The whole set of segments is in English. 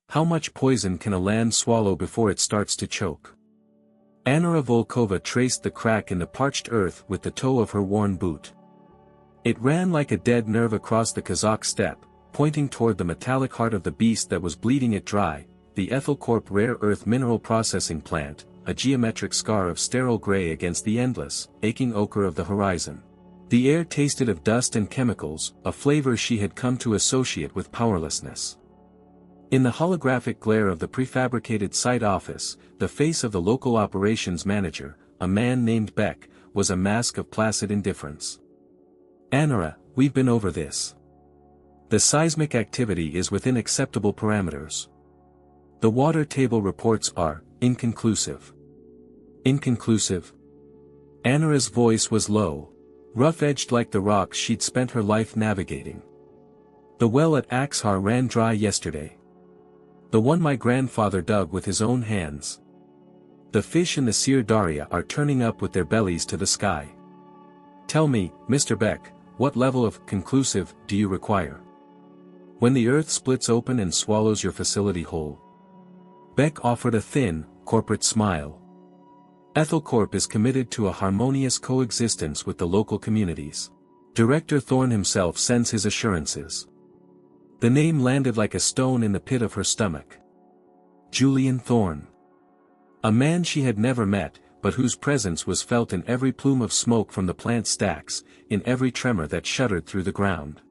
How much poison can a land swallow before it starts to choke? Anna Volkova traced the crack in the parched earth with the toe of her worn boot. It ran like a dead nerve across the Kazakh steppe, pointing toward the metallic heart of the beast that was bleeding it dry, the AethelCorp rare earth mineral processing plant, a geometric scar of sterile gray against the endless, aching ochre of the horizon. The air tasted of dust and chemicals, a flavor she had come to associate with powerlessness. In the holographic glare of the prefabricated site office, the face of the local operations manager, a man named Beck, was a mask of placid indifference. Anna, we've been over this. The seismic activity is within acceptable parameters. The water table reports are inconclusive. Inconclusive? Anna's voice was low, rough-edged like the rocks she'd spent her life navigating. The well at Axhar ran dry yesterday. The one my grandfather dug with his own hands. The fish in the Sir Daria are turning up with their bellies to the sky. Tell me, Mr. Beck, what level of conclusive do you require? When the earth splits open and swallows your facility whole. Beck offered a thin, corporate smile. AethelCorp is committed to a harmonious coexistence with the local communities. Director Thorne himself sends his assurances. The name landed like a stone in the pit of her stomach. Julian Thorne. A man she had never met, but whose presence was felt in every plume of smoke from the plant stacks, in every tremor that shuddered through the ground.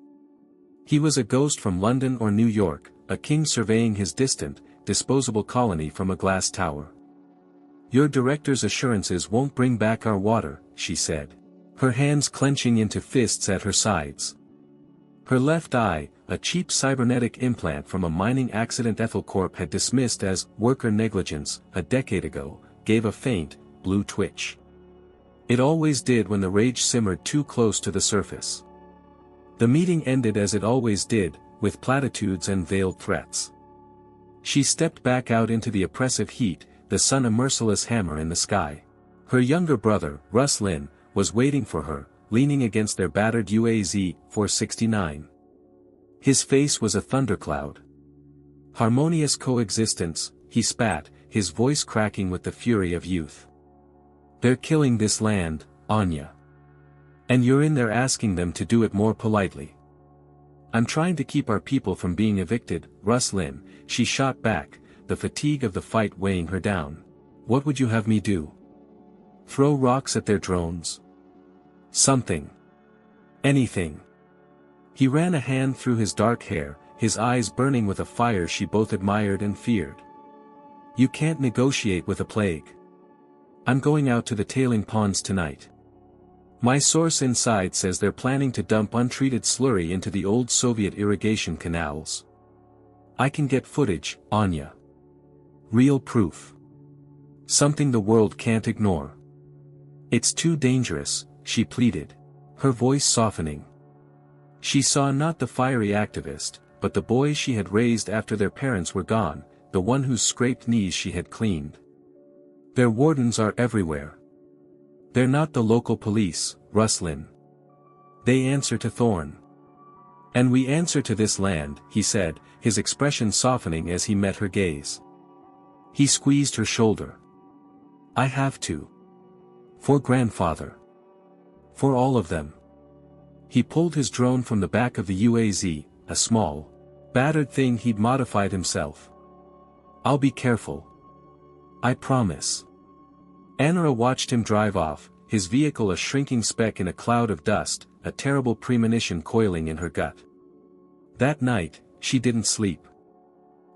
He was a ghost from London or New York, a king surveying his distant, disposable colony from a glass tower. Your director's assurances won't bring back our water, she said, her hands clenching into fists at her sides. Her left eye, a cheap cybernetic implant from a mining accident AethelCorp had dismissed as worker negligence a decade ago, gave a faint, blue twitch. It always did when the rage simmered too close to the surface. The meeting ended as it always did, with platitudes and veiled threats. She stepped back out into the oppressive heat, the sun a merciless hammer in the sky. Her younger brother, Russ Lynn, was waiting for her, leaning against their battered UAZ 469. His face was a thundercloud. Harmonious coexistence, he spat, his voice cracking with the fury of youth. They're killing this land, Anya. And you're in there asking them to do it more politely. I'm trying to keep our people from being evicted, Russ Lynn, she shot back, the fatigue of the fight weighing her down. What would you have me do? Throw rocks at their drones? Something. Anything. He ran a hand through his dark hair, his eyes burning with a fire she both admired and feared. You can't negotiate with a plague. I'm going out to the tailing ponds tonight. My source inside says they're planning to dump untreated slurry into the old Soviet irrigation canals. I can get footage, Anya. Real proof. Something the world can't ignore. It's too dangerous, she pleaded, her voice softening. She saw not the fiery activist, but the boy she had raised after their parents were gone, the one whose scraped knees she had cleaned. Their wardens are everywhere. They're not the local police, Russ Lynn. They answer to Thorne. And we answer to this land, he said, his expression softening as he met her gaze. He squeezed her shoulder. I have to. For grandfather. For all of them. He pulled his drone from the back of the UAZ, a small, battered thing he'd modified himself. I'll be careful. I promise. Anna watched him drive off, his vehicle a shrinking speck in a cloud of dust, a terrible premonition coiling in her gut. That night, she didn't sleep.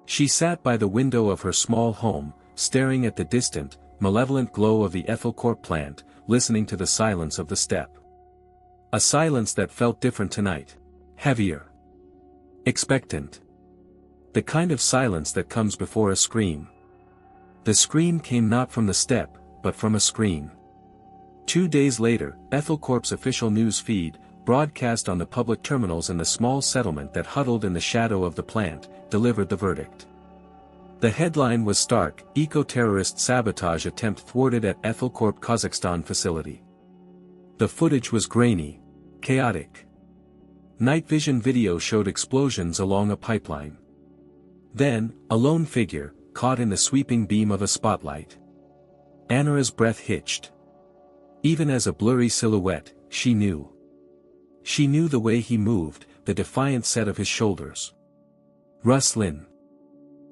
She sat by the window of her small home, staring at the distant, malevolent glow of the AethelCorp plant, listening to the silence of the steppe. A silence that felt different tonight. Heavier. Expectant. The kind of silence that comes before a scream. The scream came not from the steppe, but from a screen. 2 days later, AethelCorp's official news feed, broadcast on the public terminals in the small settlement that huddled in the shadow of the plant, delivered the verdict. The headline was stark: eco-terrorist sabotage attempt thwarted at AethelCorp Kazakhstan facility. The footage was grainy, chaotic. Night vision video showed explosions along a pipeline. Then, a lone figure, caught in the sweeping beam of a spotlight. Anara's breath hitched. Even as a blurry silhouette, she knew. She knew the way he moved, the defiant set of his shoulders. Russ Lynn.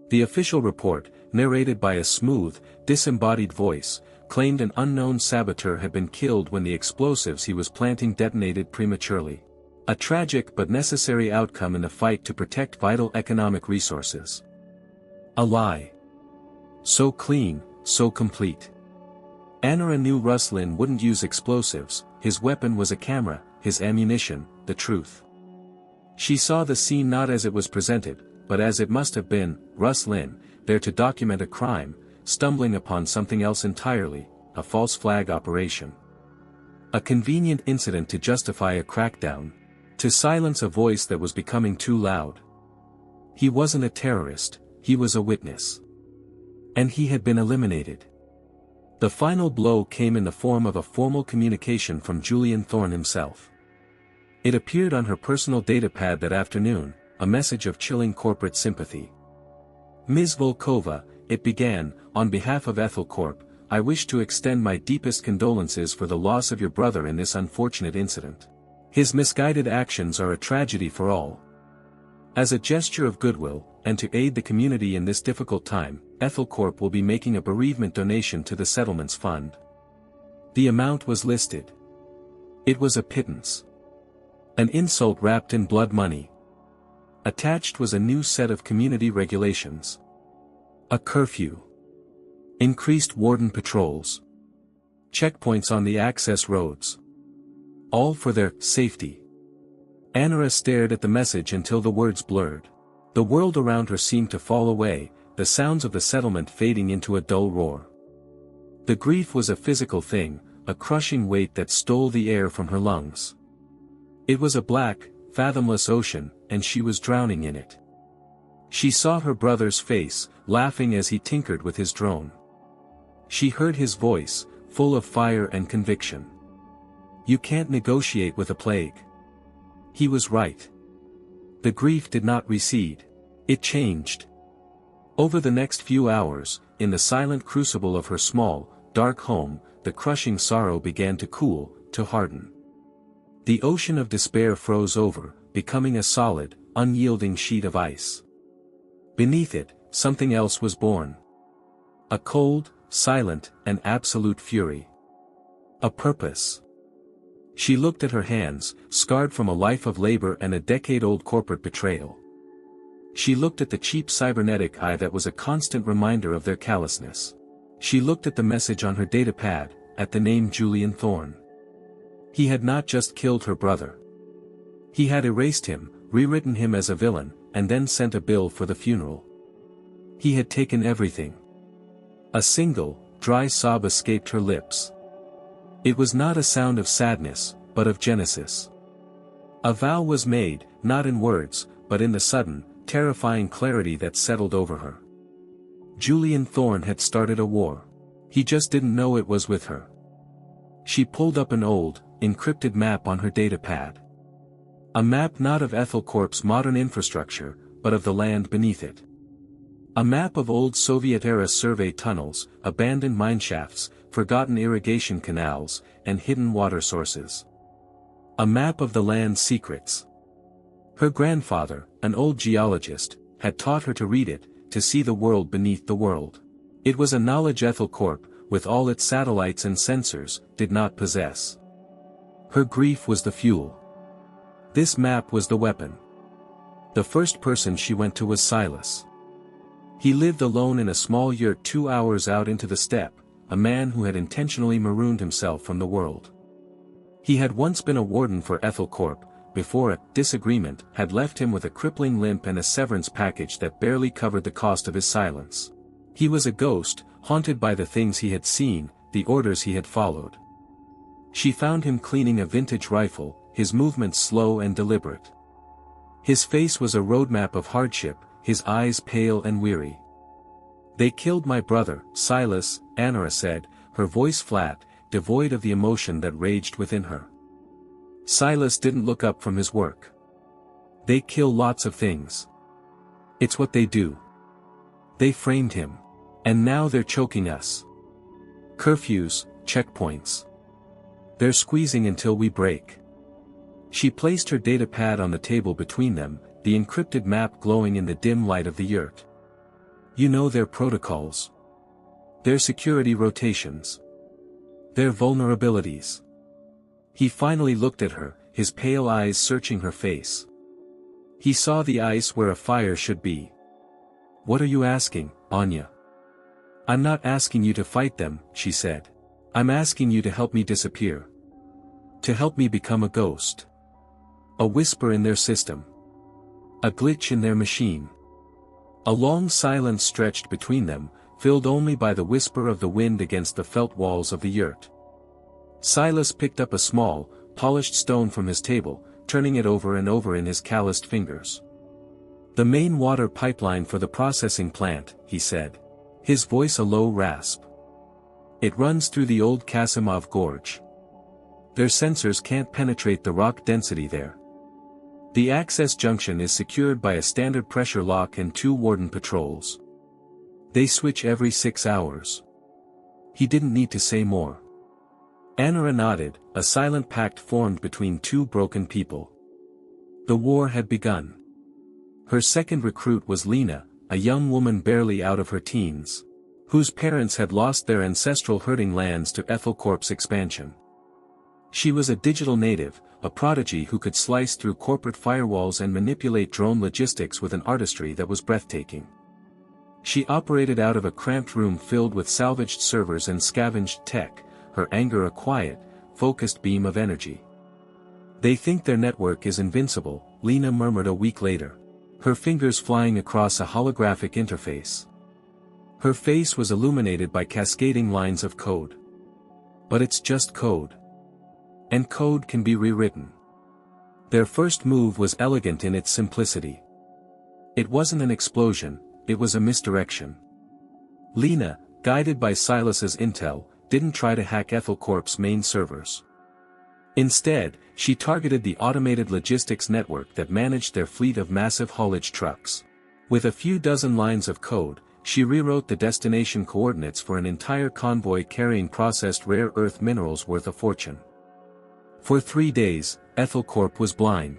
The official report, narrated by a smooth, disembodied voice, claimed an unknown saboteur had been killed when the explosives he was planting detonated prematurely. A tragic but necessary outcome in the fight to protect vital economic resources. A lie. So clean, so complete. Anara knew Russ Lynn wouldn't use explosives, his weapon was a camera, his ammunition, the truth. She saw the scene not as it was presented, but as it must have been, Russ Lynn, there to document a crime, stumbling upon something else entirely, a false flag operation. A convenient incident to justify a crackdown. To silence a voice that was becoming too loud. He wasn't a terrorist, he was a witness. And he had been eliminated. The final blow came in the form of a formal communication from Julian Thorne himself. It appeared on her personal datapad that afternoon, a message of chilling corporate sympathy. Ms. Volkova, it began, on behalf of AethelCorp, I wish to extend my deepest condolences for the loss of your brother in this unfortunate incident. His misguided actions are a tragedy for all. As a gesture of goodwill, and to aid the community in this difficult time, AethelCorp will be making a bereavement donation to the settlements fund. The amount was listed. It was a pittance. An insult wrapped in blood money. Attached was a new set of community regulations. A curfew. Increased warden patrols. Checkpoints on the access roads. All for their safety. Anara stared at the message until the words blurred. The world around her seemed to fall away, the sounds of the settlement fading into a dull roar. The grief was a physical thing, a crushing weight that stole the air from her lungs. It was a black, fathomless ocean, and she was drowning in it. She saw her brother's face, laughing as he tinkered with his drone. She heard his voice, full of fire and conviction. You can't negotiate with a plague. He was right. The grief did not recede. It changed. Over the next few hours, in the silent crucible of her small, dark home, the crushing sorrow began to cool, to harden. The ocean of despair froze over, becoming a solid, unyielding sheet of ice. Beneath it, something else was born. A cold, silent, and absolute fury. A purpose. She looked at her hands, scarred from a life of labor and a decade-old corporate betrayal. She looked at the cheap cybernetic eye that was a constant reminder of their callousness. She looked at the message on her datapad, at the name Julian Thorne. He had not just killed her brother. He had erased him, rewritten him as a villain, and then sent a bill for the funeral. He had taken everything. A single, dry sob escaped her lips. It was not a sound of sadness, but of genesis. A vow was made, not in words, but in the sudden, terrifying clarity that settled over her. Julian Thorne had started a war. He just didn't know it was with her. She pulled up an old, encrypted map on her datapad. A map not of AethelCorp's modern infrastructure, but of the land beneath it. A map of old Soviet-era survey tunnels, abandoned mineshafts, forgotten irrigation canals, and hidden water sources. A map of the land's secrets. Her grandfather, an old geologist, had taught her to read it, to see the world beneath the world. It was a knowledge AethelCorp, with all its satellites and sensors, did not possess. Her grief was the fuel. This map was the weapon. The first person she went to was Silas. He lived alone in a small yurt 2 hours out into the steppe, a man who had intentionally marooned himself from the world. He had once been a warden for AethelCorp, before a disagreement had left him with a crippling limp and a severance package that barely covered the cost of his silence. He was a ghost, haunted by the things he had seen, the orders he had followed. She found him cleaning a vintage rifle, his movements slow and deliberate. His face was a roadmap of hardship, his eyes pale and weary. They killed my brother, Silas, Anara said, her voice flat, devoid of the emotion that raged within her. Silas didn't look up from his work. They kill lots of things. It's what they do. They framed him. And now they're choking us. Curfews, checkpoints. They're squeezing until we break. She placed her data pad on the table between them, the encrypted map glowing in the dim light of the yurt. You know their protocols. Their security rotations. Their vulnerabilities. He finally looked at her, his pale eyes searching her face. He saw the ice where a fire should be. What are you asking, Anya? I'm not asking you to fight them, she said. I'm asking you to help me disappear. To help me become a ghost. A whisper in their system. A glitch in their machine. A long silence stretched between them, filled only by the whisper of the wind against the felt walls of the yurt. Silas picked up a small, polished stone from his table, turning it over and over in his calloused fingers. The main water pipeline for the processing plant, he said. His voice a low rasp. It runs through the old Kasimov Gorge. Their sensors can't penetrate the rock density there. The access junction is secured by a standard pressure lock and 2 warden patrols. They switch every 6 hours. He didn't need to say more. Anara nodded, a silent pact formed between 2 broken people. The war had begun. Her second recruit was Lena, a young woman barely out of her teens, whose parents had lost their ancestral herding lands to AethelCorp's expansion. She was a digital native, a prodigy who could slice through corporate firewalls and manipulate drone logistics with an artistry that was breathtaking. She operated out of a cramped room filled with salvaged servers and scavenged tech, her anger a quiet, focused beam of energy. They think their network is invincible, Lena murmured a week later, her fingers flying across a holographic interface. Her face was illuminated by cascading lines of code. But it's just code. And code can be rewritten. Their first move was elegant in its simplicity. It wasn't an explosion, it was a misdirection. Lena, guided by Silas's intel, didn't try to hack AethelCorp's main servers. Instead, she targeted the automated logistics network that managed their fleet of massive haulage trucks. With a few dozen lines of code, she rewrote the destination coordinates for an entire convoy carrying processed rare earth minerals worth a fortune. For 3 days, AethelCorp was blind.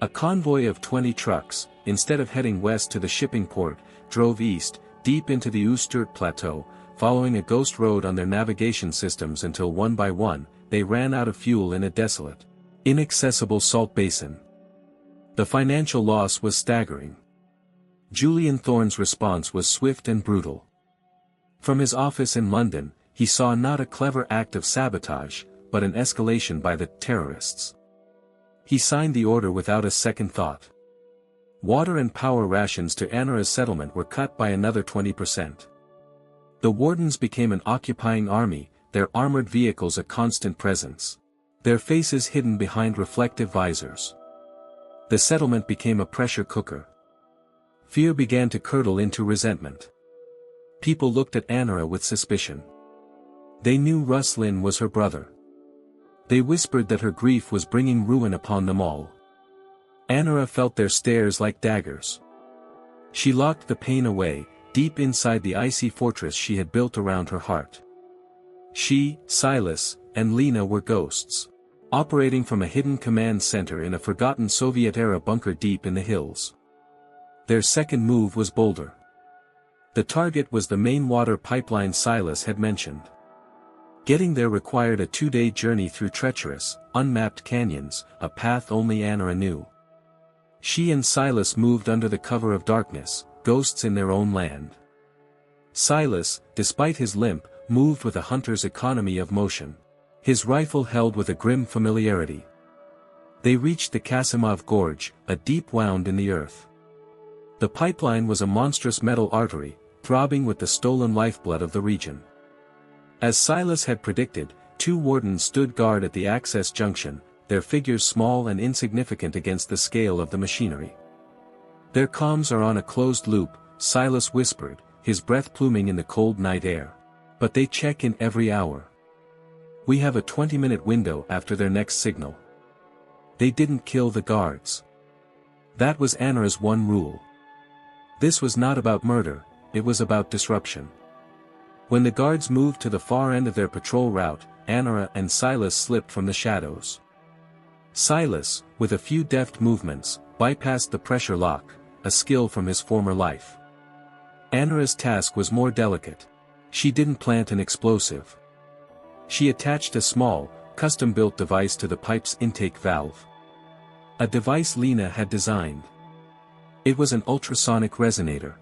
A convoy of 20 trucks, instead of heading west to the shipping port, drove east, deep into the Usturt Plateau, following a ghost road on their navigation systems until one by one, they ran out of fuel in a desolate, inaccessible salt basin. The financial loss was staggering. Julian Thorne's response was swift and brutal. From his office in London, he saw not a clever act of sabotage, but an escalation by the terrorists. He signed the order without a second thought. Water and power rations to Anara's settlement were cut by another 20%. The wardens became an occupying army, their armored vehicles a constant presence. Their faces hidden behind reflective visors. The settlement became a pressure cooker. Fear began to curdle into resentment. People looked at Anara with suspicion. They knew Russ Lynn was her brother. They whispered that her grief was bringing ruin upon them all. Anara felt their stares like daggers. She locked the pain away, deep inside the icy fortress she had built around her heart. She, Silas, and Lena were ghosts, operating from a hidden command center in a forgotten Soviet-era bunker deep in the hills. Their second move was bolder. The target was the main water pipeline Silas had mentioned. Getting there required a 2-day journey through treacherous, unmapped canyons, a path only Anara knew. She and Silas moved under the cover of darkness, ghosts in their own land. Silas, despite his limp, moved with a hunter's economy of motion. His rifle held with a grim familiarity. They reached the Kasimov Gorge, a deep wound in the earth. The pipeline was a monstrous metal artery, throbbing with the stolen lifeblood of the region. As Silas had predicted, 2 wardens stood guard at the access junction, their figures small and insignificant against the scale of the machinery. Their comms are on a closed loop, Silas whispered, his breath pluming in the cold night air. But they check in every hour. We have a 20-minute window after their next signal. They didn't kill the guards. That was Anara's one rule. This was not about murder, it was about disruption. When the guards moved to the far end of their patrol route, Anara and Silas slipped from the shadows. Silas, with a few deft movements, bypassed the pressure lock, a skill from his former life. Anara's task was more delicate. She didn't plant an explosive. She attached a small, custom-built device to the pipe's intake valve. A device Lena had designed. It was an ultrasonic resonator.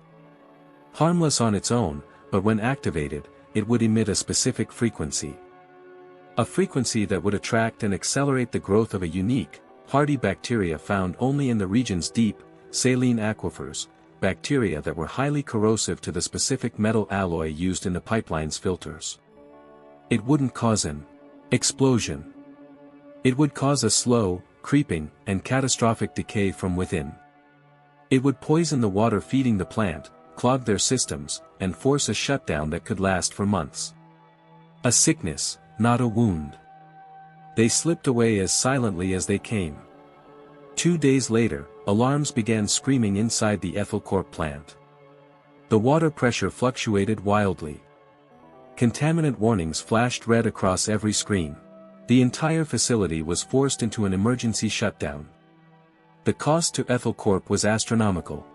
Harmless on its own, but when activated, it would emit a specific frequency. A frequency that would attract and accelerate the growth of a unique, hardy bacteria found only in the region's deep, saline aquifers, bacteria that were highly corrosive to the specific metal alloy used in the pipeline's filters. It wouldn't cause an explosion. It would cause a slow, creeping, and catastrophic decay from within. It would poison the water feeding the plant, clog their systems, and force a shutdown that could last for months. A sickness, not a wound. They slipped away as silently as they came. 2 days later, alarms began screaming inside the AethelCorp plant. The water pressure fluctuated wildly. Contaminant warnings flashed red across every screen. The entire facility was forced into an emergency shutdown. The cost to AethelCorp was astronomical.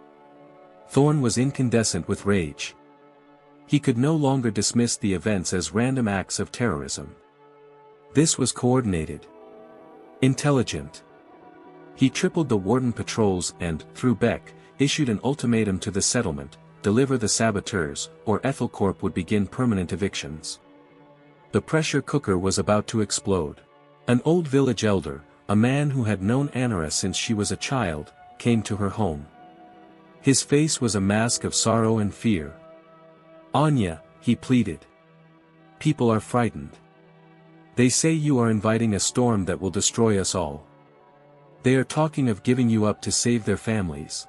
Thorne was incandescent with rage. He could no longer dismiss the events as random acts of terrorism. This was coordinated. Intelligent. He tripled the warden patrols and, through Beck, issued an ultimatum to the settlement: deliver the saboteurs, or AethelCorp would begin permanent evictions. The pressure cooker was about to explode. An old village elder, a man who had known Anara since she was a child, came to her home. His face was a mask of sorrow and fear. "Anya," he pleaded. "People are frightened. They say you are inviting a storm that will destroy us all. They are talking of giving you up to save their families."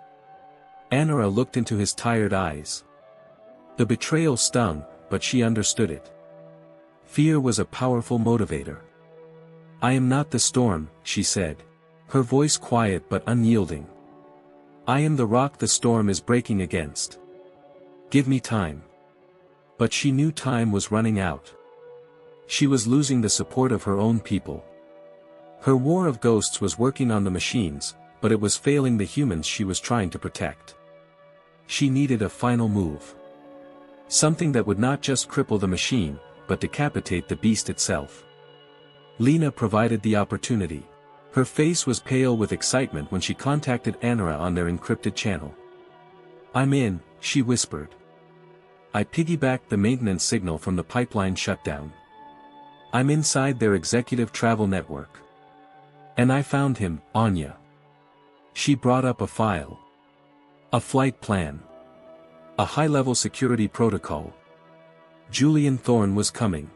Anara looked into his tired eyes. The betrayal stung, but she understood it. Fear was a powerful motivator. "I am not the storm," she said. Her voice quiet but unyielding. "I am the rock the storm is breaking against. Give me time." But she knew time was running out. She was losing the support of her own people. Her war of ghosts was working on the machines, but it was failing the humans she was trying to protect. She needed a final move. Something that would not just cripple the machine, but decapitate the beast itself. Lena provided the opportunity. Her face was pale with excitement when she contacted Anara on their encrypted channel. "I'm in," she whispered. "I piggybacked the maintenance signal from the pipeline shutdown. I'm inside their executive travel network. And I found him, Anya." She brought up a file. A flight plan. A high-level security protocol. Julian Thorne was coming.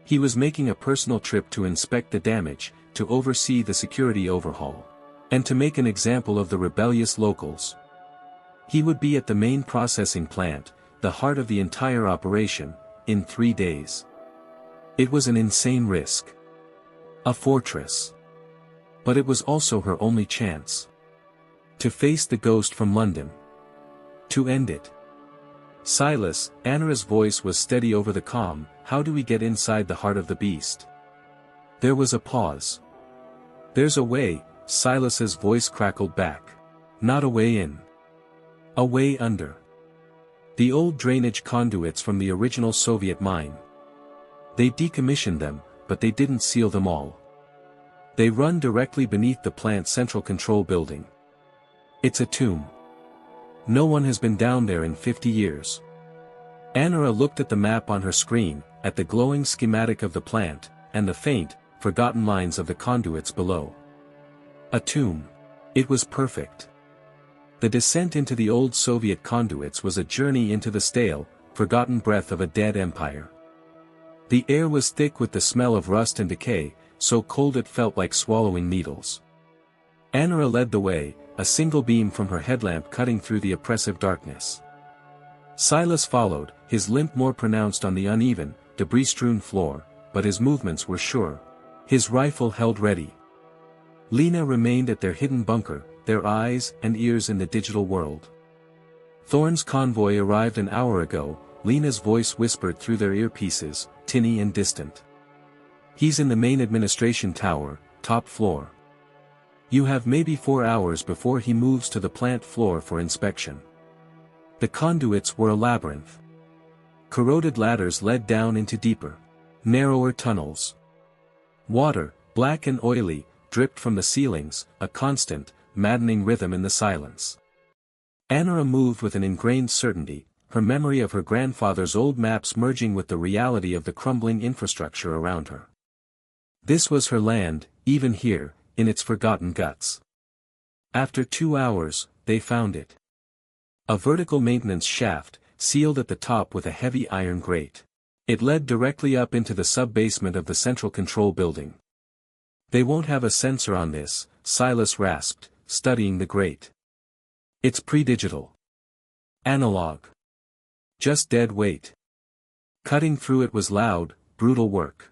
He was making a personal trip to inspect the damage, to oversee the security overhaul, and to make an example of the rebellious locals. He would be at the main processing plant, the heart of the entire operation, in 3 days. It was an insane risk. A fortress. But it was also her only chance. To face the ghost from London. To end it. "Silas," Anara's voice was steady over the comm, "how do we get inside the heart of the beast?" There was a pause. "There's a way," Silas's voice crackled back. "Not a way in. A way under. The old drainage conduits from the original Soviet mine. They decommissioned them, but they didn't seal them all. They run directly beneath the plant's central control building. It's a tomb. No one has been down there in 50 years. Anara looked at the map on her screen, at the glowing schematic of the plant, and the faint, forgotten lines of the conduits below. A tomb. It was perfect. The descent into the old Soviet conduits was a journey into the stale, forgotten breath of a dead empire. The air was thick with the smell of rust and decay, so cold it felt like swallowing needles. Anara led the way, a single beam from her headlamp cutting through the oppressive darkness. Silas followed, his limp more pronounced on the uneven, debris-strewn floor, but his movements were sure. His rifle held ready. Lena remained at their hidden bunker, their eyes and ears in the digital world. Thorne's convoy arrived an hour ago, Lena's voice whispered through their earpieces, tinny and distant. He's in the main administration tower, top floor. You have maybe 4 hours before he moves to the plant floor for inspection. The conduits were a labyrinth. Corroded ladders led down into deeper, narrower tunnels. Water, black and oily, dripped from the ceilings, a constant, maddening rhythm in the silence. Anara moved with an ingrained certainty, her memory of her grandfather's old maps merging with the reality of the crumbling infrastructure around her. This was her land, even here, in its forgotten guts. After 2 hours, they found it. A vertical maintenance shaft, sealed at the top with a heavy iron grate. It led directly up into the sub-basement of the central control building. They won't have a sensor on this, Silas rasped, studying the grate. It's pre-digital. Analog. Just dead weight. Cutting through it was loud, brutal work.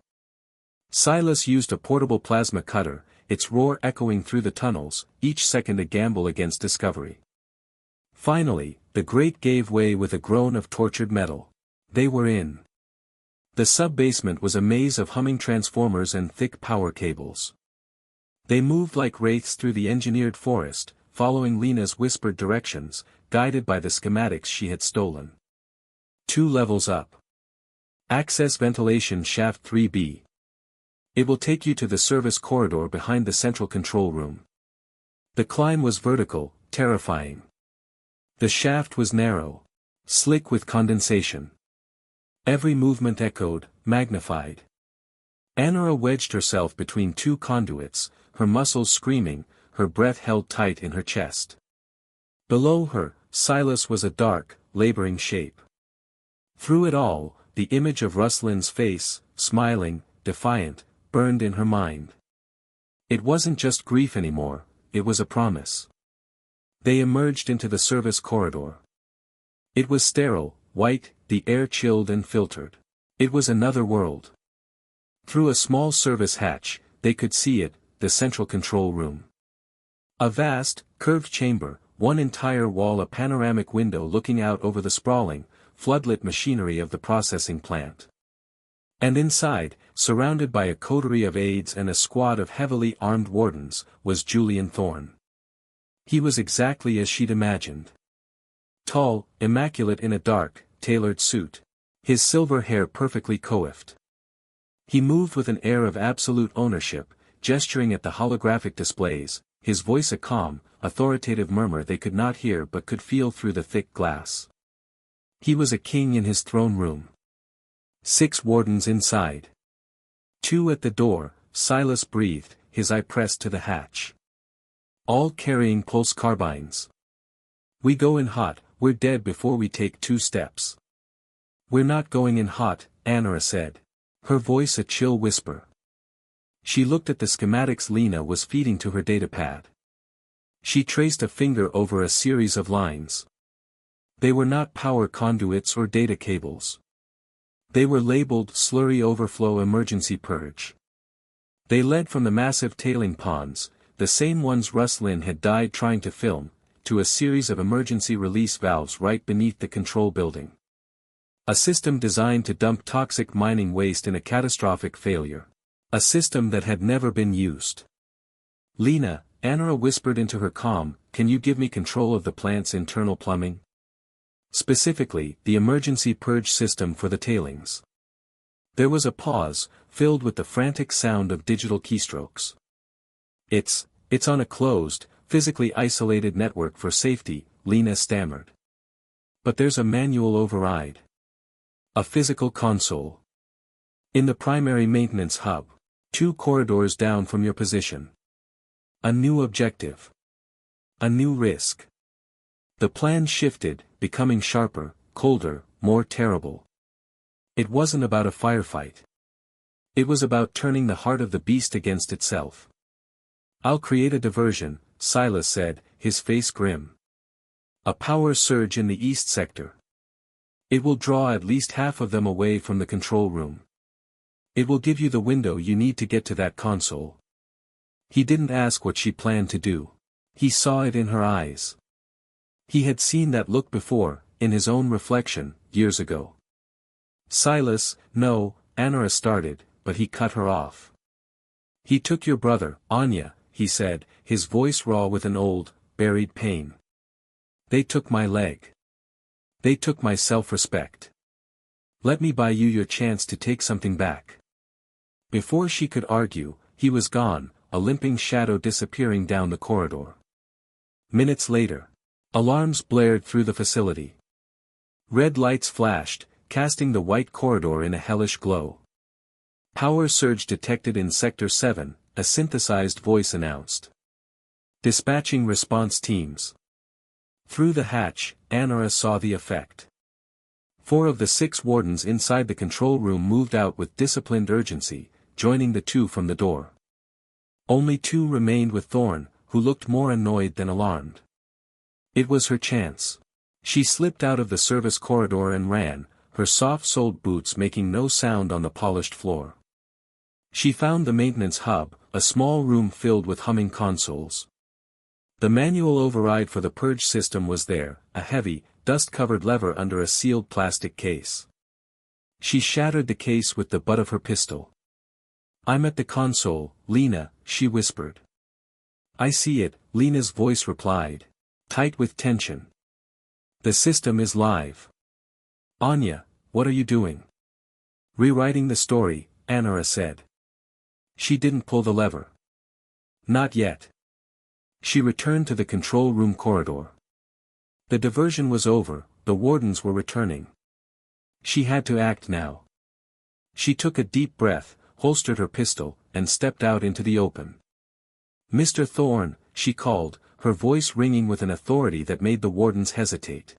Silas used a portable plasma cutter, its roar echoing through the tunnels, each second a gamble against discovery. Finally, the grate gave way with a groan of tortured metal. They were in. The sub-basement was a maze of humming transformers and thick power cables. They moved like wraiths through the engineered forest, following Lena's whispered directions, guided by the schematics she had stolen. 2 levels up. Access ventilation shaft 3B. It will take you to the service corridor behind the central control room. The climb was vertical, terrifying. The shaft was narrow, slick with condensation. Every movement echoed, magnified. Anara wedged herself between 2 conduits, her muscles screaming, her breath held tight in her chest. Below her, Silas was a dark, laboring shape. Through it all, the image of Ruslin's face, smiling, defiant, burned in her mind. It wasn't just grief anymore, it was a promise. They emerged into the service corridor. It was sterile, white, the air chilled and filtered. It was another world. Through a small service hatch, they could see it, the central control room. A vast, curved chamber, one entire wall a panoramic window looking out over the sprawling, floodlit machinery of the processing plant. And inside, surrounded by a coterie of aides and a squad of heavily armed wardens, was Julian Thorne. He was exactly as she'd imagined. Tall, immaculate in a dark, tailored suit. His silver hair perfectly coiffed. He moved with an air of absolute ownership, gesturing at the holographic displays, his voice a calm, authoritative murmur they could not hear but could feel through the thick glass. He was a king in his throne room. 6 wardens inside. 2 at the door, Silas breathed, his eye pressed to the hatch. All carrying pulse carbines. We go in hot, we're dead before we take 2 steps. We're not going in hot, Anara said. Her voice a chill whisper. She looked at the schematics Lena was feeding to her datapad. She traced a finger over a series of lines. They were not power conduits or data cables. They were labeled Slurry Overflow Emergency Purge. They led from the massive tailing ponds, the same ones Ruslin had died trying to film, to a series of emergency release valves right beneath the control building. A system designed to dump toxic mining waste in a catastrophic failure. A system that had never been used. Lena, Anara whispered into her comm, can you give me control of the plant's internal plumbing? Specifically, the emergency purge system for the tailings. There was a pause, filled with the frantic sound of digital keystrokes. It's on a closed, physically isolated network for safety, Lena stammered. But there's a manual override. A physical console. In the primary maintenance hub. 2 corridors down from your position. A new objective. A new risk. The plan shifted, becoming sharper, colder, more terrible. It wasn't about a firefight. It was about turning the heart of the beast against itself. I'll create a diversion, Silas said, his face grim. A power surge in the east sector. It will draw at least half of them away from the control room. It will give you the window you need to get to that console. He didn't ask what she planned to do. He saw it in her eyes. He had seen that look before, in his own reflection, years ago. Silas, no, Anara started, but he cut her off. He took your brother, Anya, he said, his voice raw with an old, buried pain. They took my leg. They took my self-respect. Let me buy you your chance to take something back. Before she could argue, he was gone, a limping shadow disappearing down the corridor. Minutes later, alarms blared through the facility. Red lights flashed, casting the white corridor in a hellish glow. Power surge detected in Sector 7, a synthesized voice announced. Dispatching response teams. Through the hatch, Anara saw the effect. 4 of the 6 wardens inside the control room moved out with disciplined urgency, joining the 2 from the door. Only 2 remained with Thorn, who looked more annoyed than alarmed. It was her chance. She slipped out of the service corridor and ran, her soft-soled boots making no sound on the polished floor. She found the maintenance hub, a small room filled with humming consoles. The manual override for the purge system was there, a heavy, dust-covered lever under a sealed plastic case. She shattered the case with the butt of her pistol. I'm at the console, Lena, she whispered. I see it, Lena's voice replied, tight with tension. The system is live. Anya, what are you doing? Rewriting the story, Anara said. She didn't pull the lever. Not yet. She returned to the control room corridor. The diversion was over, the wardens were returning. She had to act now. She took a deep breath, holstered her pistol, and stepped out into the open. Mr. Thorne, she called, her voice ringing with an authority that made the wardens hesitate.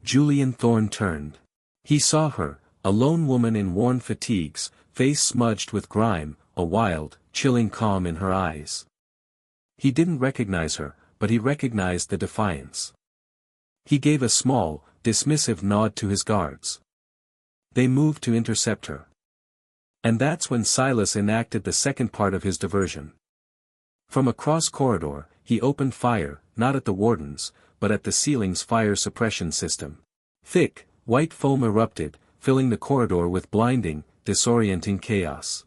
Julian Thorne turned. He saw her, a lone woman in worn fatigues, face smudged with grime, a wild, chilling calm in her eyes. He didn't recognize her, but he recognized the defiance. He gave a small, dismissive nod to his guards. They moved to intercept her. And that's when Silas enacted the second part of his diversion. From across corridor, he opened fire, not at the wardens, but at the ceiling's fire suppression system. Thick, white foam erupted, filling the corridor with blinding, disorienting chaos.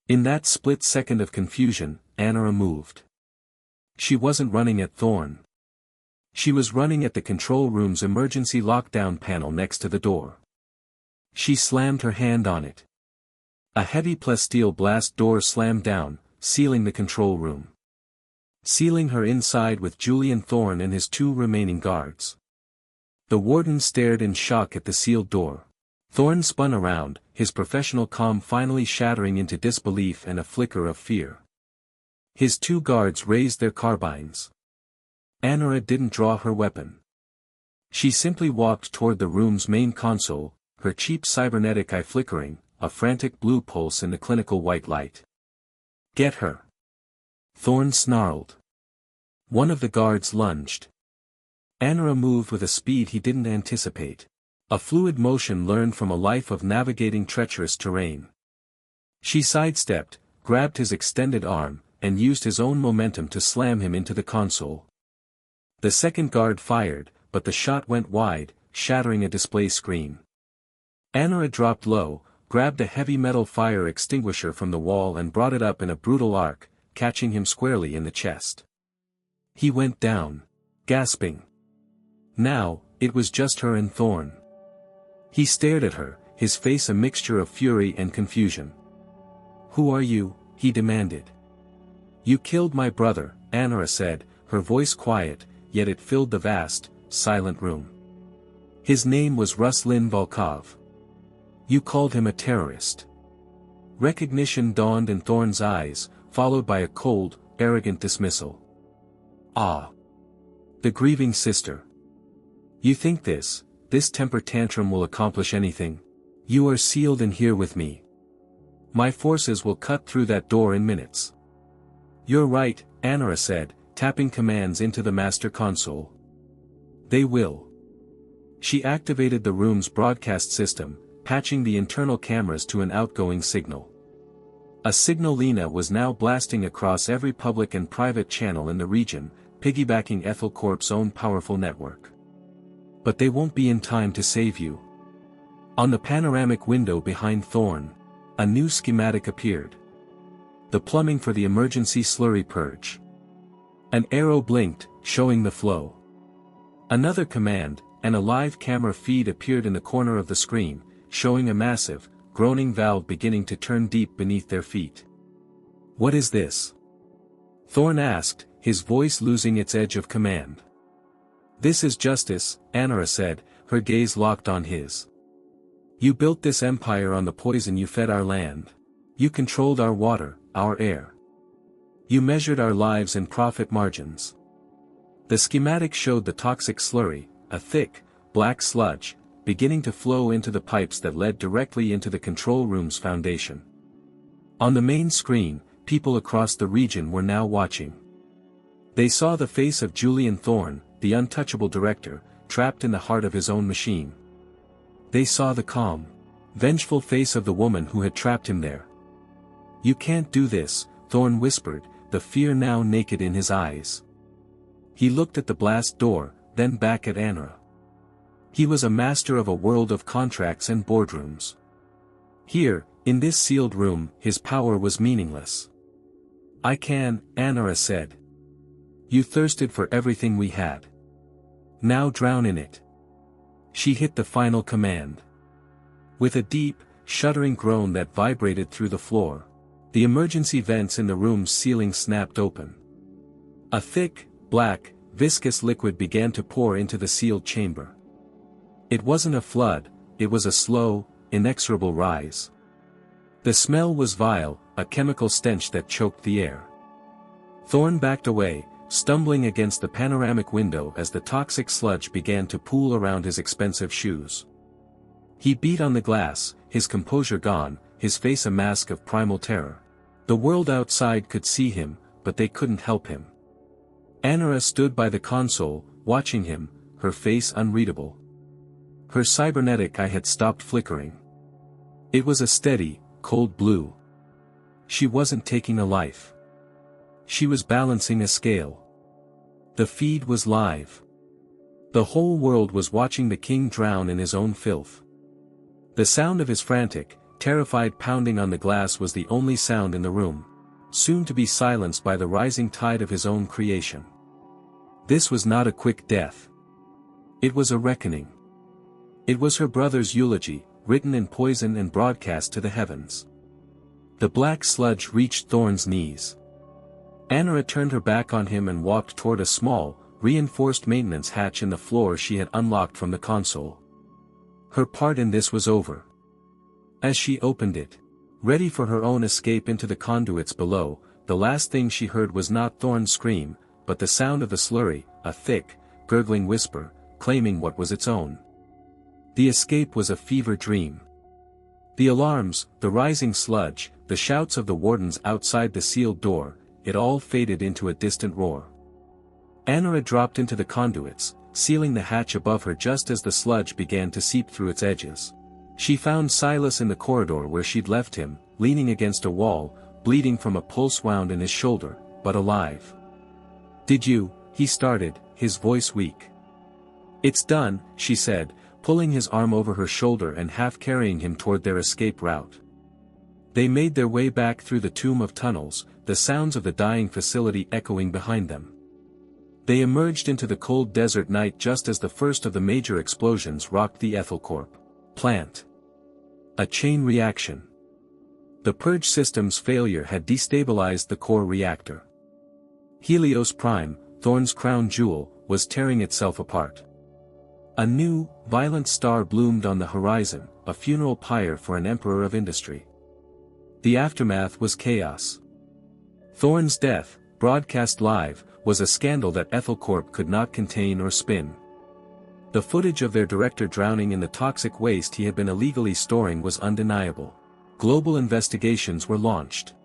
In that split second of confusion, Anara moved. She wasn't running at Thorne. She was running at the control room's emergency lockdown panel next to the door. She slammed her hand on it. A heavy plasteel blast door slammed down, sealing the control room. Sealing her inside with Julian Thorne and his 2 remaining guards. The warden stared in shock at the sealed door. Thorne spun around, his professional calm finally shattering into disbelief and a flicker of fear. His 2 guards raised their carbines. Anara didn't draw her weapon. She simply walked toward the room's main console, her cheap cybernetic eye flickering, a frantic blue pulse in the clinical white light. Get her. Thorne snarled. One of the guards lunged. Anara moved with a speed he didn't anticipate. A fluid motion learned from a life of navigating treacherous terrain. She sidestepped, grabbed his extended arm, and used his own momentum to slam him into the console. The second guard fired, but the shot went wide, shattering a display screen. Anara dropped low, grabbed a heavy metal fire extinguisher from the wall and brought it up in a brutal arc, catching him squarely in the chest. He went down, gasping. Now, it was just her and Thorne. He stared at her, his face a mixture of fury and confusion. Who are you? He demanded. You killed my brother, Anara said, her voice quiet, yet it filled the vast, silent room. His name was Ruslan Volkov. You called him a terrorist. Recognition dawned in Thorne's eyes, followed by a cold, arrogant dismissal. Ah. The grieving sister. You think this temper tantrum will accomplish anything? You are sealed in here with me. My forces will cut through that door in minutes. You're right, Anara said, tapping commands into the master console. They will. She activated the room's broadcast system, patching the internal cameras to an outgoing signal. A signal Lena was now blasting across every public and private channel in the region, piggybacking AethelCorp's own powerful network. But they won't be in time to save you. On the panoramic window behind Thorn, a new schematic appeared. The plumbing for the emergency slurry purge. An arrow blinked, showing the flow. Another command, and a live camera feed appeared in the corner of the screen, showing a massive, groaning valve beginning to turn deep beneath their feet. "What is this?" Thorn asked, his voice losing its edge of command. "This is justice," Anara said, her gaze locked on his. "You built this empire on the poison you fed our land. You controlled our water, our air. You measured our lives and profit margins." The schematic showed the toxic slurry, a thick, black sludge, beginning to flow into the pipes that led directly into the control room's foundation. On the main screen, people across the region were now watching. They saw the face of Julian Thorn, the untouchable director, trapped in the heart of his own machine. They saw the calm, vengeful face of the woman who had trapped him there. "You can't do this," Thorn whispered, the fear now naked in his eyes. He looked at the blast door, then back at Anara. He was a master of a world of contracts and boardrooms. Here, in this sealed room, his power was meaningless. "I can," Anara said. "You thirsted for everything we had. Now drown in it." She hit the final command. With a deep, shuddering groan that vibrated through the floor, the emergency vents in the room's ceiling snapped open. A thick, black, viscous liquid began to pour into the sealed chamber. It wasn't a flood, it was a slow, inexorable rise. The smell was vile, a chemical stench that choked the air. Thorn backed away, stumbling against the panoramic window as the toxic sludge began to pool around his expensive shoes. He beat on the glass, his composure gone, his face a mask of primal terror. The world outside could see him, but they couldn't help him. Anara stood by the console, watching him, her face unreadable. Her cybernetic eye had stopped flickering. It was a steady, cold blue. She wasn't taking a life. She was balancing a scale. The feed was live. The whole world was watching the king drown in his own filth. The sound of his frantic, terrified pounding on the glass was the only sound in the room, soon to be silenced by the rising tide of his own creation. This was not a quick death. It was a reckoning. It was her brother's eulogy, written in poison and broadcast to the heavens. The black sludge reached Thorn's knees. Anara turned her back on him and walked toward a small, reinforced maintenance hatch in the floor she had unlocked from the console. Her part in this was over. As she opened it, ready for her own escape into the conduits below, the last thing she heard was not Thorn's scream, but the sound of the slurry, a thick, gurgling whisper, claiming what was its own. The escape was a fever dream. The alarms, the rising sludge, the shouts of the wardens outside the sealed door, it all faded into a distant roar. Anara dropped into the conduits, sealing the hatch above her just as the sludge began to seep through its edges. She found Silas in the corridor where she'd left him, leaning against a wall, bleeding from a pulse wound in his shoulder, but alive. "Did you?" he started, his voice weak. "It's done," she said, pulling his arm over her shoulder and half carrying him toward their escape route. They made their way back through the tomb of tunnels, the sounds of the dying facility echoing behind them. They emerged into the cold desert night just as the first of the major explosions rocked the AethelCorp plant. A chain reaction. The purge system's failure had destabilized the core reactor. Helios Prime, Thorn's crown jewel, was tearing itself apart. A new, violent star bloomed on the horizon, a funeral pyre for an emperor of industry. The aftermath was chaos. Thorn's death, broadcast live, was a scandal that AethelCorp could not contain or spin. The footage of their director drowning in the toxic waste he had been illegally storing was undeniable. Global investigations were launched.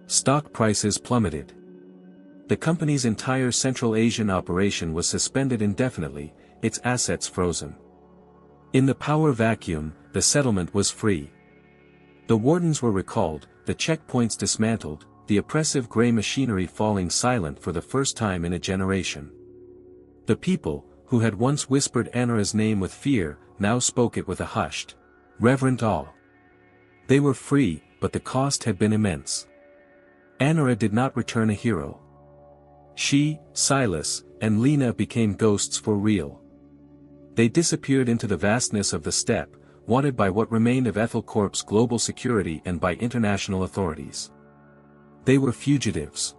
Stock prices plummeted. The company's entire Central Asian operation was suspended indefinitely, its assets frozen. In the power vacuum, the settlement was free. The wardens were recalled, the checkpoints dismantled, the oppressive gray machinery falling silent for the first time in a generation. The people, who had once whispered Anura's name with fear, now spoke it with a hushed, reverent awe. They were free, but the cost had been immense. Anura did not return a hero. She, Silas, and Lena became ghosts for real. They disappeared into the vastness of the steppe, wanted by what remained of AethelCorp's global security and by international authorities. They were fugitives.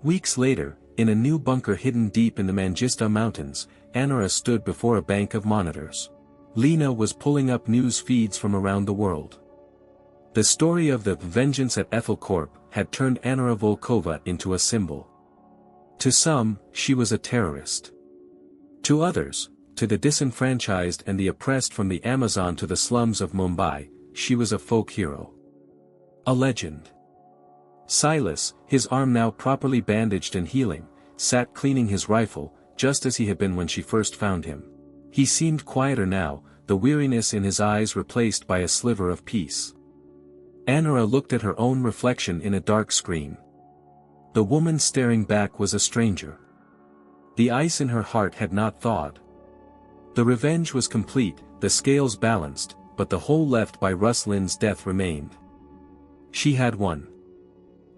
Weeks later, in a new bunker hidden deep in the Mangista Mountains, Anura stood before a bank of monitors. Lena was pulling up news feeds from around the world. The story of the vengeance at AethelCorp had turned Anura Volkova into a symbol. To some, she was a terrorist. To others, to the disenfranchised and the oppressed from the Amazon to the slums of Mumbai, she was a folk hero. A legend. Silas, his arm now properly bandaged and healing, sat cleaning his rifle, just as he had been when she first found him. He seemed quieter now, the weariness in his eyes replaced by a sliver of peace. Anura looked at her own reflection in a dark screen. The woman staring back was a stranger. The ice in her heart had not thawed. The revenge was complete, the scales balanced, but the hole left by Ruslin's death remained. She had won.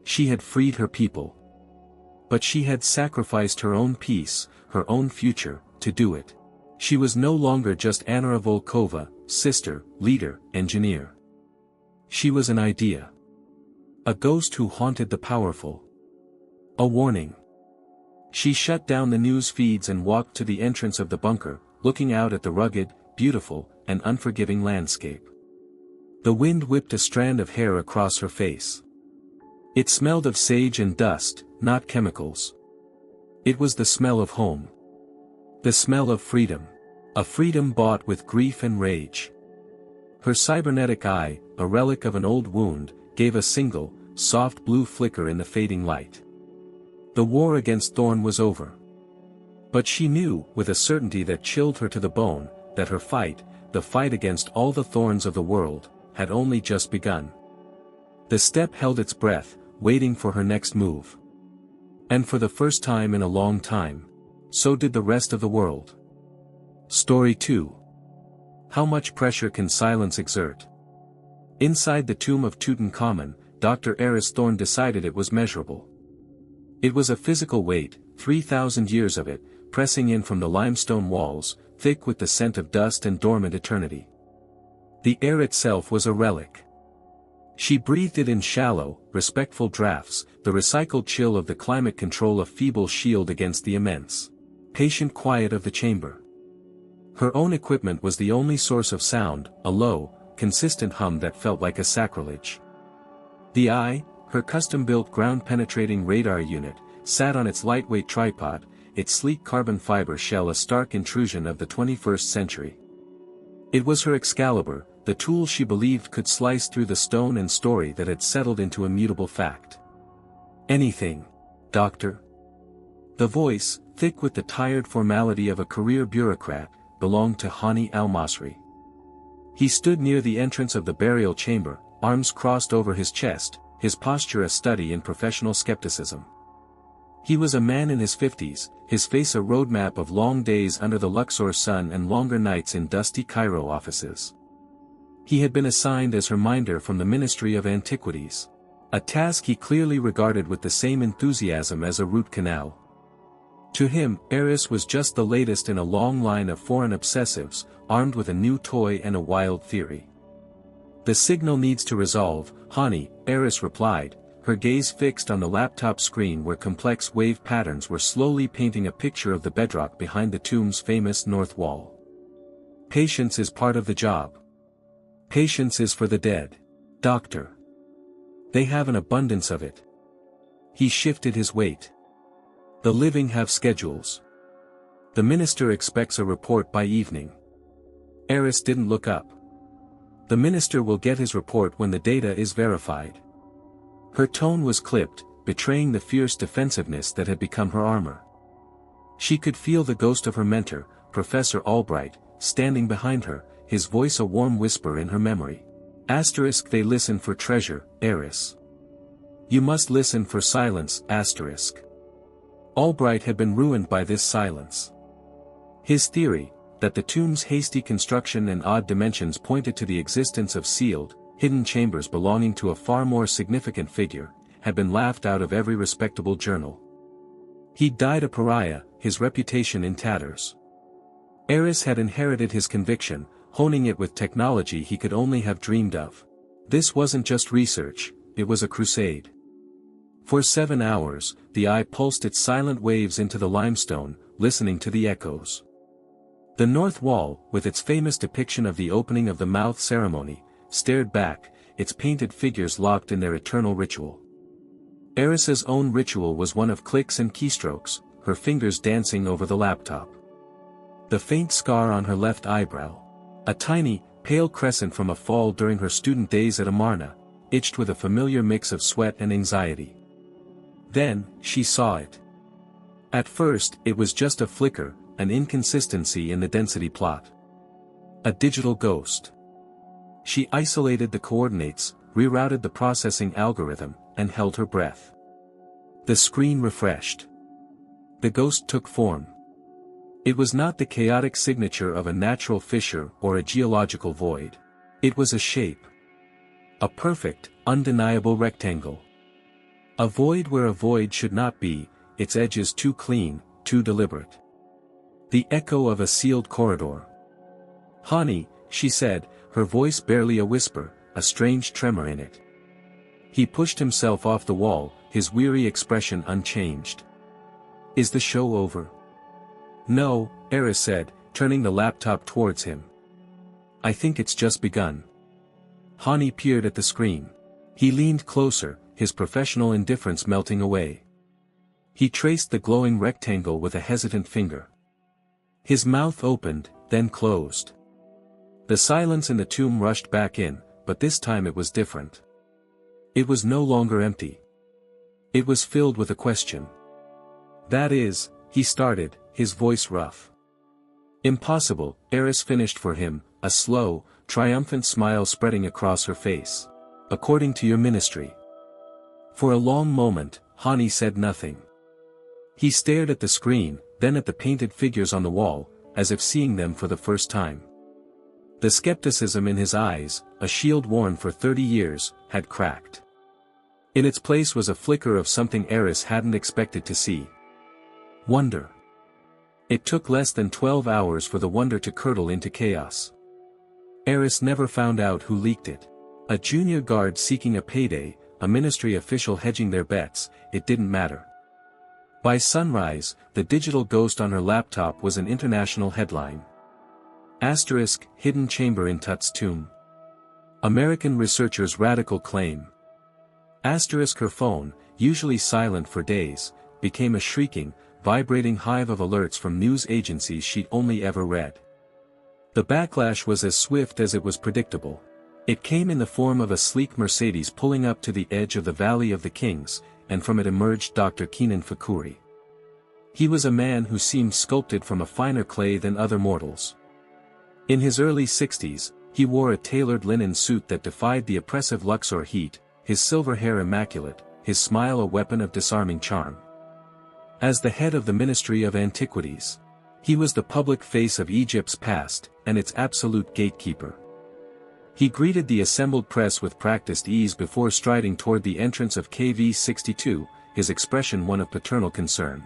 She had freed her people. But she had sacrificed her own peace, her own future, to do it. She was no longer just Anura Volkova, sister, leader, engineer. She was an idea. A ghost who haunted the powerful. A warning. She shut down the news feeds and walked to the entrance of the bunker, looking out at the rugged, beautiful, and unforgiving landscape. The wind whipped a strand of hair across her face. It smelled of sage and dust, not chemicals. It was the smell of home. The smell of freedom. A freedom bought with grief and rage. Her cybernetic eye, a relic of an old wound, gave a single, soft blue flicker in the fading light. The war against Thorn was over. But she knew, with a certainty that chilled her to the bone, that her fight, the fight against all the thorns of the world, had only just begun. The steppe held its breath, waiting for her next move. And for the first time in a long time, so did the rest of the world. Story 2. How much pressure can silence exert? Inside the tomb of Tutankhamun, Dr. Eris Thorn decided it was measurable. It was a physical weight, 3,000 years of it, pressing in from the limestone walls, thick with the scent of dust and dormant eternity. The air itself was a relic. She breathed it in shallow, respectful draughts, the recycled chill of the climate control a feeble shield against the immense, patient quiet of the chamber. Her own equipment was the only source of sound, a low, consistent hum that felt like a sacrilege. The eye, her custom-built ground-penetrating radar unit, sat on its lightweight tripod, its sleek carbon fiber shell a stark intrusion of the 21st century. It was her Excalibur, the tool she believed could slice through the stone and story that had settled into immutable fact. Anything, Doctor? The voice, thick with the tired formality of a career bureaucrat, belonged to Hani al-Masri. He stood near the entrance of the burial chamber, arms crossed over his chest, his posture a study in professional skepticism. He was a man in his 50s, his face a roadmap of long days under the Luxor sun and longer nights in dusty Cairo offices. He had been assigned as her minder from the Ministry of Antiquities. A task he clearly regarded with the same enthusiasm as a root canal. To him, Eris was just the latest in a long line of foreign obsessives, armed with a new toy and a wild theory. The signal needs to resolve, Hani, Eris replied, her gaze fixed on the laptop screen where complex wave patterns were slowly painting a picture of the bedrock behind the tomb's famous north wall. Patience is part of the job. Patience is for the dead, Doctor. They have an abundance of it. He shifted his weight. The living have schedules. The minister expects a report by evening. Eris didn't look up. The minister will get his report when the data is verified. Her tone was clipped, betraying the fierce defensiveness that had become her armor. She could feel the ghost of her mentor, Professor Albright, standing behind her, his voice a warm whisper in her memory. They listen for treasure, Eris. You must listen for silence, asterisk. Albright had been ruined by this silence. His theory, that the tomb's hasty construction and odd dimensions pointed to the existence of sealed, hidden chambers belonging to a far more significant figure, had been laughed out of every respectable journal. He'd died a pariah, his reputation in tatters. Eris had inherited his conviction, honing it with technology he could only have dreamed of. This wasn't just research, it was a crusade. For 7 hours, the eye pulsed its silent waves into the limestone, listening to the echoes. The north wall, with its famous depiction of the opening of the mouth ceremony, stared back, its painted figures locked in their eternal ritual. Eris's own ritual was one of clicks and keystrokes, her fingers dancing over the laptop. The faint scar on her left eyebrow, a tiny, pale crescent from a fall during her student days at Amarna, itched with a familiar mix of sweat and anxiety. Then, she saw it. At first, it was just a flicker, an inconsistency in the density plot. A digital ghost. She isolated the coordinates, rerouted the processing algorithm, and held her breath. The screen refreshed. The ghost took form. It was not the chaotic signature of a natural fissure or a geological void. It was a shape. A perfect, undeniable rectangle. A void where a void should not be, its edges too clean, too deliberate. The echo of a sealed corridor. "Honey," she said, her voice barely a whisper, a strange tremor in it. He pushed himself off the wall, his weary expression unchanged. "Is the show over?" "No," Eris said, turning the laptop towards him. "I think it's just begun." Hani peered at the screen. He leaned closer, his professional indifference melting away. He traced the glowing rectangle with a hesitant finger. His mouth opened, then closed. The silence in the tomb rushed back in, but this time it was different. It was no longer empty. It was filled with a question. "That is," he started, his voice rough. "Impossible," Eris finished for him, a slow, triumphant smile spreading across her face. "According to your ministry." For a long moment, Hani said nothing. He stared at the screen, then at the painted figures on the wall, as if seeing them for the first time. The skepticism in his eyes, a shield worn for 30 years, had cracked. In its place was a flicker of something Eris hadn't expected to see. Wonder. It took less than 12 hours for the wonder to curdle into chaos. Eris never found out who leaked it. A junior guard seeking a payday, a ministry official hedging their bets, it didn't matter. By sunrise, the digital ghost on her laptop was an international headline. Asterisk, hidden chamber in Tut's tomb. American researcher's radical claim. Asterisk, her phone, usually silent for days, became a shrieking, vibrating hive of alerts from news agencies she'd only ever read. The backlash was as swift as it was predictable. It came in the form of a sleek Mercedes pulling up to the edge of the Valley of the Kings, and from it emerged Dr. Kenan Fakhouri. He was a man who seemed sculpted from a finer clay than other mortals. In his early 60s, he wore a tailored linen suit that defied the oppressive Luxor heat, his silver hair immaculate, his smile a weapon of disarming charm. As the head of the Ministry of Antiquities, he was the public face of Egypt's past, and its absolute gatekeeper. He greeted the assembled press with practiced ease before striding toward the entrance of KV-62, his expression one of paternal concern.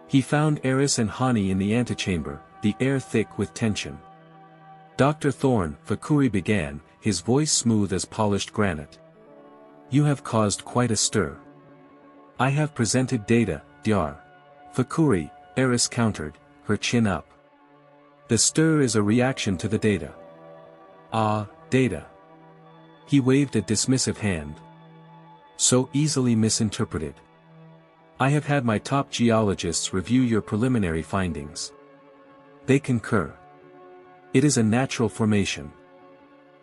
He found Eris and Hani in the antechamber, the air thick with tension. "Dr. Thorne," Fakhouri began, his voice smooth as polished granite. "You have caused quite a stir." "I have presented data, Dr. Fakhouri," Eris countered, her chin up. "The stir is a reaction to the data." "Ah, data." He waved a dismissive hand. "So easily misinterpreted. I have had my top geologists review your preliminary findings. They concur. It is a natural formation.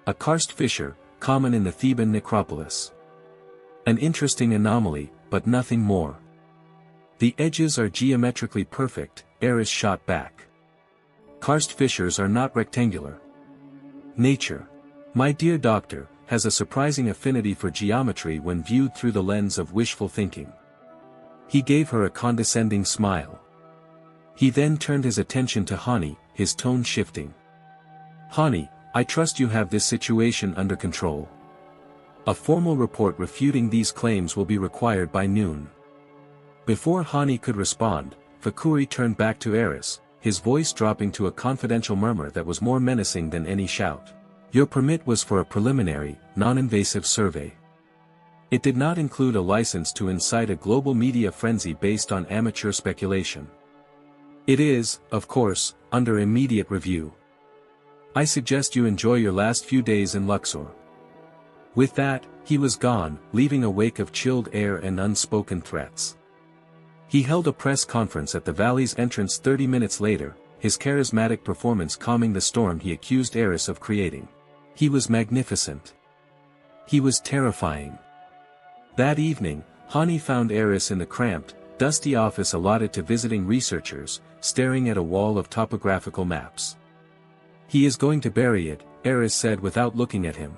A karst fissure, common in the Theban necropolis. An interesting anomaly, but nothing more. The edges are geometrically perfect," Eris shot back. "Karst fissures are not rectangular. Nature. My dear doctor, has a surprising affinity for geometry when viewed through the lens of wishful thinking. He gave her a condescending smile. He then turned his attention to Hani, his tone shifting. "Hani, I trust you have this situation under control. A formal report refuting these claims will be required by noon." Before Hani could respond, Fakuri turned back to Eris, his voice dropping to a confidential murmur that was more menacing than any shout. "Your permit was for a preliminary, non-invasive survey. It did not include a license to incite a global media frenzy based on amateur speculation. It is, of course, under immediate review. I suggest you enjoy your last few days in Luxor." With that, he was gone, leaving a wake of chilled air and unspoken threats. He held a press conference at the valley's entrance 30 minutes later, his charismatic performance calming the storm he accused Eris of creating. He was magnificent. He was terrifying. That evening, Hani found Eris in the cramped, dusty office allotted to visiting researchers, staring at a wall of topographical maps. "He is going to bury it," Eris said without looking at him.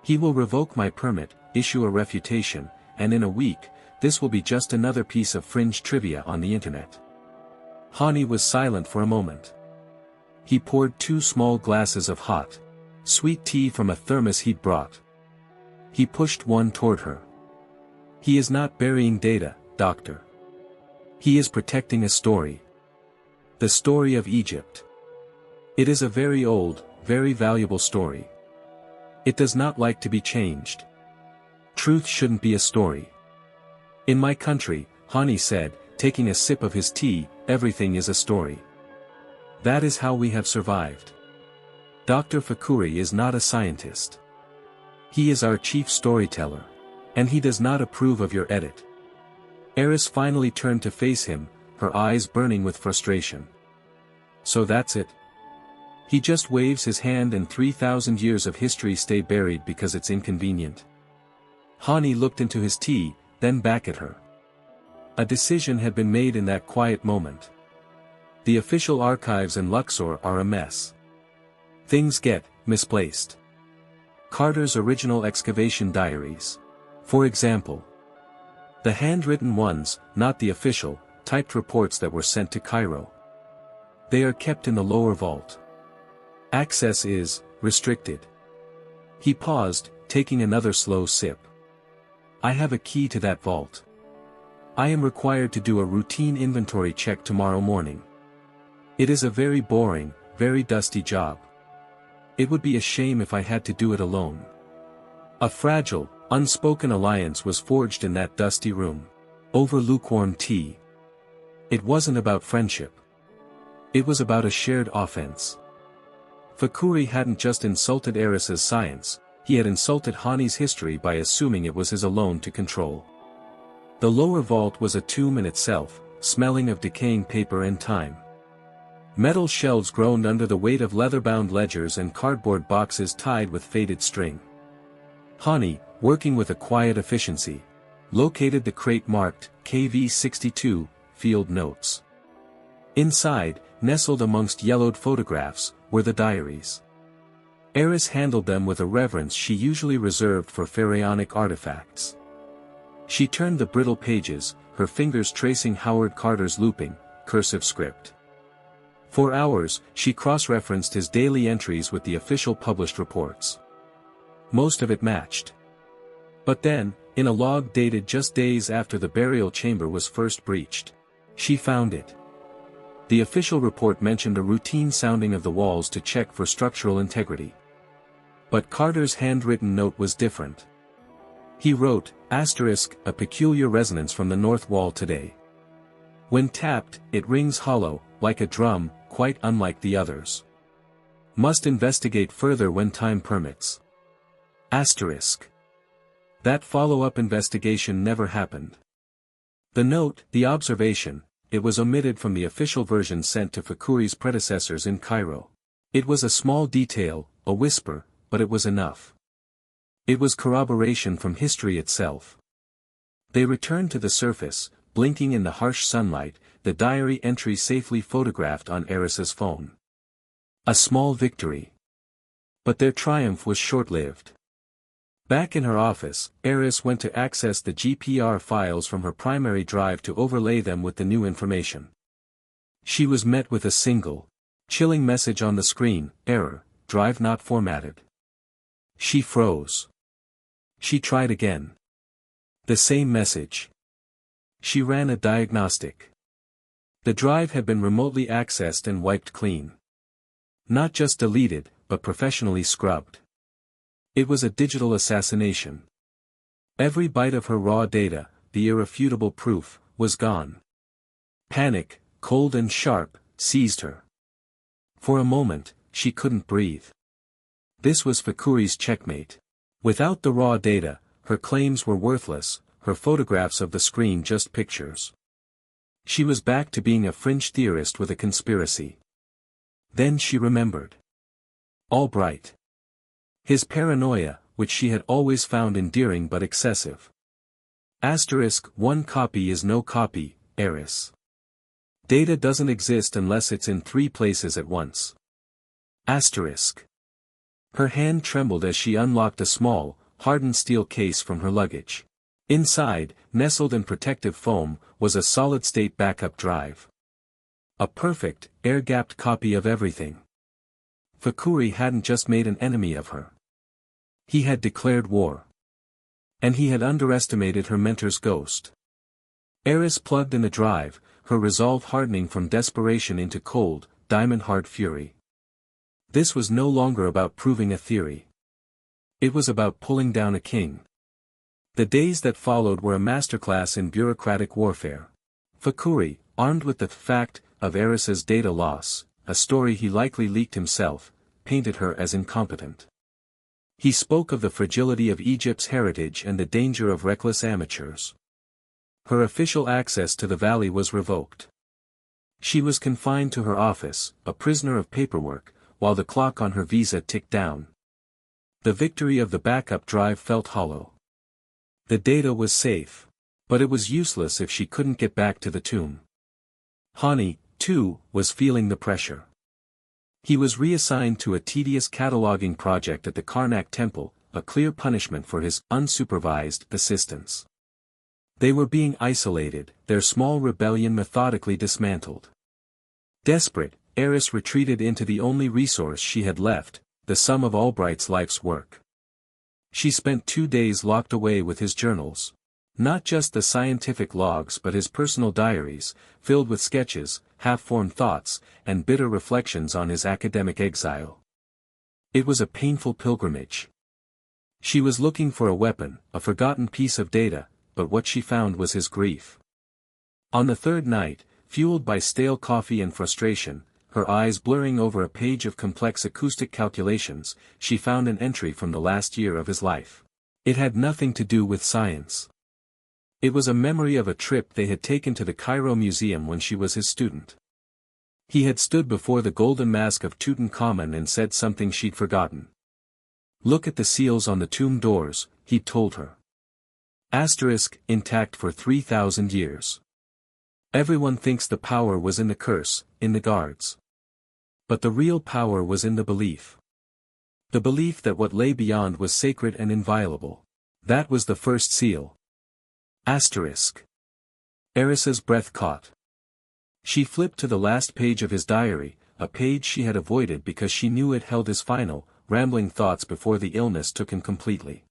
"He will revoke my permit, issue a refutation, and in a week, this will be just another piece of fringe trivia on the internet." Hani was silent for a moment. He poured 2 small glasses of hot, sweet tea from a thermos he'd brought. He pushed one toward her. "He is not burying data, Doctor. He is protecting a story. The story of Egypt. It is a very old, very valuable story. It does not like to be changed. Truth shouldn't be a story. In my country," Hani said, taking a sip of his tea, "everything is a story. That is how we have survived. Dr. Fakuri is not a scientist. He is our chief storyteller. And he does not approve of your edit." Eris finally turned to face him, her eyes burning with frustration. "So that's it? He just waves his hand and 3,000 years of history stay buried because it's inconvenient?" Hani looked into his tea, then back at her. A decision had been made in that quiet moment. The official archives in Luxor are a mess. Things get misplaced. Carter's original excavation diaries, for example. The handwritten ones, not the official, typed reports that were sent to Cairo. They are kept in the lower vault. Access is restricted. He paused, taking another slow sip. "I have a key to that vault. I am required to do a routine inventory check tomorrow morning. It is a very boring, very dusty job. It would be a shame if I had to do it alone." A fragile, unspoken alliance was forged in that dusty room. Over lukewarm tea. It wasn't about friendship. It was about a shared offense. Fakuri hadn't just insulted Eris's science, he had insulted Hani's history by assuming it was his alone to control. The lower vault was a tomb in itself, smelling of decaying paper and time. Metal shelves groaned under the weight of leather-bound ledgers and cardboard boxes tied with faded string. Hani, working with a quiet efficiency, located the crate marked KV62, Field Notes. Inside, nestled amongst yellowed photographs, were the diaries. Eris handled them with a reverence she usually reserved for pharaonic artifacts. She turned the brittle pages, her fingers tracing Howard Carter's looping, cursive script. For hours, she cross-referenced his daily entries with the official published reports. Most of it matched. But then, in a log dated just days after the burial chamber was first breached, she found it. The official report mentioned a routine sounding of the walls to check for structural integrity. But Carter's handwritten note was different. He wrote, **, a peculiar resonance from the north wall today. When tapped, it rings hollow, like a drum, quite unlike the others. Must investigate further when time permits. **. That follow-up investigation never happened. The note, the observation, it was omitted from the official version sent to Fakuri's predecessors in Cairo. It was a small detail, a whisper, but it was enough. It was corroboration from history itself. They returned to the surface, blinking in the harsh sunlight, the diary entry safely photographed on Eris's phone. A small victory. But their triumph was short-lived. Back in her office, Eris went to access the GPR files from her primary drive to overlay them with the new information. She was met with a single, chilling message on the screen: error, drive not formatted. She froze. She tried again. The same message. She ran a diagnostic. The drive had been remotely accessed and wiped clean. Not just deleted, but professionally scrubbed. It was a digital assassination. Every byte of her raw data, the irrefutable proof, was gone. Panic, cold and sharp, seized her. For a moment, she couldn't breathe. This was Fakuri's checkmate. Without the raw data, her claims were worthless, her photographs of the screen just pictures. She was back to being a fringe theorist with a conspiracy. Then she remembered. Albright. His paranoia, which she had always found endearing but excessive. One copy is no copy, Eris. Data doesn't exist unless it's in 3 places at once. Her hand trembled as she unlocked a small, hardened steel case from her luggage. Inside, nestled in protective foam, was a solid-state backup drive. A perfect, air-gapped copy of everything. Fakuri hadn't just made an enemy of her. He had declared war. And he had underestimated her mentor's ghost. Eris plugged in the drive, her resolve hardening from desperation into cold, diamond-hard fury. This was no longer about proving a theory. It was about pulling down a king. The days that followed were a masterclass in bureaucratic warfare. Fakuri, armed with the fact of Eris's data loss, a story he likely leaked himself, painted her as incompetent. He spoke of the fragility of Egypt's heritage and the danger of reckless amateurs. Her official access to the valley was revoked. She was confined to her office, a prisoner of paperwork, while the clock on her visa ticked down. The victory of the backup drive felt hollow. The data was safe. But it was useless if she couldn't get back to the tomb. Hani, too, was feeling the pressure. He was reassigned to a tedious cataloging project at the Karnak temple, a clear punishment for his unsupervised assistance. They were being isolated, their small rebellion methodically dismantled. Desperate, Eris retreated into the only resource she had left, the sum of Albright's life's work. She spent 2 days locked away with his journals. Not just the scientific logs but his personal diaries, filled with sketches, half-formed thoughts, and bitter reflections on his academic exile. It was a painful pilgrimage. She was looking for a weapon, a forgotten piece of data, but what she found was his grief. On the 3rd night, fueled by stale coffee and frustration, her eyes blurring over a page of complex acoustic calculations, she found an entry from the last year of his life. It had nothing to do with science. It was a memory of a trip they had taken to the Cairo Museum when she was his student. He had stood before the golden mask of Tutankhamun and said something she'd forgotten. "Look at the seals on the tomb doors," he told her. Intact for 3,000 years. Everyone thinks the power was in the curse, in the guards. But the real power was in the belief. The belief that what lay beyond was sacred and inviolable. That was the first seal. Eris's breath caught. She flipped to the last page of his diary, a page she had avoided because she knew it held his final, rambling thoughts before the illness took him completely.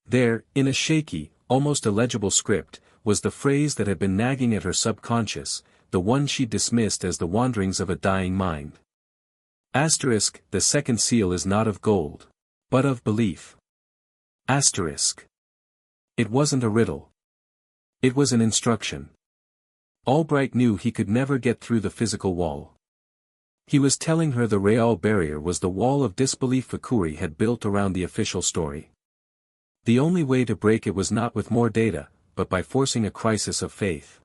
There, in a shaky, almost illegible script, was the phrase that had been nagging at her subconscious, the one she dismissed as the wanderings of a dying mind. The second seal is not of gold, but of belief. It wasn't a riddle. It was an instruction. Albright knew he could never get through the physical wall. He was telling her the real barrier was the wall of disbelief Fakuri had built around the official story. The only way to break it was not with more data, but by forcing a crisis of faith.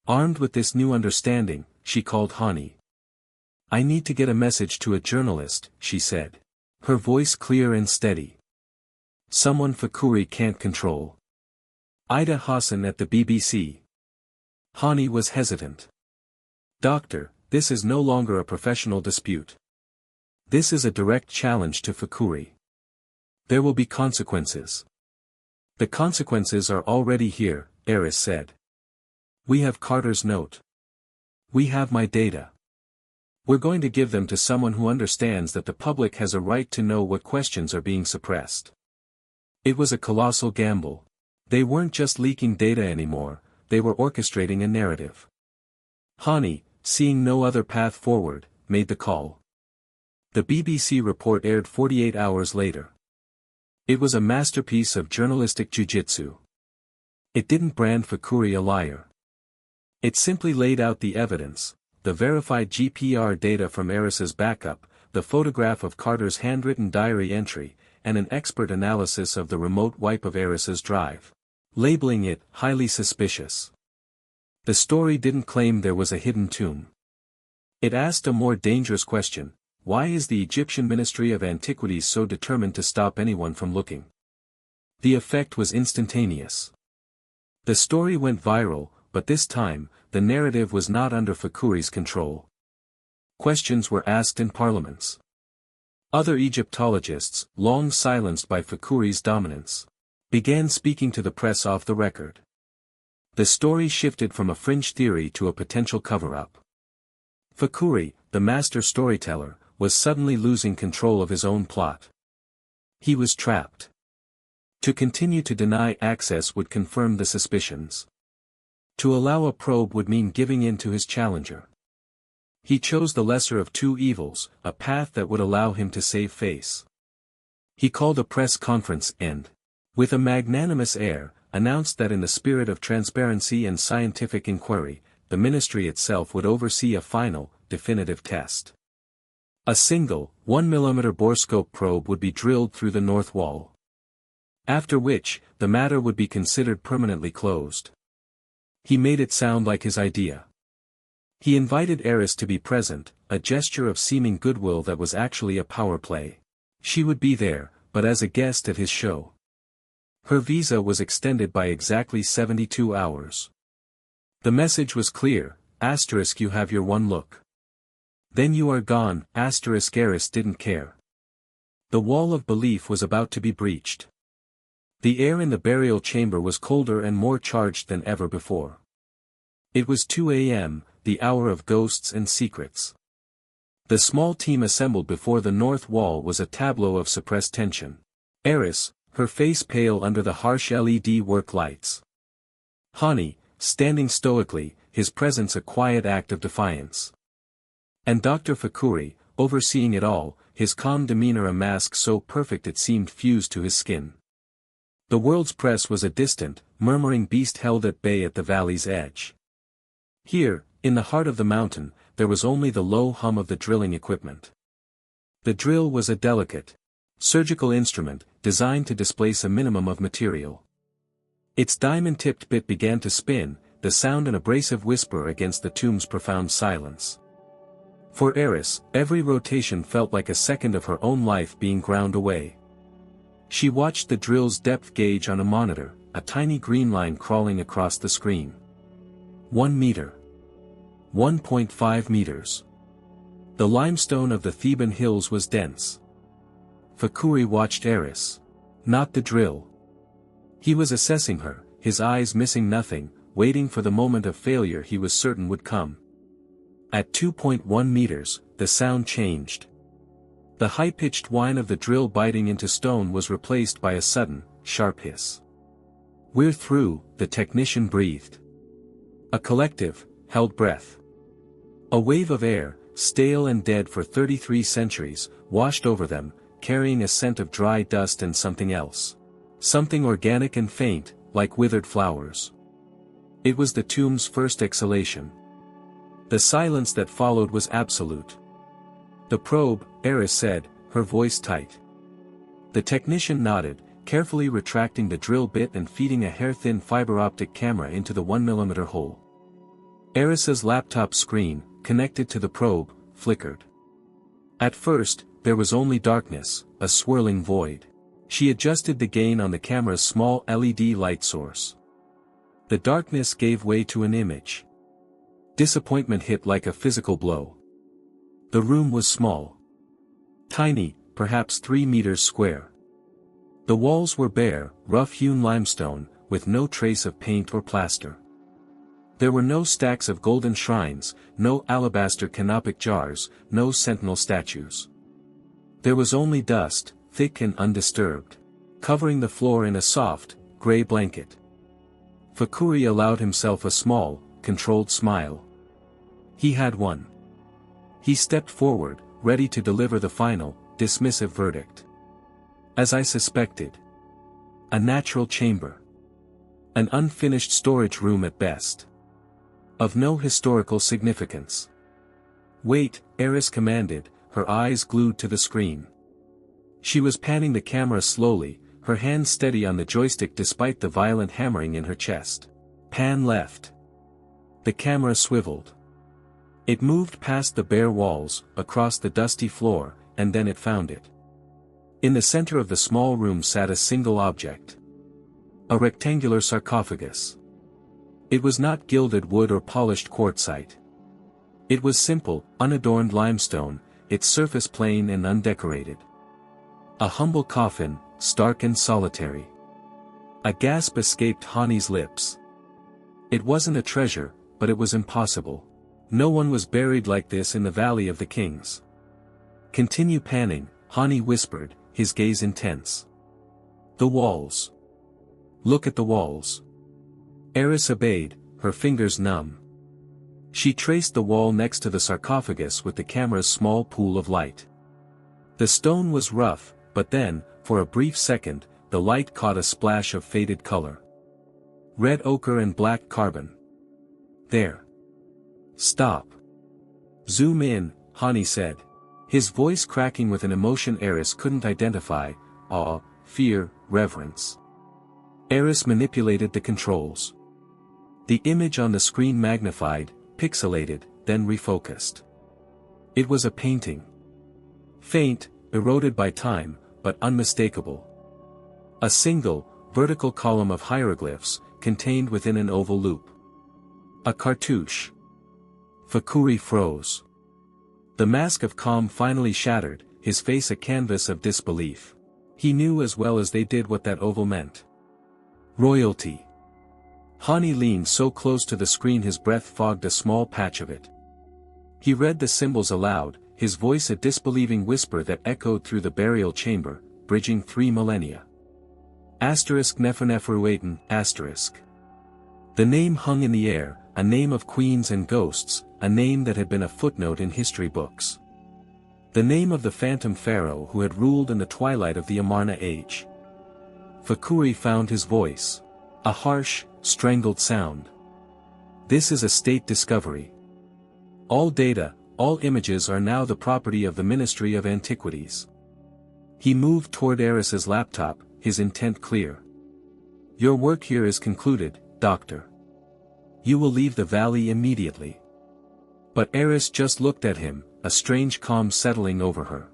Armed with this new understanding, she called Hani. "I need to get a message to a journalist," she said. Her voice clear and steady. "Someone Fakuri can't control." Ida Hassan at the BBC. Hani was hesitant. "Doctor, this is no longer a professional dispute. This is a direct challenge to Fakuri. There will be consequences. The consequences are already here, Eris said. We have Carter's note. We have my data. We're going to give them to someone who understands that the public has a right to know what questions are being suppressed. It was a colossal gamble. They weren't just leaking data anymore, they were orchestrating a narrative. Hani, seeing no other path forward, made the call. The BBC report aired 48 hours later. It was a masterpiece of journalistic jujitsu. It didn't brand Fakhouri a liar. It simply laid out the evidence, the verified GPR data from Eris's backup, the photograph of Carter's handwritten diary entry, and an expert analysis of the remote wipe of Eris's drive, labeling it highly suspicious. The story didn't claim there was a hidden tomb. It asked a more dangerous question: why is the Egyptian Ministry of Antiquities so determined to stop anyone from looking? The effect was instantaneous. The story went viral, but this time, the narrative was not under Fakhouri's control. Questions were asked in parliaments. Other Egyptologists, long silenced by Fakhouri's dominance, began speaking to the press off the record. The story shifted from a fringe theory to a potential cover-up. Fakhouri, the master storyteller, was suddenly losing control of his own plot. He was trapped. To continue to deny access would confirm the suspicions. To allow a probe would mean giving in to his challenger. He chose the lesser of two evils, a path that would allow him to save face. He called a press conference and, with a magnanimous air, announced that in the spirit of transparency and scientific inquiry, the ministry itself would oversee a final, definitive test. A single, 1 mm borescope probe would be drilled through the north wall. After which, the matter would be considered permanently closed. He made it sound like his idea. He invited Eris to be present, a gesture of seeming goodwill that was actually a power play. She would be there, but as a guest at his show. Her visa was extended by exactly 72 hours. The message was clear: * you have your one look. Then you are gone. * Eris didn't care. The wall of belief was about to be breached. The air in the burial chamber was colder and more charged than ever before. It was 2 a.m., the hour of ghosts and secrets. The small team assembled before the north wall was a tableau of suppressed tension. Eris, her face pale under the harsh LED work lights. Hani, standing stoically, his presence a quiet act of defiance. And Dr. Fakhouri, overseeing it all, his calm demeanor a mask so perfect it seemed fused to his skin. The world's press was a distant, murmuring beast held at bay at the valley's edge. Here, in the heart of the mountain, there was only the low hum of the drilling equipment. The drill was a delicate, surgical instrument, designed to displace a minimum of material. Its diamond-tipped bit began to spin, the sound an abrasive whisper against the tomb's profound silence. For Eris, every rotation felt like a second of her own life being ground away. She watched the drill's depth gauge on a monitor, a tiny green line crawling across the screen. 1 meter. 1.5 meters. The limestone of the Theban hills was dense. Fakhouri watched Eris. Not the drill. He was assessing her, his eyes missing nothing, waiting for the moment of failure he was certain would come. At 2.1 meters, the sound changed. The high-pitched whine of the drill biting into stone was replaced by a sudden, sharp hiss. "We're through," the technician breathed. A collective, held breath. A wave of air, stale and dead for 33 centuries, washed over them, carrying a scent of dry dust and something else. Something organic and faint, like withered flowers. It was the tomb's first exhalation. The silence that followed was absolute. "The probe," Eris said, her voice tight. The technician nodded, carefully retracting the drill bit and feeding a hair-thin fiber-optic camera into the 1 mm hole. Eris's laptop screen, connected to the probe, flickered. At first, there was only darkness, a swirling void. She adjusted the gain on the camera's small LED light source. The darkness gave way to an image. Disappointment hit like a physical blow. The room was small. Tiny, perhaps 3 meters square. The walls were bare, rough-hewn limestone, with no trace of paint or plaster. There were no stacks of golden shrines, no alabaster canopic jars, no sentinel statues. There was only dust, thick and undisturbed, covering the floor in a soft, gray blanket. Fakuri allowed himself a small, controlled smile. He had one. He stepped forward, ready to deliver the final, dismissive verdict. As I suspected. A natural chamber. An unfinished storage room at best. Of no historical significance. Wait, Eris commanded, her eyes glued to the screen. She was panning the camera slowly, her hand steady on the joystick despite the violent hammering in her chest. Pan left. The camera swiveled. It moved past the bare walls, across the dusty floor, and then it found it. In the center of the small room sat a single object. A rectangular sarcophagus. It was not gilded wood or polished quartzite. It was simple, unadorned limestone, its surface plain and undecorated. A humble coffin, stark and solitary. A gasp escaped Hani's lips. It wasn't a treasure, but it was impossible. No one was buried like this in the Valley of the Kings. Continue panning, Hani whispered, his gaze intense. The walls. Look at the walls. Eris obeyed, her fingers numb. She traced the wall next to the sarcophagus with the camera's small pool of light. The stone was rough, but then, for a brief second, the light caught a splash of faded color. Red ochre and black carbon. There. Stop. Zoom in, Hani said. His voice cracking with an emotion Eris couldn't identify, awe, fear, reverence. Eris manipulated the controls. The image on the screen magnified, pixelated, then refocused. It was a painting. Faint, eroded by time, but unmistakable. A single, vertical column of hieroglyphs, contained within an oval loop. A cartouche. Fakuri froze. The mask of calm finally shattered, his face a canvas of disbelief. He knew as well as they did what that oval meant. Royalty. Hani leaned so close to the screen his breath fogged a small patch of it. He read the symbols aloud, his voice a disbelieving whisper that echoed through the burial chamber, bridging 3 millennia. Asterisk Neferneferuaten, asterisk. The name hung in the air, a name of queens and ghosts, a name that had been a footnote in history books. The name of the phantom pharaoh who had ruled in the twilight of the Amarna age. Fakuri found his voice. A harsh, strangled sound. This is a state discovery. All data, all images are now the property of the Ministry of Antiquities. He moved toward Eris's laptop, his intent clear. Your work here is concluded, Doctor. You will leave the valley immediately. But Eris just looked at him, a strange calm settling over her.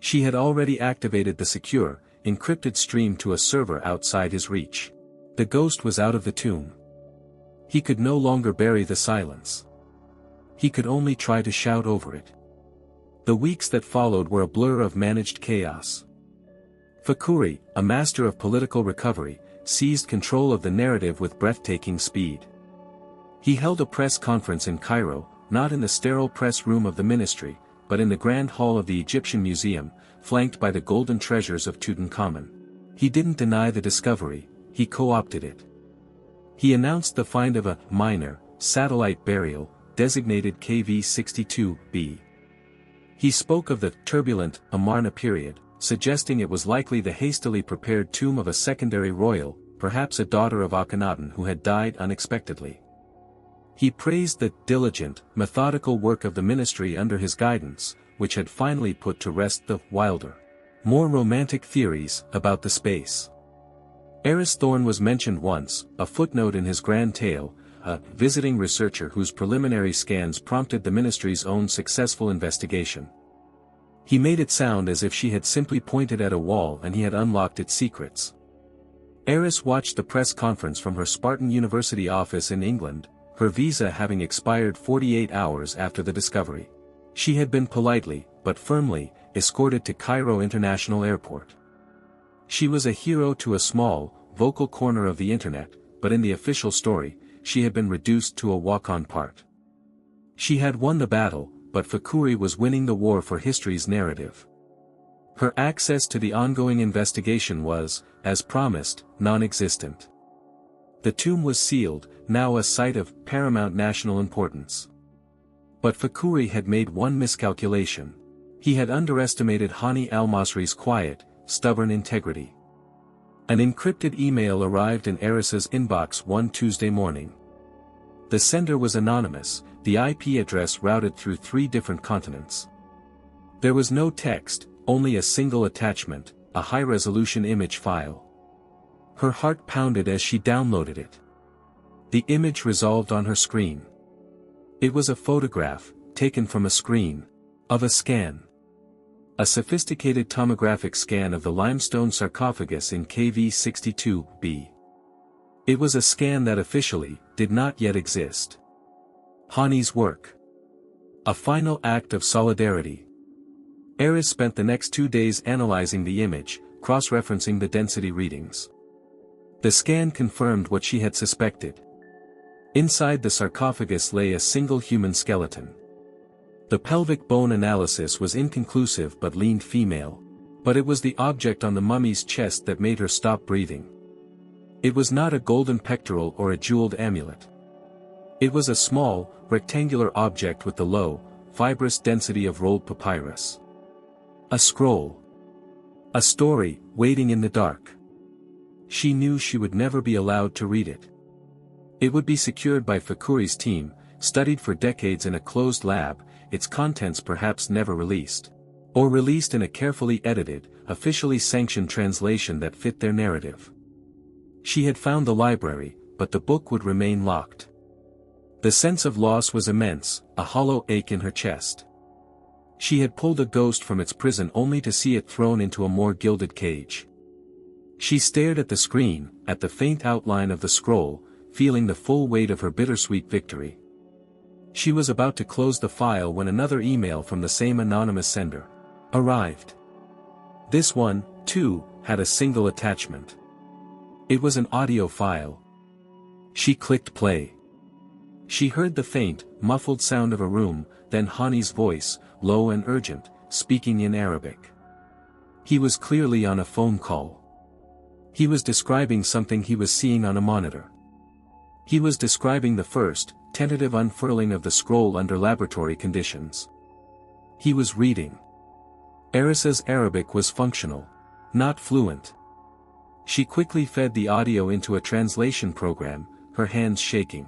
She had already activated the secure, encrypted stream to a server outside his reach. The ghost was out of the tomb. He could no longer bury the silence. He could only try to shout over it. The weeks that followed were a blur of managed chaos. Fakuri, a master of political recovery, seized control of the narrative with breathtaking speed. He held a press conference in Cairo, not in the sterile press room of the ministry, but in the grand hall of the Egyptian Museum, flanked by the golden treasures of Tutankhamun. He didn't deny the discovery, he co-opted it. He announced the find of a minor satellite burial, designated KV-62b. He spoke of the turbulent Amarna period, suggesting it was likely the hastily prepared tomb of a secondary royal, perhaps a daughter of Akhenaten who had died unexpectedly. He praised the diligent, methodical work of the ministry under his guidance, which had finally put to rest the wilder, more romantic theories about the space. Eris Thorne was mentioned once, a footnote in his grand tale, a visiting researcher whose preliminary scans prompted the ministry's own successful investigation. He made it sound as if she had simply pointed at a wall and he had unlocked its secrets. Eris watched the press conference from her Spartan University office in England, her visa having expired 48 hours after the discovery. She had been politely, but firmly, escorted to Cairo International Airport. She was a hero to a small, vocal corner of the internet, but in the official story, she had been reduced to a walk-on part. She had won the battle, but Fakuri was winning the war for history's narrative. Her access to the ongoing investigation was, as promised, non-existent. The tomb was sealed, now a site of paramount national importance. But Fakuri had made one miscalculation. He had underestimated Hani al-Masri's quiet, stubborn integrity. An encrypted email arrived in Eris's inbox one Tuesday morning. The sender was anonymous, the IP address routed through 3 different continents. There was no text, only a single attachment, a high-resolution image file. Her heart pounded as she downloaded it. The image resolved on her screen. It was a photograph, taken from a screen, of a scan. A sophisticated tomographic scan of the limestone sarcophagus in KV-62b. It was a scan that officially did not yet exist. Hani's work. A final act of solidarity. Eris spent the next 2 days analyzing the image, cross-referencing the density readings. The scan confirmed what she had suspected. Inside the sarcophagus lay a single human skeleton. The pelvic bone analysis was inconclusive but leaned female. But it was the object on the mummy's chest that made her stop breathing. It was not a golden pectoral or a jeweled amulet. It was a small, rectangular object with the low, fibrous density of rolled papyrus. A scroll. A story, waiting in the dark. She knew she would never be allowed to read it. It would be secured by Fakuri's team, studied for decades in a closed lab, its contents perhaps never released. Or released in a carefully edited, officially sanctioned translation that fit their narrative. She had found the library, but the book would remain locked. The sense of loss was immense, a hollow ache in her chest. She had pulled a ghost from its prison only to see it thrown into a more gilded cage. She stared at the screen, at the faint outline of the scroll, feeling the full weight of her bittersweet victory. She was about to close the file when another email from the same anonymous sender arrived. This one, too, had a single attachment. It was an audio file. She clicked play. She heard the faint, muffled sound of a room, then Hani's voice, low and urgent, speaking in Arabic. He was clearly on a phone call. He was describing something he was seeing on a monitor. He was describing the first, tentative unfurling of the scroll under laboratory conditions. He was reading. Eris's Arabic was functional, not fluent. She quickly fed the audio into a translation program, her hands shaking.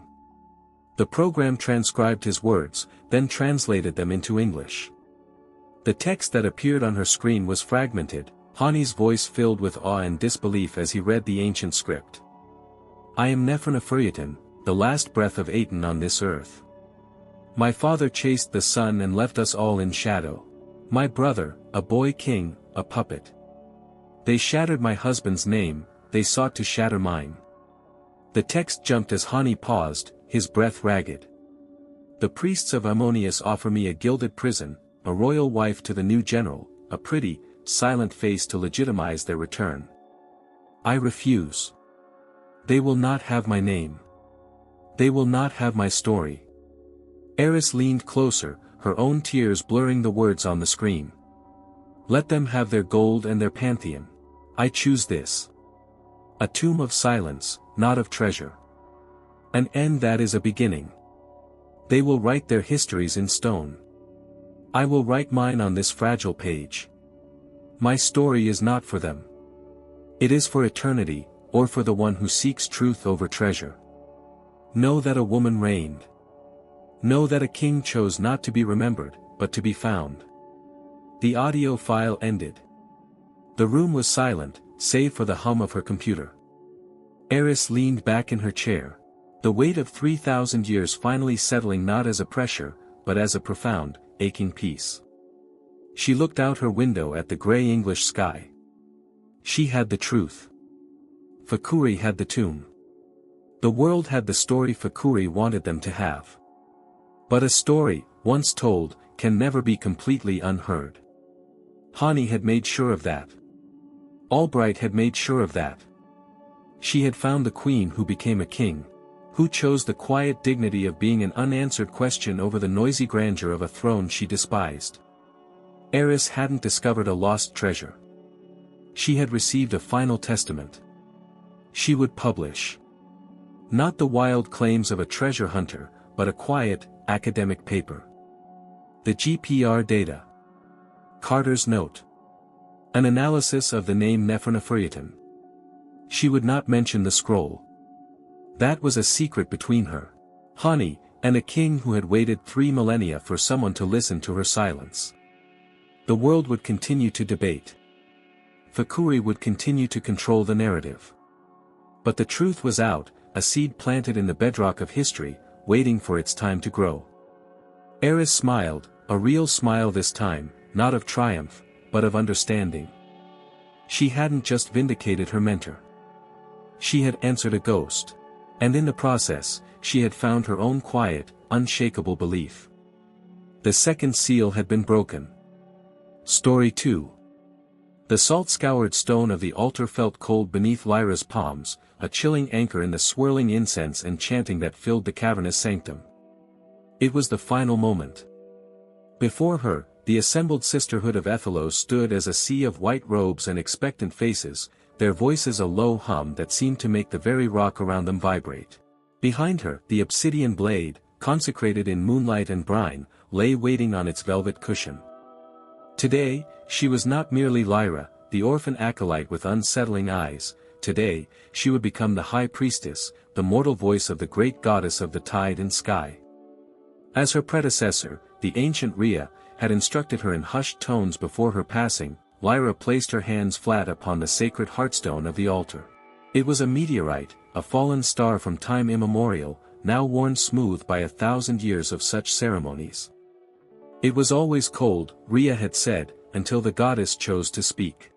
The program transcribed his words, then translated them into English. The text that appeared on her screen was fragmented, Hani's voice filled with awe and disbelief as he read the ancient script. I am Neferneferutin, the last breath of Aten on this earth. My father chased the sun and left us all in shadow. My brother, a boy king, a puppet. They shattered my husband's name, they sought to shatter mine. The text jumped as Hani paused, his breath ragged. The priests of Ammonius offer me a gilded prison, a royal wife to the new general, a pretty, silent face to legitimize their return. I refuse. They will not have my name. They will not have my story. Eris leaned closer, her own tears blurring the words on the screen. Let them have their gold and their pantheon. I choose this. A tomb of silence, not of treasure. An end that is a beginning. They will write their histories in stone. I will write mine on this fragile page. My story is not for them. It is for eternity, or for the one who seeks truth over treasure. Know that a woman reigned. Know that a king chose not to be remembered, but to be found. The audio file ended. The room was silent, save for the hum of her computer. Eris leaned back in her chair. The weight of 3,000 years finally settling not as a pressure, but as a profound, aching peace. She looked out her window at the grey English sky. She had the truth. Fakuri had the tomb. The world had the story Fakuri wanted them to have. But a story, once told, can never be completely unheard. Hani had made sure of that. Albright had made sure of that. She had found the queen who became a king, who chose the quiet dignity of being an unanswered question over the noisy grandeur of a throne she despised. Eris hadn't discovered a lost treasure. She had received a final testament. She would publish. Not the wild claims of a treasure hunter, but a quiet, academic paper. The GPR data. Carter's note. An analysis of the name Neferneferutin. She would not mention the scroll. That was a secret between her, Hani, and a king who had waited 3 millennia for someone to listen to her silence. The world would continue to debate. Fakuri would continue to control the narrative. But the truth was out, a seed planted in the bedrock of history, waiting for its time to grow. Eris smiled, a real smile this time, not of triumph, but of understanding. She hadn't just vindicated her mentor. She had answered a ghost. And in the process, she had found her own quiet, unshakable belief. The second seal had been broken. Story 2. The salt-scoured stone of the altar felt cold beneath Lyra's palms, a chilling anchor in the swirling incense and chanting that filled the cavernous sanctum. It was the final moment. Before her, the assembled sisterhood of Aethelos stood as a sea of white robes and expectant faces, their voices a low hum that seemed to make the very rock around them vibrate. Behind her, the obsidian blade, consecrated in moonlight and brine, lay waiting on its velvet cushion. Today, she was not merely Lyra, the orphan acolyte with unsettling eyes. Today, she would become the high priestess, the mortal voice of the great goddess of the tide and sky. As her predecessor, the ancient Rhea, had instructed her in hushed tones before her passing, Lyra placed her hands flat upon the sacred heartstone of the altar. It was a meteorite, a fallen star from time immemorial, now worn smooth by 1,000 years of such ceremonies. It was always cold, Rhea had said, until the goddess chose to speak.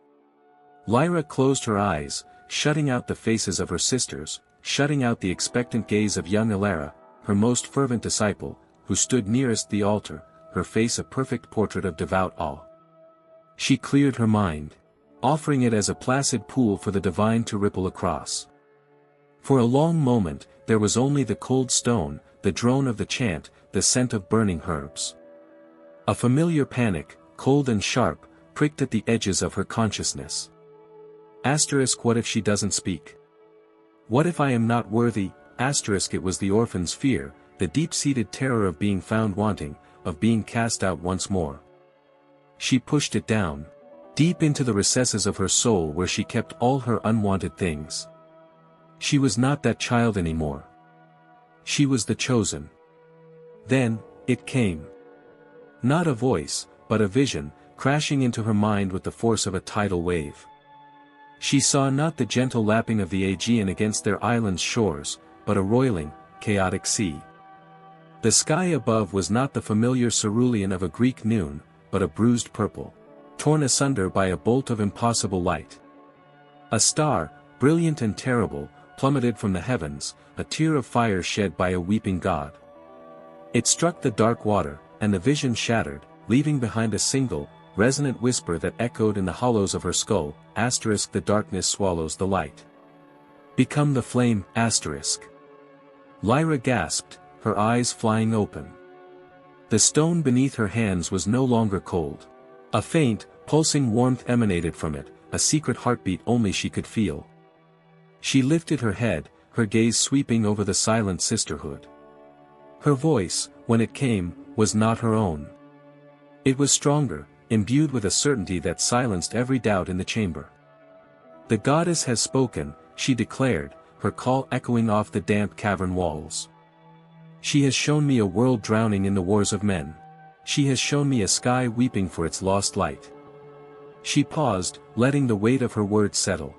Lyra closed her eyes, shutting out the faces of her sisters, shutting out the expectant gaze of young Elara, her most fervent disciple, who stood nearest the altar, her face a perfect portrait of devout awe. She cleared her mind, offering it as a placid pool for the divine to ripple across. For a long moment, there was only the cold stone, the drone of the chant, the scent of burning herbs. A familiar panic, cold and sharp, pricked at the edges of her consciousness. What if she doesn't speak? What if I am not worthy? It was the orphan's fear, the deep-seated terror of being found wanting, of being cast out once more. She pushed it down, deep into the recesses of her soul where she kept all her unwanted things. She was not that child anymore. She was the chosen. Then, it came. Not a voice, but a vision, crashing into her mind with the force of a tidal wave. She saw not the gentle lapping of the Aegean against their island's shores, but a roiling, chaotic sea. The sky above was not the familiar cerulean of a Greek noon, but a bruised purple, torn asunder by a bolt of impossible light. A star, brilliant and terrible, plummeted from the heavens, a tear of fire shed by a weeping god. It struck the dark water, and the vision shattered, leaving behind a single, resonant whisper that echoed in the hollows of her skull, the darkness swallows the light. Become the flame, Lyra gasped, her eyes flying open. The stone beneath her hands was no longer cold. A faint, pulsing warmth emanated from it, a secret heartbeat only she could feel. She lifted her head, her gaze sweeping over the silent sisterhood. Her voice, when it came, was not her own. It was stronger, imbued with a certainty that silenced every doubt in the chamber. The goddess has spoken, she declared, her call echoing off the damp cavern walls. She has shown me a world drowning in the wars of men. She has shown me a sky weeping for its lost light. She paused, letting the weight of her words settle.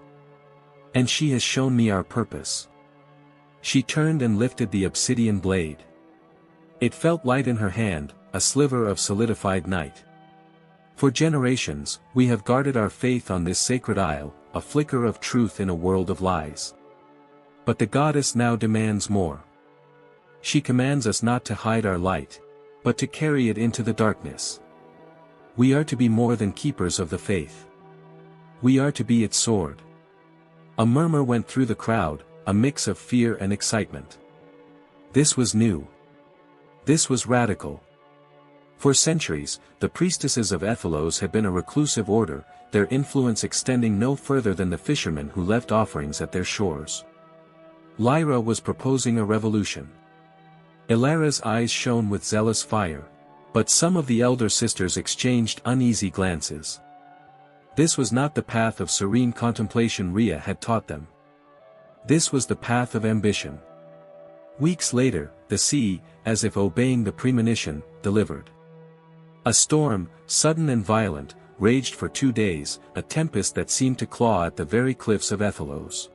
And she has shown me our purpose. She turned and lifted the obsidian blade. It felt light in her hand, a sliver of solidified night. For generations, we have guarded our faith on this sacred isle, a flicker of truth in a world of lies. But the goddess now demands more. She commands us not to hide our light, but to carry it into the darkness. We are to be more than keepers of the faith. We are to be its sword. A murmur went through the crowd, a mix of fear and excitement. This was new. This was radical. For centuries, the priestesses of Aethelos had been a reclusive order, their influence extending no further than the fishermen who left offerings at their shores. Lyra was proposing a revolution. Ilara's eyes shone with zealous fire. But some of the elder sisters exchanged uneasy glances. This was not the path of serene contemplation Rhea had taught them. This was the path of ambition. Weeks later, the sea, as if obeying the premonition, delivered. A storm, sudden and violent, raged for 2 days, a tempest that seemed to claw at the very cliffs of Aethelos.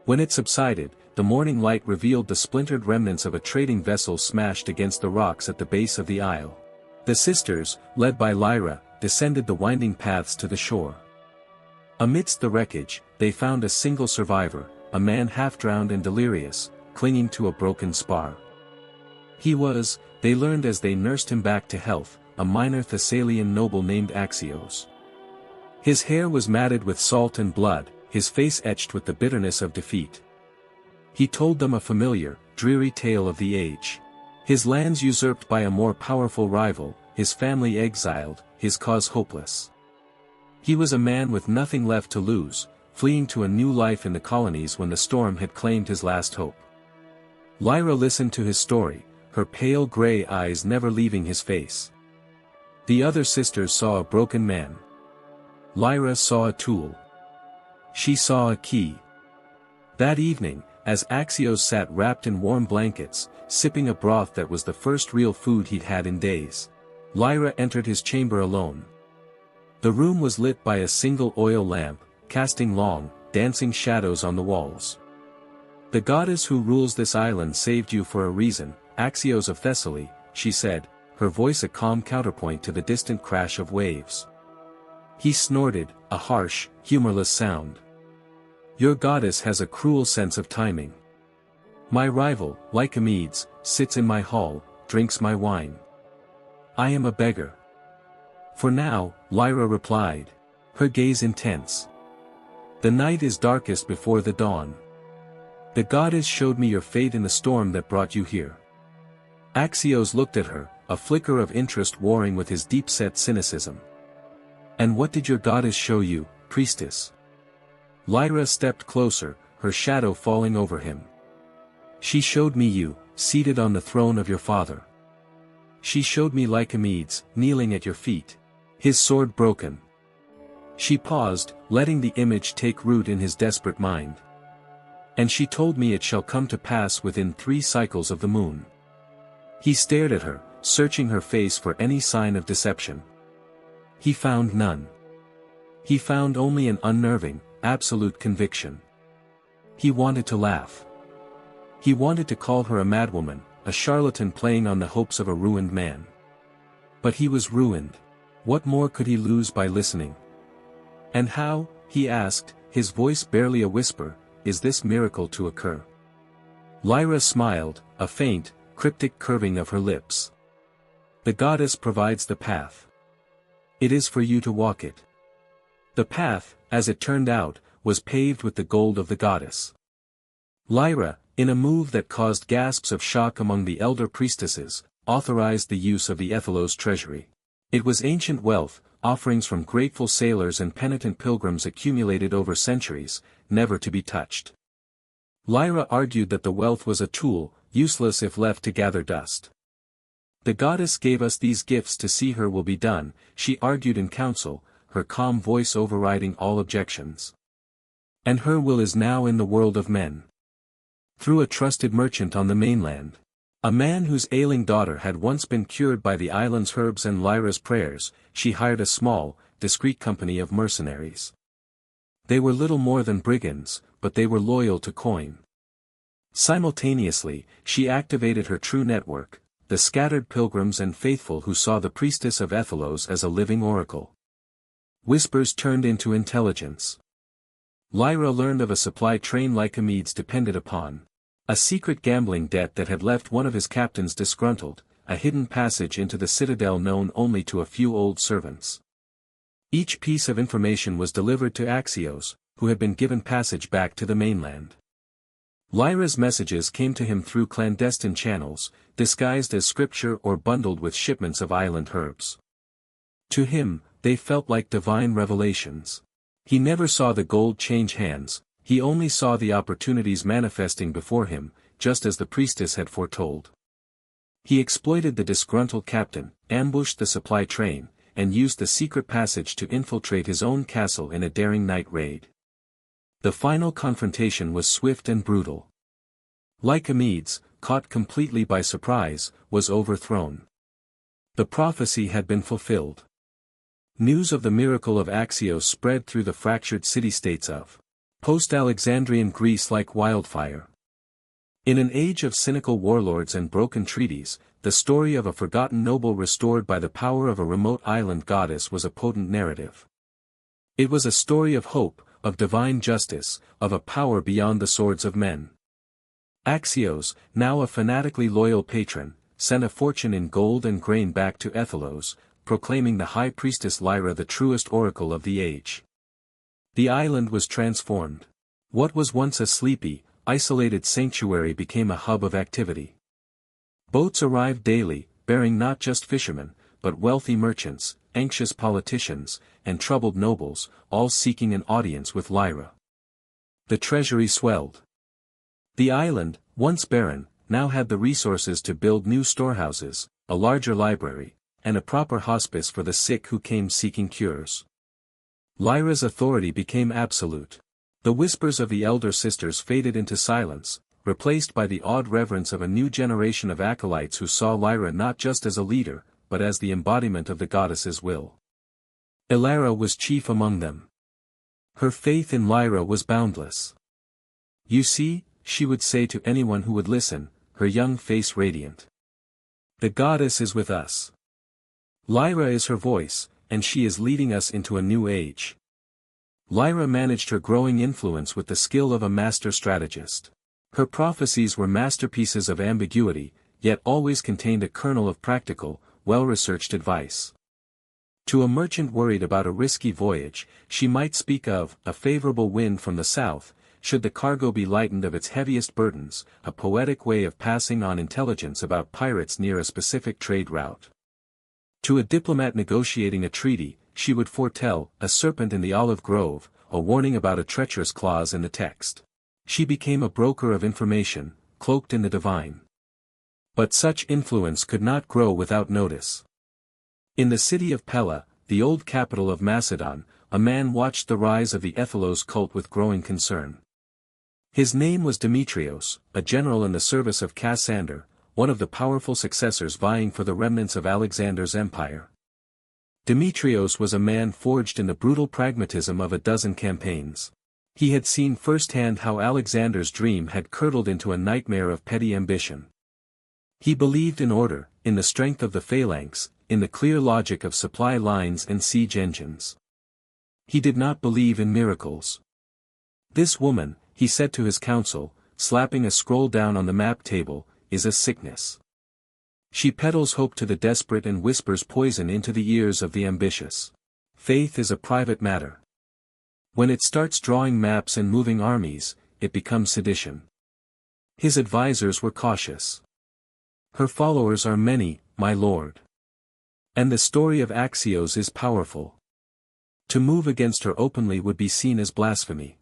When it subsided, the morning light revealed the splintered remnants of a trading vessel smashed against the rocks at the base of the isle. The sisters, led by Lyra, descended the winding paths to the shore. Amidst the wreckage, they found a single survivor, a man half-drowned and delirious, clinging to a broken spar. He was, they learned as they nursed him back to health, a minor Thessalian noble named Axios. His hair was matted with salt and blood, his face etched with the bitterness of defeat. He told them a familiar, dreary tale of the age. His lands usurped by a more powerful rival, his family exiled, his cause hopeless. He was a man with nothing left to lose, fleeing to a new life in the colonies when the storm had claimed his last hope. Lyra listened to his story, her pale gray eyes never leaving his face. The other sisters saw a broken man. Lyra saw a tool. She saw a key. That evening, as Axios sat wrapped in warm blankets, sipping a broth that was the first real food he'd had in days, Lyra entered his chamber alone. The room was lit by a single oil lamp, casting long, dancing shadows on the walls. "The goddess who rules this island saved you for a reason, Axios of Thessaly," she said, her voice a calm counterpoint to the distant crash of waves. He snorted, a harsh, humorless sound. "Your goddess has a cruel sense of timing. My rival, Lycomedes, sits in my hall, drinks my wine. I am a beggar." "For now," Lyra replied, her gaze intense. "The night is darkest before the dawn. The goddess showed me your fate in the storm that brought you here." Axios looked at her, a flicker of interest warring with his deep-set cynicism. "And what did your goddess show you, priestess?" Lyra stepped closer, her shadow falling over him. "She showed me you, seated on the throne of your father. She showed me Lycomedes, kneeling at your feet, his sword broken." She paused, letting the image take root in his desperate mind. "And she told me it shall come to pass within 3 cycles of the moon." He stared at her, searching her face for any sign of deception. He found none. He found only an unnerving, absolute conviction. He wanted to laugh. He wanted to call her a madwoman, a charlatan playing on the hopes of a ruined man. But he was ruined. What more could he lose by listening? "And how," he asked, his voice barely a whisper, "is this miracle to occur?" Lyra smiled, a faint, cryptic curving of her lips. "The goddess provides the path. It is for you to walk it." The path, as it turned out, was paved with the gold of the goddess. Lyra, in a move that caused gasps of shock among the elder priestesses, authorized the use of the Aethelos treasury. It was ancient wealth, offerings from grateful sailors and penitent pilgrims accumulated over centuries, never to be touched. Lyra argued that the wealth was a tool, useless if left to gather dust. "The goddess gave us these gifts to see her will be done," she argued in council, her calm voice overriding all objections. "And her will is now in the world of men. Through a trusted merchant on the mainland. A man whose ailing daughter had once been cured by the island's herbs and Lyra's prayers, she hired a small, discreet company of mercenaries. They were little more than brigands, but they were loyal to coin. Simultaneously, she activated her true network, the scattered pilgrims and faithful who saw the priestess of Aethelos as a living oracle. Whispers turned into intelligence. Lyra learned of a supply train Lycomedes depended upon. A secret gambling debt that had left one of his captains disgruntled, a hidden passage into the citadel known only to a few old servants. Each piece of information was delivered to Axios, who had been given passage back to the mainland. Lyra's messages came to him through clandestine channels, disguised as scripture or bundled with shipments of island herbs. To him, they felt like divine revelations. He never saw the gold change hands, he only saw the opportunities manifesting before him, just as the priestess had foretold. He exploited the disgruntled captain, ambushed the supply train, and used the secret passage to infiltrate his own castle in a daring night raid. The final confrontation was swift and brutal. Lycomedes, caught completely by surprise, was overthrown. The prophecy had been fulfilled. News of the miracle of Axios spread through the fractured city-states of post-Alexandrian Greece like wildfire. In an age of cynical warlords and broken treaties, the story of a forgotten noble restored by the power of a remote island goddess was a potent narrative. It was a story of hope, of divine justice, of a power beyond the swords of men. Axios, now a fanatically loyal patron, sent a fortune in gold and grain back to Aethelos, proclaiming the high priestess Lyra the truest oracle of the age. The island was transformed. What was once a sleepy, isolated sanctuary became a hub of activity. Boats arrived daily, bearing not just fishermen, but wealthy merchants, anxious politicians, and troubled nobles, all seeking an audience with Lyra. The treasury swelled. The island, once barren, now had the resources to build new storehouses, a larger library, and a proper hospice for the sick who came seeking cures. Lyra's authority became absolute. The whispers of the elder sisters faded into silence, replaced by the awed reverence of a new generation of acolytes who saw Lyra not just as a leader, but as the embodiment of the goddess's will. Elara was chief among them. Her faith in Lyra was boundless. "You see," she would say to anyone who would listen, her young face radiant. "The goddess is with us. Lyra is her voice, and she is leading us into a new age." Lyra managed her growing influence with the skill of a master strategist. Her prophecies were masterpieces of ambiguity, yet always contained a kernel of practical, well-researched advice. To a merchant worried about a risky voyage, she might speak of a favorable wind from the south, should the cargo be lightened of its heaviest burdens, a poetic way of passing on intelligence about pirates near a specific trade route. To a diplomat negotiating a treaty, she would foretell a serpent in the olive grove, a warning about a treacherous clause in the text. She became a broker of information, cloaked in the divine. But such influence could not grow without notice. In the city of Pella, the old capital of Macedon, a man watched the rise of the Aethelos cult with growing concern. His name was Demetrios, a general in the service of Cassander, one of the powerful successors vying for the remnants of Alexander's empire. Demetrios was a man forged in the brutal pragmatism of a dozen campaigns. He had seen firsthand how Alexander's dream had curdled into a nightmare of petty ambition. He believed in order, in the strength of the phalanx, in the clear logic of supply lines and siege engines. He did not believe in miracles. "This woman," he said to his council, slapping a scroll down on the map table, "is a sickness. She peddles hope to the desperate and whispers poison into the ears of the ambitious. Faith is a private matter. When it starts drawing maps and moving armies, it becomes sedition." His advisors were cautious. "Her followers are many, my lord. And the story of Axios is powerful. To move against her openly would be seen as blasphemy."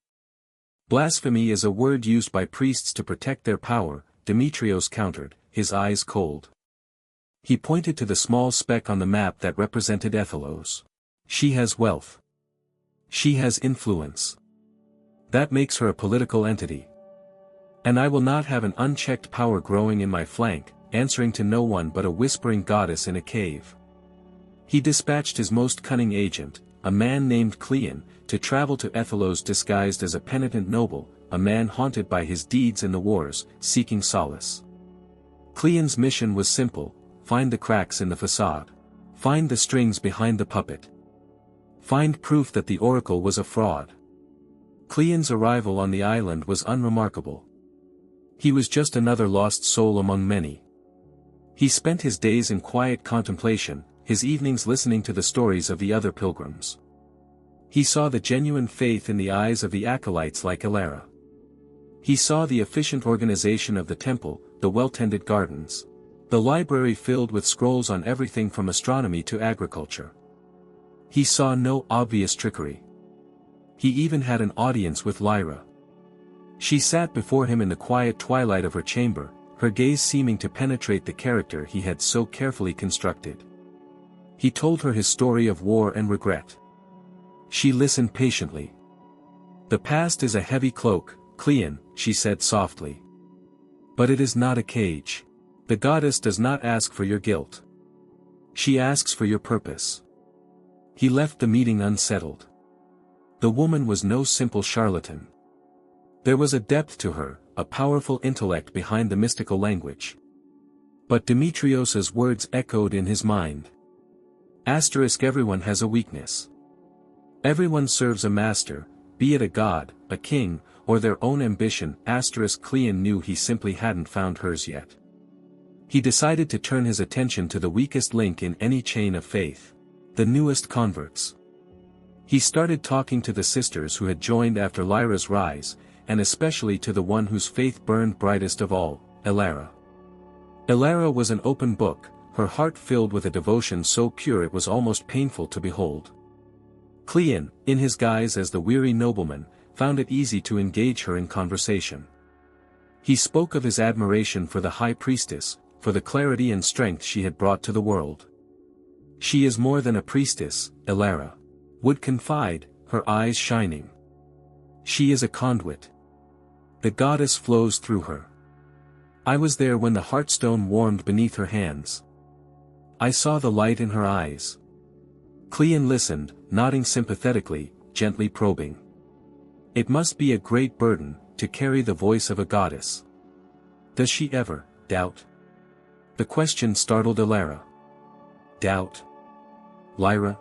"Blasphemy is a word used by priests to protect their power," Demetrios countered, his eyes cold. He pointed to the small speck on the map that represented Aethelos. "She has wealth. She has influence. That makes her a political entity. And I will not have an unchecked power growing in my flank, answering to no one but a whispering goddess in a cave." He dispatched his most cunning agent, a man named Cleon, to travel to Aethelos disguised as a penitent noble, a man haunted by his deeds in the wars, seeking solace. Cleon's mission was simple: find the cracks in the facade. Find the strings behind the puppet. Find proof that the oracle was a fraud. Cleon's arrival on the island was unremarkable. He was just another lost soul among many. He spent his days in quiet contemplation, his evenings listening to the stories of the other pilgrims. He saw the genuine faith in the eyes of the acolytes like Elara. He saw the efficient organization of the temple, the well-tended gardens. The library filled with scrolls on everything from astronomy to agriculture. He saw no obvious trickery. He even had an audience with Lyra. She sat before him in the quiet twilight of her chamber, her gaze seeming to penetrate the character he had so carefully constructed. He told her his story of war and regret. She listened patiently. "The past is a heavy cloak, Cleon," she said softly. "But it is not a cage. The goddess does not ask for your guilt. She asks for your purpose." He left the meeting unsettled. The woman was no simple charlatan. There was a depth to her, a powerful intellect behind the mystical language. But Demetrios's words echoed in his mind. Everyone has a weakness. Everyone serves a master, be it a god, a king, or their own ambition. Cleon knew he simply hadn't found hers yet. He decided to turn his attention to the weakest link in any chain of faith. The newest converts. He started talking to the sisters who had joined after Lyra's rise, and especially to the one whose faith burned brightest of all, Elara. Elara was an open book, her heart filled with a devotion so pure it was almost painful to behold. Cleon, in his guise as the weary nobleman, found it easy to engage her in conversation. He spoke of his admiration for the high priestess, for the clarity and strength she had brought to the world. "She is more than a priestess," Elara would confide, her eyes shining. "She is a conduit. The goddess flows through her. I was there when the heartstone warmed beneath her hands. I saw the light in her eyes." Cleon listened, nodding sympathetically, gently probing. It must be a great burden, to carry the voice of a goddess. Does she ever doubt? The question startled Elara. Doubt? Lyra?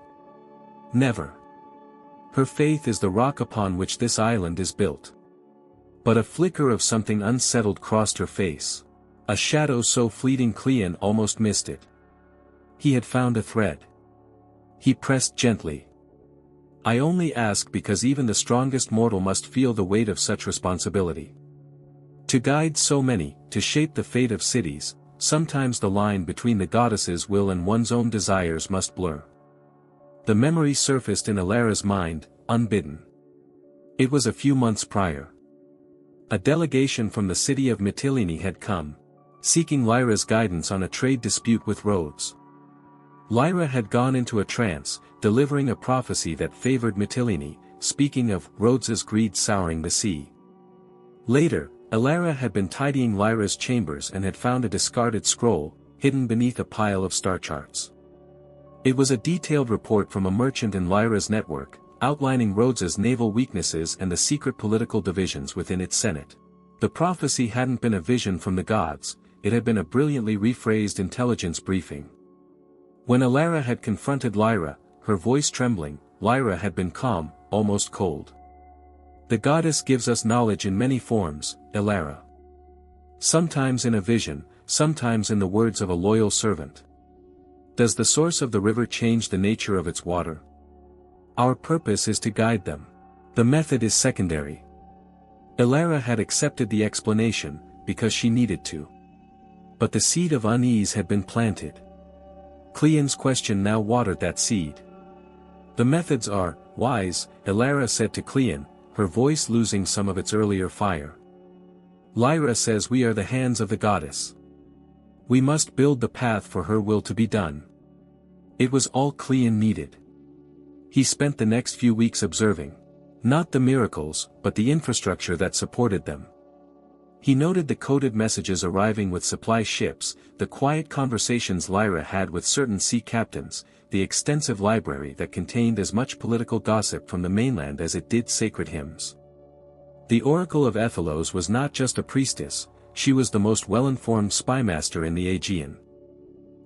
Never. Her faith is the rock upon which this island is built. But a flicker of something unsettled crossed her face. A shadow so fleeting Cleon almost missed it. He had found a thread. He pressed gently. "I only ask because even the strongest mortal must feel the weight of such responsibility. To guide so many, to shape the fate of cities, sometimes the line between the goddess's will and one's own desires must blur." The memory surfaced in Elara's mind, unbidden. It was a few months prior. A delegation from the city of Mytilene had come, seeking Lyra's guidance on a trade dispute with Rhodes. Lyra had gone into a trance, delivering a prophecy that favored Mytilene, speaking of Rhodes's greed souring the sea. Later, Elara had been tidying Lyra's chambers and had found a discarded scroll, hidden beneath a pile of star charts. It was a detailed report from a merchant in Lyra's network, outlining Rhodes's naval weaknesses and the secret political divisions within its senate. The prophecy hadn't been a vision from the gods, it had been a brilliantly rephrased intelligence briefing. When Elara had confronted Lyra, her voice trembling, Lyra had been calm, almost cold. "The goddess gives us knowledge in many forms, Elara. Sometimes in a vision, sometimes in the words of a loyal servant. Does the source of the river change the nature of its water? Our purpose is to guide them. The method is secondary." Elara had accepted the explanation, because she needed to. But the seed of unease had been planted. Cleon's question now watered that seed. "The methods are wise," Elara said to Cleon, her voice losing some of its earlier fire. "Lyra says we are the hands of the goddess. We must build the path for her will to be done." It was all Cleon needed. He spent the next few weeks observing. Not the miracles, but the infrastructure that supported them. He noted the coded messages arriving with supply ships, the quiet conversations Lyra had with certain sea captains, the extensive library that contained as much political gossip from the mainland as it did sacred hymns. The Oracle of Aethelos was not just a priestess, she was the most well-informed spymaster in the Aegean.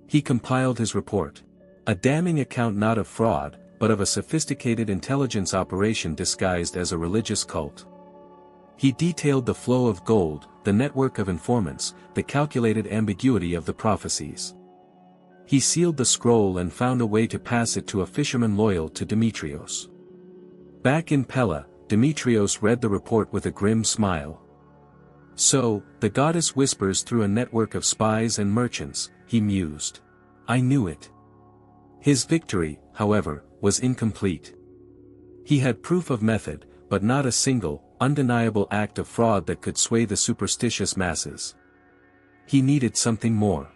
He compiled his report. A damning account not of fraud, but of a sophisticated intelligence operation disguised as a religious cult. He detailed the flow of gold, the network of informants, the calculated ambiguity of the prophecies. He sealed the scroll and found a way to pass it to a fisherman loyal to Demetrios. Back in Pella, Demetrios read the report with a grim smile. So, the goddess whispers through a network of spies and merchants, he mused. I knew it. His victory, however, was incomplete. He had proof of method, but not a single, undeniable act of fraud that could sway the superstitious masses. He needed something more.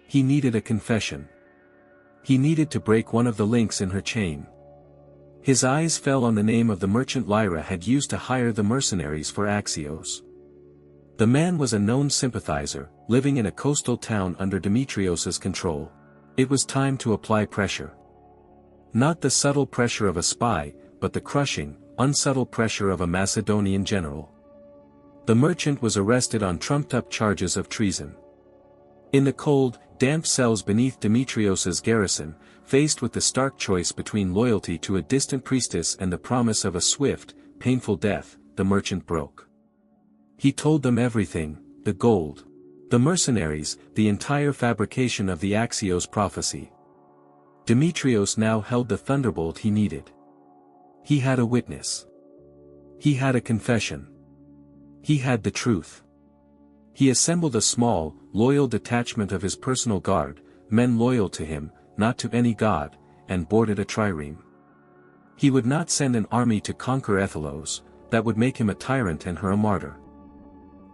He needed a confession. He needed to break one of the links in her chain. His eyes fell on the name of the merchant Lyra had used to hire the mercenaries for Axios. The man was a known sympathizer, living in a coastal town under Demetrios's control. It was time to apply pressure. Not the subtle pressure of a spy, but the crushing, unsubtle pressure of a Macedonian general. The merchant was arrested on trumped-up charges of treason. In the cold, damp cells beneath Demetrios's garrison, faced with the stark choice between loyalty to a distant priestess and the promise of a swift, painful death, the merchant broke. He told them everything, the gold, the mercenaries, the entire fabrication of the Axios prophecy. Demetrios now held the thunderbolt he needed. He had a witness. He had a confession. He had the truth. He assembled a small, loyal detachment of his personal guard, men loyal to him, not to any god, and boarded a trireme. He would not send an army to conquer Aethelcorp's, that would make him a tyrant and her a martyr.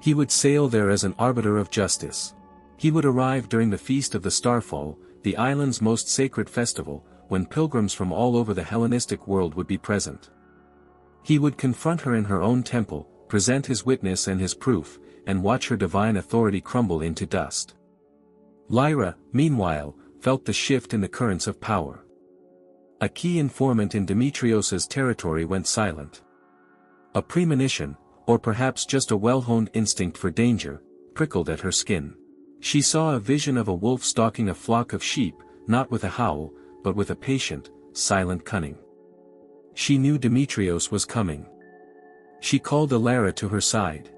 He would sail there as an arbiter of justice. He would arrive during the Feast of the Starfall, the island's most sacred festival, when pilgrims from all over the Hellenistic world would be present. He would confront her in her own temple, present his witness and his proof, and watch her divine authority crumble into dust. Lyra, meanwhile, felt the shift in the currents of power. A key informant in Demetrios's territory went silent. A premonition, or perhaps just a well-honed instinct for danger, prickled at her skin. She saw a vision of a wolf stalking a flock of sheep, not with a howl, but with a patient, silent cunning. She knew Demetrios was coming. She called Alara to her side.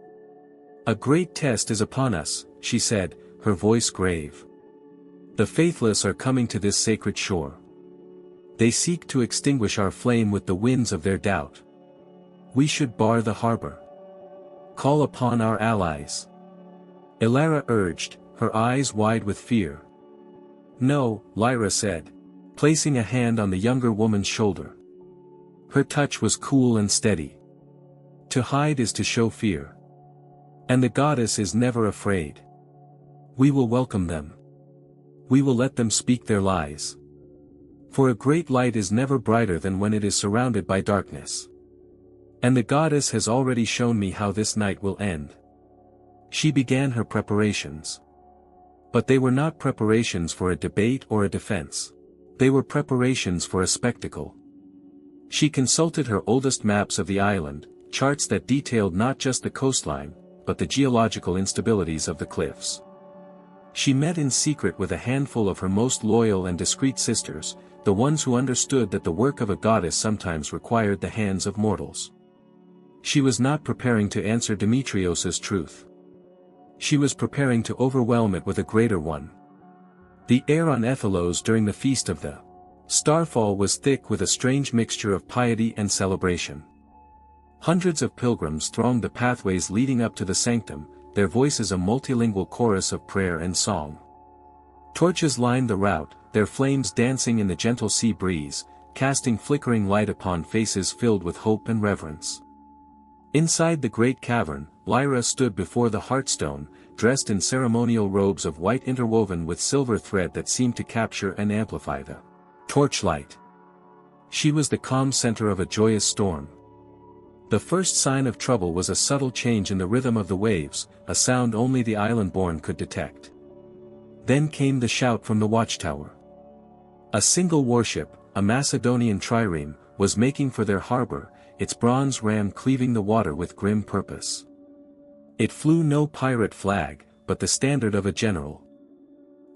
A great test is upon us, she said, her voice grave. The faithless are coming to this sacred shore. They seek to extinguish our flame with the winds of their doubt. We should bar the harbor. Call upon our allies. Alara urged, her eyes wide with fear. No, Lyra said, placing a hand on the younger woman's shoulder. Her touch was cool and steady. To hide is to show fear. And the goddess is never afraid. We will welcome them. We will let them speak their lies. For a great light is never brighter than when it is surrounded by darkness. And the goddess has already shown me how this night will end. She began her preparations. But they were not preparations for a debate or a defense. They were preparations for a spectacle. She consulted her oldest maps of the island, charts that detailed not just the coastline, but the geological instabilities of the cliffs. She met in secret with a handful of her most loyal and discreet sisters, the ones who understood that the work of a goddess sometimes required the hands of mortals. She was not preparing to answer Demetrios's truth. She was preparing to overwhelm it with a greater one. The air on Aethelcorp's during the Feast of the Starfall was thick with a strange mixture of piety and celebration. Hundreds of pilgrims thronged the pathways leading up to the sanctum, their voices a multilingual chorus of prayer and song. Torches lined the route, their flames dancing in the gentle sea breeze, casting flickering light upon faces filled with hope and reverence. Inside the great cavern, Lyra stood before the hearthstone, dressed in ceremonial robes of white interwoven with silver thread that seemed to capture and amplify the torchlight. She was the calm center of a joyous storm. The first sign of trouble was a subtle change in the rhythm of the waves, a sound only the island-born could detect. Then came the shout from the watchtower. A single warship, a Macedonian trireme, was making for their harbor, its bronze ram cleaving the water with grim purpose. It flew no pirate flag, but the standard of a general.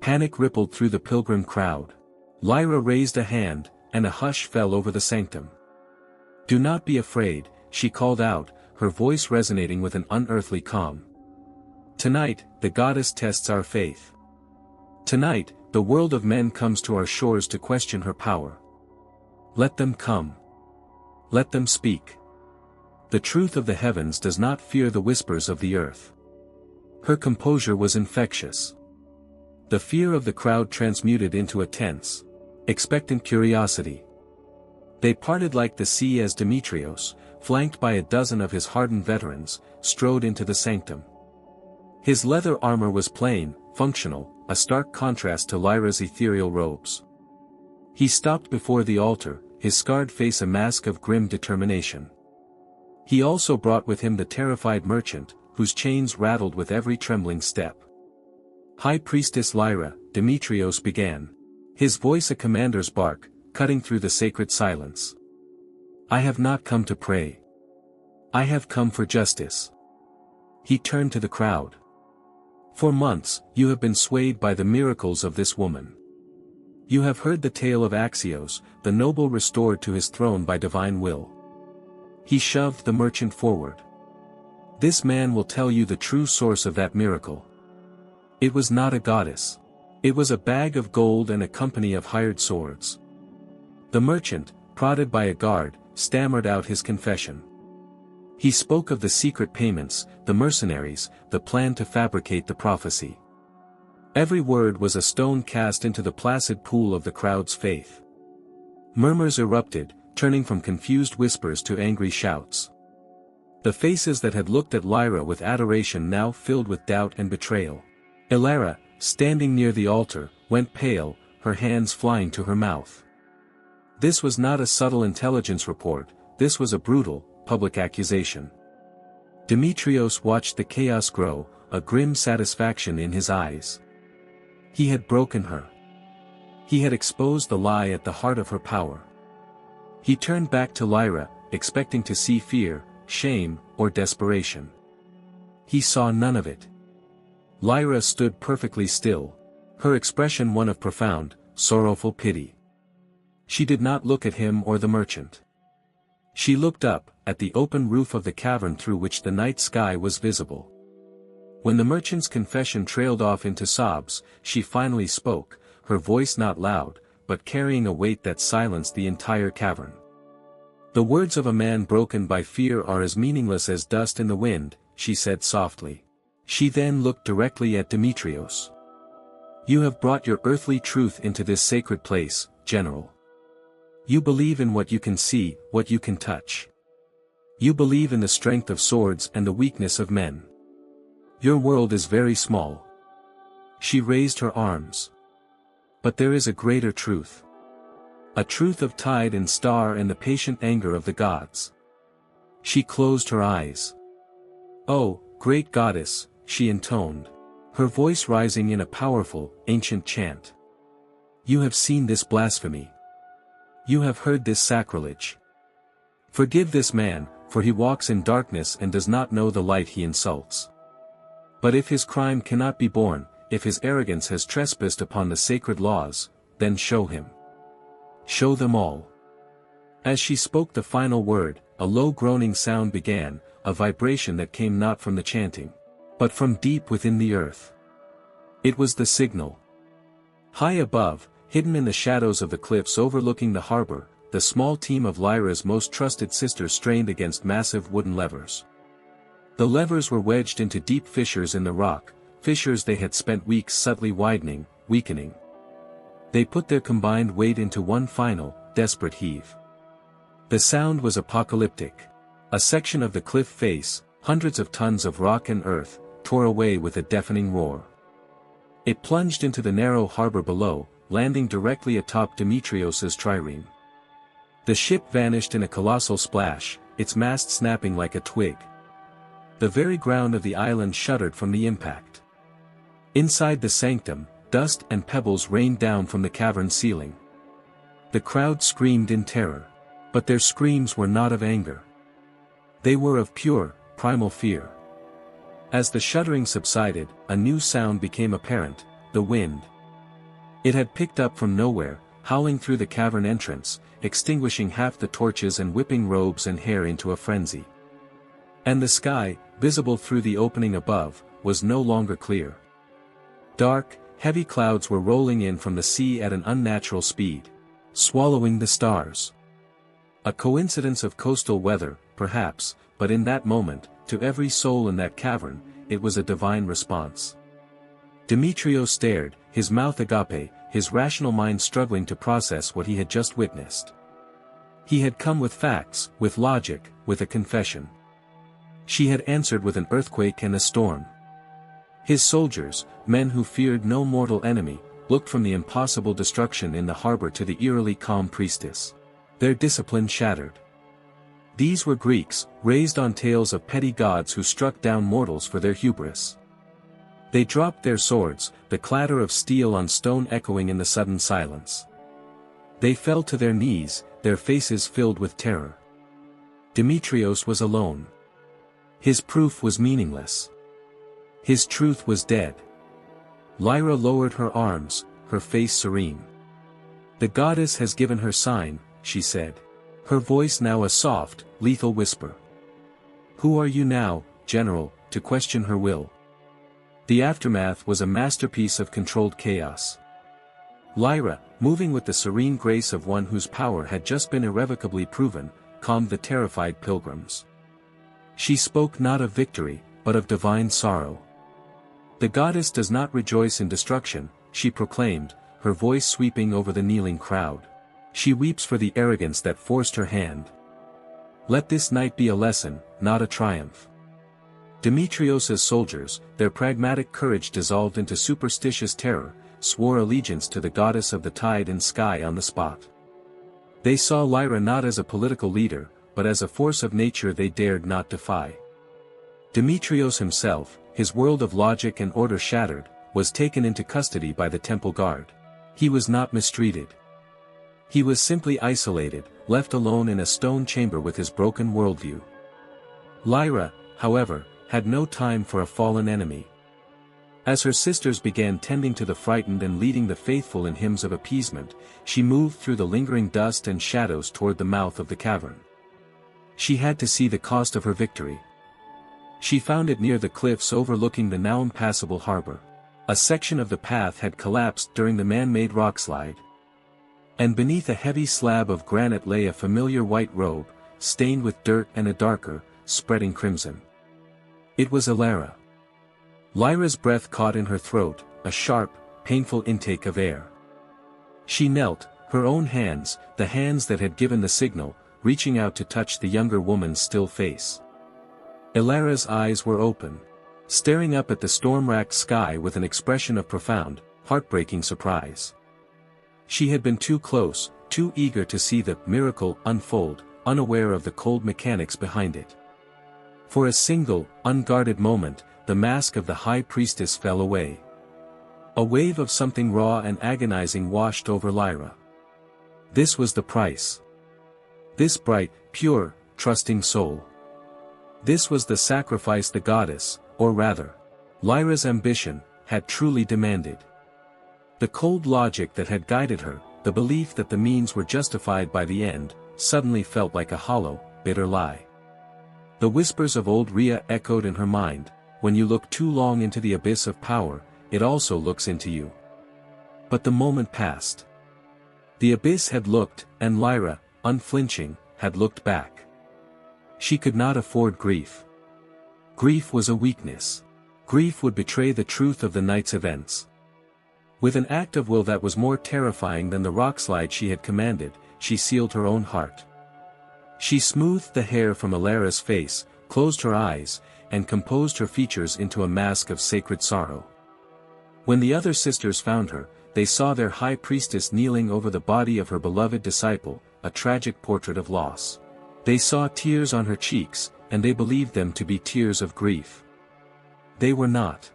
Panic rippled through the pilgrim crowd. Lyra raised a hand, and a hush fell over the sanctum. "Do not be afraid," she called out, her voice resonating with an unearthly calm. "Tonight, the goddess tests our faith. Tonight, the world of men comes to our shores to question her power. Let them come. Let them speak. The truth of the heavens does not fear the whispers of the earth. Her composure was infectious. The fear of the crowd transmuted into a tense, expectant curiosity. They parted like the sea as Demetrios, flanked by a dozen of his hardened veterans, strode into the sanctum. His leather armor was plain, functional, a stark contrast to Lyra's ethereal robes. He stopped before the altar, his scarred face a mask of grim determination. He also brought with him the terrified merchant, whose chains rattled with every trembling step. High Priestess Lyra, Demetrios began. His voice a commander's bark, cutting through the sacred silence. I have not come to pray. I have come for justice. He turned to the crowd. For months, you have been swayed by the miracles of this woman. You have heard the tale of Axios, the noble restored to his throne by divine will. He shoved the merchant forward. This man will tell you the true source of that miracle. It was not a goddess. It was a bag of gold and a company of hired swords. The merchant, prodded by a guard, stammered out his confession. He spoke of the secret payments, the mercenaries, the plan to fabricate the prophecy. Every word was a stone cast into the placid pool of the crowd's faith. Murmurs erupted, turning from confused whispers to angry shouts. The faces that had looked at Lyra with adoration now filled with doubt and betrayal. Ilara, standing near the altar, went pale, her hands flying to her mouth. This was not a subtle intelligence report, this was a brutal, public accusation. Demetrios watched the chaos grow, a grim satisfaction in his eyes. He had broken her. He had exposed the lie at the heart of her power. He turned back to Lyra, expecting to see fear, shame, or desperation. He saw none of it. Lyra stood perfectly still, her expression one of profound, sorrowful pity. She did not look at him or the merchant. She looked up, at the open roof of the cavern through which the night sky was visible. When the merchant's confession trailed off into sobs, she finally spoke, her voice not loud, but carrying a weight that silenced the entire cavern. The words of a man broken by fear are as meaningless as dust in the wind, she said softly. She then looked directly at Demetrios. You have brought your earthly truth into this sacred place, General. You believe in what you can see, what you can touch. You believe in the strength of swords and the weakness of men. Your world is very small. She raised her arms. But there is a greater truth. A truth of tide and star and the patient anger of the gods. She closed her eyes. Oh, great goddess, she intoned, her voice rising in a powerful, ancient chant. You have seen this blasphemy. You have heard this sacrilege. Forgive this man, for he walks in darkness and does not know the light he insults. But if his crime cannot be borne, if his arrogance has trespassed upon the sacred laws, then show him. Show them all. As she spoke the final word, a low groaning sound began, a vibration that came not from the chanting, but from deep within the earth. It was the signal. High above, hidden in the shadows of the cliffs overlooking the harbor, the small team of Lyra's most trusted sisters strained against massive wooden levers. The levers were wedged into deep fissures in the rock, fissures they had spent weeks subtly widening, weakening. They put their combined weight into one final, desperate heave. The sound was apocalyptic. A section of the cliff face, hundreds of tons of rock and earth, tore away with a deafening roar. It plunged into the narrow harbor below, landing directly atop Demetrios's trireme. The ship vanished in a colossal splash, its mast snapping like a twig. The very ground of the island shuddered from the impact. Inside the sanctum, dust and pebbles rained down from the cavern ceiling. The crowd screamed in terror. But their screams were not of anger. They were of pure, primal fear. As the shuddering subsided, a new sound became apparent, the wind. It had picked up from nowhere, howling through the cavern entrance, extinguishing half the torches and whipping robes and hair into a frenzy. And the sky, visible through the opening above, was no longer clear. Dark, heavy clouds were rolling in from the sea at an unnatural speed, swallowing the stars. A coincidence of coastal weather, perhaps, but in that moment, to every soul in that cavern, it was a divine response. Demetrios stared, his mouth agape, his rational mind struggling to process what he had just witnessed. He had come with facts, with logic, with a confession. She had answered with an earthquake and a storm. His soldiers, men who feared no mortal enemy, looked from the impossible destruction in the harbor to the eerily calm priestess. Their discipline shattered. These were Greeks, raised on tales of petty gods who struck down mortals for their hubris. They dropped their swords, the clatter of steel on stone echoing in the sudden silence. They fell to their knees, their faces filled with terror. Demetrios was alone. His proof was meaningless. His truth was dead. Lyra lowered her arms, her face serene. "The goddess has given her sign," she said. Her voice now a soft, lethal whisper. "Who are you now, General, to question her will?" The aftermath was a masterpiece of controlled chaos. Lyra, moving with the serene grace of one whose power had just been irrevocably proven, calmed the terrified pilgrims. She spoke not of victory, but of divine sorrow. "The goddess does not rejoice in destruction," she proclaimed, her voice sweeping over the kneeling crowd. "She weeps for the arrogance that forced her hand. Let this night be a lesson, not a triumph." Demetrios's soldiers, their pragmatic courage dissolved into superstitious terror, swore allegiance to the goddess of the tide and sky on the spot. They saw Lyra not as a political leader, but as a force of nature they dared not defy. Demetrios himself, his world of logic and order shattered, was taken into custody by the temple guard. He was not mistreated. He was simply isolated, left alone in a stone chamber with his broken worldview. Lyra, however, had no time for a fallen enemy. As her sisters began tending to the frightened and leading the faithful in hymns of appeasement, she moved through the lingering dust and shadows toward the mouth of the cavern. She had to see the cost of her victory. She found it near the cliffs overlooking the now impassable harbor. A section of the path had collapsed during the man-made rockslide. And beneath a heavy slab of granite lay a familiar white robe, stained with dirt and a darker, spreading crimson. It was Lyra. Lyra's breath caught in her throat, a sharp, painful intake of air. She knelt, her own hands, the hands that had given the signal, reaching out to touch the younger woman's still face. Lyra's eyes were open, staring up at the storm-racked sky with an expression of profound, heartbreaking surprise. She had been too close, too eager to see the miracle unfold, unaware of the cold mechanics behind it. For a single, unguarded moment, the mask of the high priestess fell away. A wave of something raw and agonizing washed over Lyra. This was the price. This bright, pure, trusting soul. This was the sacrifice the goddess, or rather, Lyra's ambition, had truly demanded. The cold logic that had guided her, the belief that the means were justified by the end, suddenly felt like a hollow, bitter lie. The whispers of old Rhea echoed in her mind, when you look too long into the abyss of power, it also looks into you. But the moment passed. The abyss had looked, and Lyra, unflinching, had looked back. She could not afford grief. Grief was a weakness. Grief would betray the truth of the night's events. With an act of will that was more terrifying than the rockslide she had commanded, she sealed her own heart. She smoothed the hair from Lyra's face, closed her eyes, and composed her features into a mask of sacred sorrow. When the other sisters found her, they saw their high priestess kneeling over the body of her beloved disciple, a tragic portrait of loss. They saw tears on her cheeks, and they believed them to be tears of grief. They were not.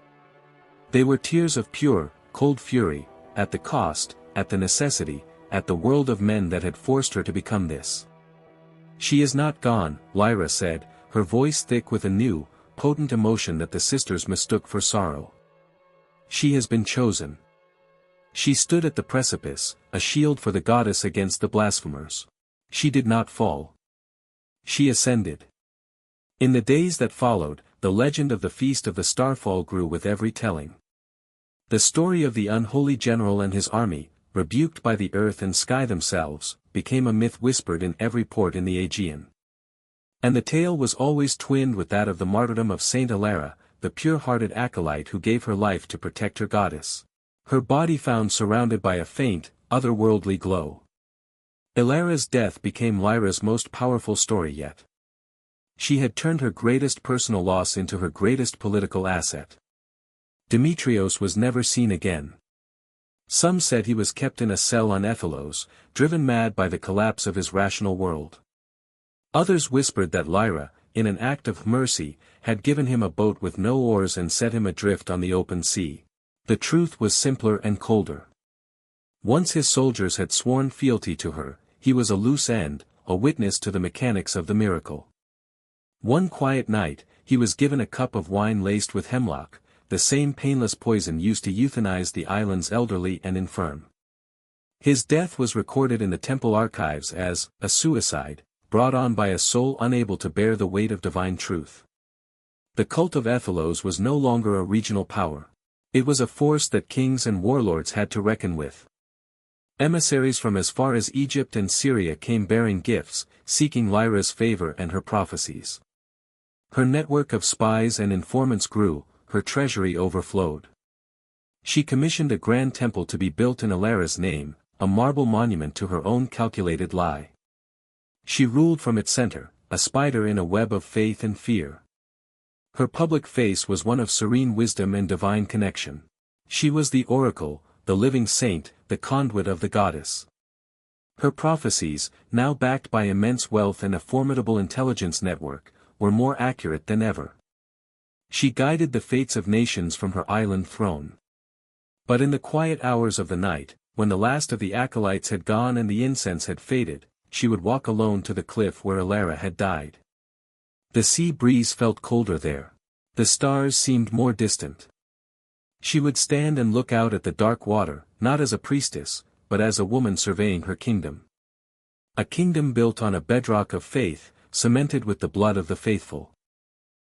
They were tears of pure, cold fury, at the cost, at the necessity, at the world of men that had forced her to become this. "She is not gone," Lyra said, her voice thick with a new, potent emotion that the sisters mistook for sorrow. "She has been chosen." She stood at the precipice, a shield for the goddess against the blasphemers. She did not fall. She ascended. In the days that followed, the legend of the Feast of the Starfall grew with every telling. The story of the unholy general and his army, rebuked by the earth and sky themselves, became a myth whispered in every port in the Aegean. And the tale was always twinned with that of the martyrdom of Saint Alara, the pure-hearted acolyte who gave her life to protect her goddess. Her body found surrounded by a faint, otherworldly glow. Alara's death became Lyra's most powerful story yet. She had turned her greatest personal loss into her greatest political asset. Demetrios was never seen again. Some said he was kept in a cell on Aethelcorp's, driven mad by the collapse of his rational world. Others whispered that Lyra, in an act of mercy, had given him a boat with no oars and set him adrift on the open sea. The truth was simpler and colder. Once his soldiers had sworn fealty to her, he was a loose end, a witness to the mechanics of the miracle. One quiet night, he was given a cup of wine laced with hemlock, the same painless poison used to euthanize the island's elderly and infirm. His death was recorded in the temple archives as a suicide, brought on by a soul unable to bear the weight of divine truth. The cult of Aethelcorp's was no longer a regional power. It was a force that kings and warlords had to reckon with. Emissaries from as far as Egypt and Syria came bearing gifts, seeking Lyra's favor and her prophecies. Her network of spies and informants grew, her treasury overflowed. She commissioned a grand temple to be built in Alara's name, a marble monument to her own calculated lie. She ruled from its center, a spider in a web of faith and fear. Her public face was one of serene wisdom and divine connection. She was the oracle, the living saint, the conduit of the goddess. Her prophecies, now backed by immense wealth and a formidable intelligence network, were more accurate than ever. She guided the fates of nations from her island throne. But in the quiet hours of the night, when the last of the acolytes had gone and the incense had faded, she would walk alone to the cliff where Alara had died. The sea breeze felt colder there. The stars seemed more distant. She would stand and look out at the dark water, not as a priestess, but as a woman surveying her kingdom. A kingdom built on a bedrock of faith, cemented with the blood of the faithful.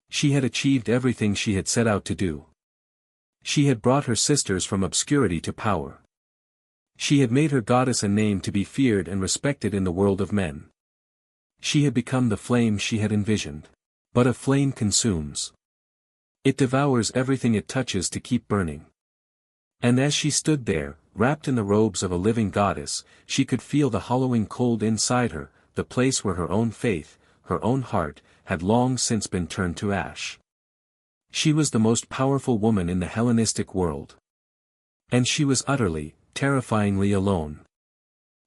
She had achieved everything she had set out to do. She had brought her sisters from obscurity to power. She had made her goddess a name to be feared and respected in the world of men. She had become the flame she had envisioned. But a flame consumes. It devours everything it touches to keep burning. And as she stood there, wrapped in the robes of a living goddess, she could feel the hollowing cold inside her, the place where her own faith, her own heart, had long since been turned to ash. She was the most powerful woman in the Hellenistic world. And she was utterly, terrifyingly alone.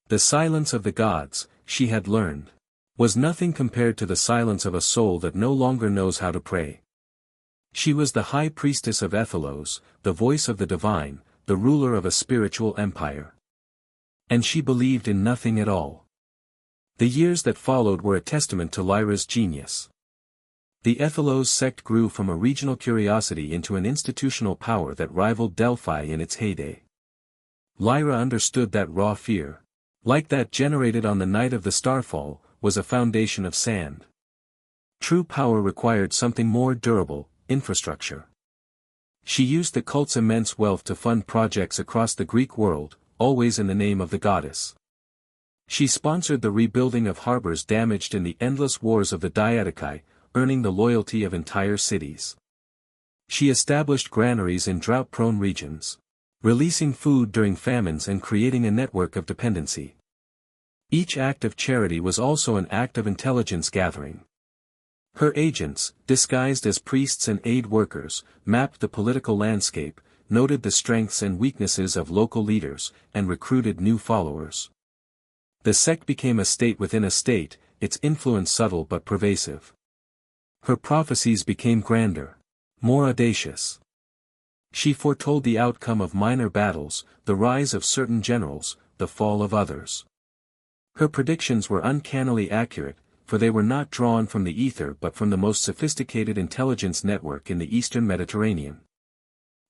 The silence of the gods, she had learned, was nothing compared to the silence of a soul that no longer knows how to pray. She was the high priestess of Aethelcorp's, the voice of the divine, the ruler of a spiritual empire. And she believed in nothing at all. The years that followed were a testament to Lyra's genius. The Aethelcorp's sect grew from a regional curiosity into an institutional power that rivaled Delphi in its heyday. Lyra understood that raw fear, like that generated on the night of the starfall, was a foundation of sand. True power required something more durable, infrastructure. She used the cult's immense wealth to fund projects across the Greek world, always in the name of the goddess. She sponsored the rebuilding of harbors damaged in the endless wars of the Diadochi, earning the loyalty of entire cities. She established granaries in drought-prone regions, releasing food during famines and creating a network of dependency. Each act of charity was also an act of intelligence gathering. Her agents, disguised as priests and aid workers, mapped the political landscape, noted the strengths and weaknesses of local leaders, and recruited new followers. The sect became a state within a state, its influence subtle but pervasive. Her prophecies became grander, more audacious. She foretold the outcome of minor battles, the rise of certain generals, the fall of others. Her predictions were uncannily accurate, for they were not drawn from the ether but from the most sophisticated intelligence network in the eastern Mediterranean.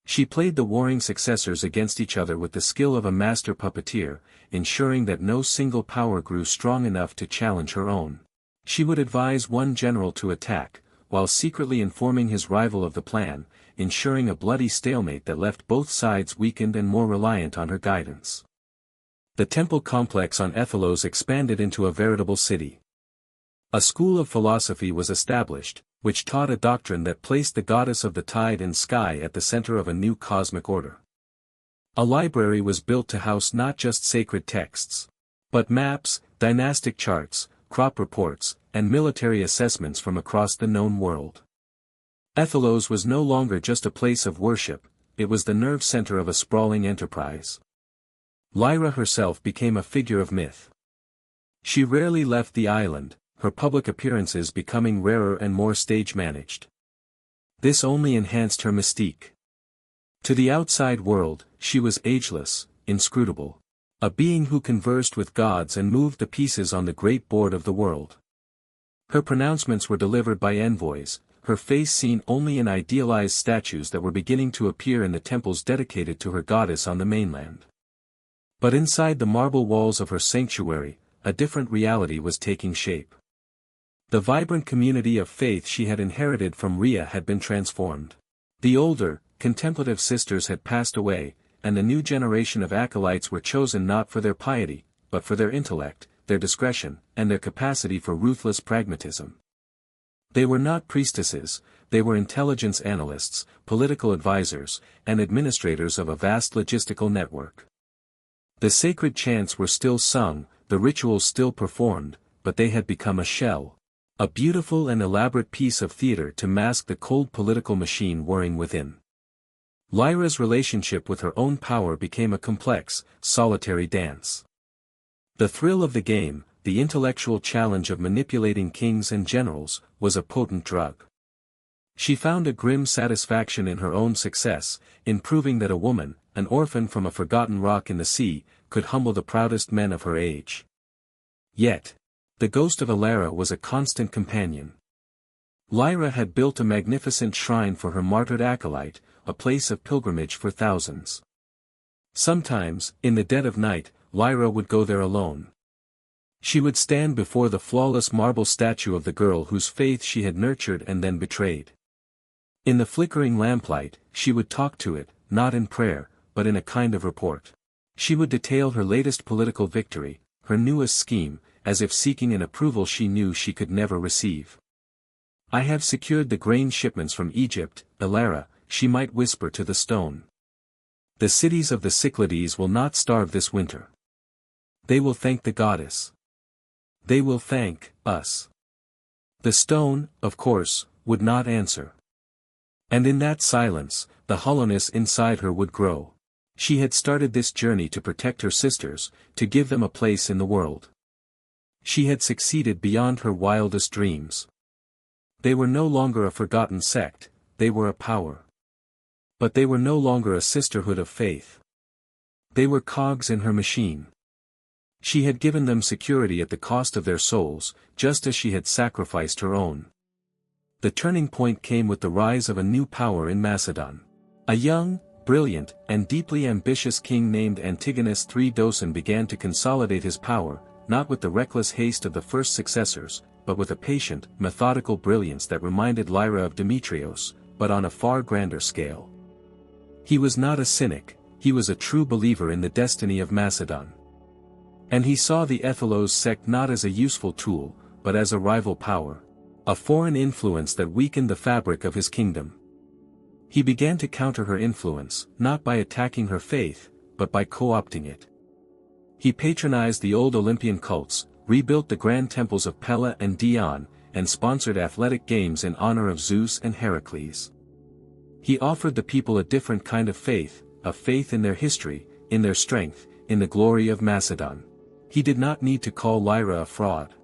She played the warring successors against each other with the skill of a master puppeteer, ensuring that no single power grew strong enough to challenge her own. She would advise one general to attack, while secretly informing his rival of the plan, ensuring a bloody stalemate that left both sides weakened and more reliant on her guidance. The temple complex on Aethelos expanded into a veritable city. A school of philosophy was established, which taught a doctrine that placed the goddess of the tide and sky at the center of a new cosmic order. A library was built to house not just sacred texts, but maps, dynastic charts, crop reports, and military assessments from across the known world. Aethelos was no longer just a place of worship, it was the nerve center of a sprawling enterprise. Lyra herself became a figure of myth. She rarely left the island, her public appearances becoming rarer and more stage-managed. This only enhanced her mystique. To the outside world, she was ageless, inscrutable. A being who conversed with gods and moved the pieces on the great board of the world. Her pronouncements were delivered by envoys, her face seen only in idealized statues that were beginning to appear in the temples dedicated to her goddess on the mainland. But inside the marble walls of her sanctuary, a different reality was taking shape. The vibrant community of faith she had inherited from Rhea had been transformed. The older, contemplative sisters had passed away, and a new generation of acolytes were chosen not for their piety, but for their intellect, their discretion, and their capacity for ruthless pragmatism. They were not priestesses, they were intelligence analysts, political advisors, and administrators of a vast logistical network. The sacred chants were still sung, the rituals still performed, but they had become a shell. A beautiful and elaborate piece of theater to mask the cold political machine whirring within. Lyra's relationship with her own power became a complex, solitary dance. The thrill of the game, the intellectual challenge of manipulating kings and generals, was a potent drug. She found a grim satisfaction in her own success, in proving that a woman, an orphan from a forgotten rock in the sea, could humble the proudest men of her age. Yet, the ghost of Alara was a constant companion. Lyra had built a magnificent shrine for her martyred acolyte, a place of pilgrimage for thousands. Sometimes, in the dead of night, Lyra would go there alone. She would stand before the flawless marble statue of the girl whose faith she had nurtured and then betrayed. In the flickering lamplight, she would talk to it, not in prayer, but in a kind of report. She would detail her latest political victory, her newest scheme, as if seeking an approval she knew she could never receive. "I have secured the grain shipments from Egypt, Alara," she might whisper to the stone. "The cities of the Cyclades will not starve this winter. They will thank the goddess. They will thank us." The stone, of course, would not answer. And in that silence, the hollowness inside her would grow. She had started this journey to protect her sisters, to give them a place in the world. She had succeeded beyond her wildest dreams. They were no longer a forgotten sect, they were a power. But they were no longer a sisterhood of faith. They were cogs in her machine. She had given them security at the cost of their souls, just as she had sacrificed her own. The turning point came with the rise of a new power in Macedon. A young, brilliant, and deeply ambitious king named Antigonus III Doson began to consolidate his power, not with the reckless haste of the first successors, but with a patient, methodical brilliance that reminded Lyra of Demetrios, but on a far grander scale. He was not a cynic, he was a true believer in the destiny of Macedon. And he saw the Aethelos sect not as a useful tool, but as a rival power, a foreign influence that weakened the fabric of his kingdom. He began to counter her influence, not by attacking her faith, but by co-opting it. He patronized the old Olympian cults, rebuilt the grand temples of Pella and Dion, and sponsored athletic games in honor of Zeus and Heracles. He offered the people a different kind of faith, a faith in their history, in their strength, in the glory of Macedon. He did not need to call Lyra a fraud.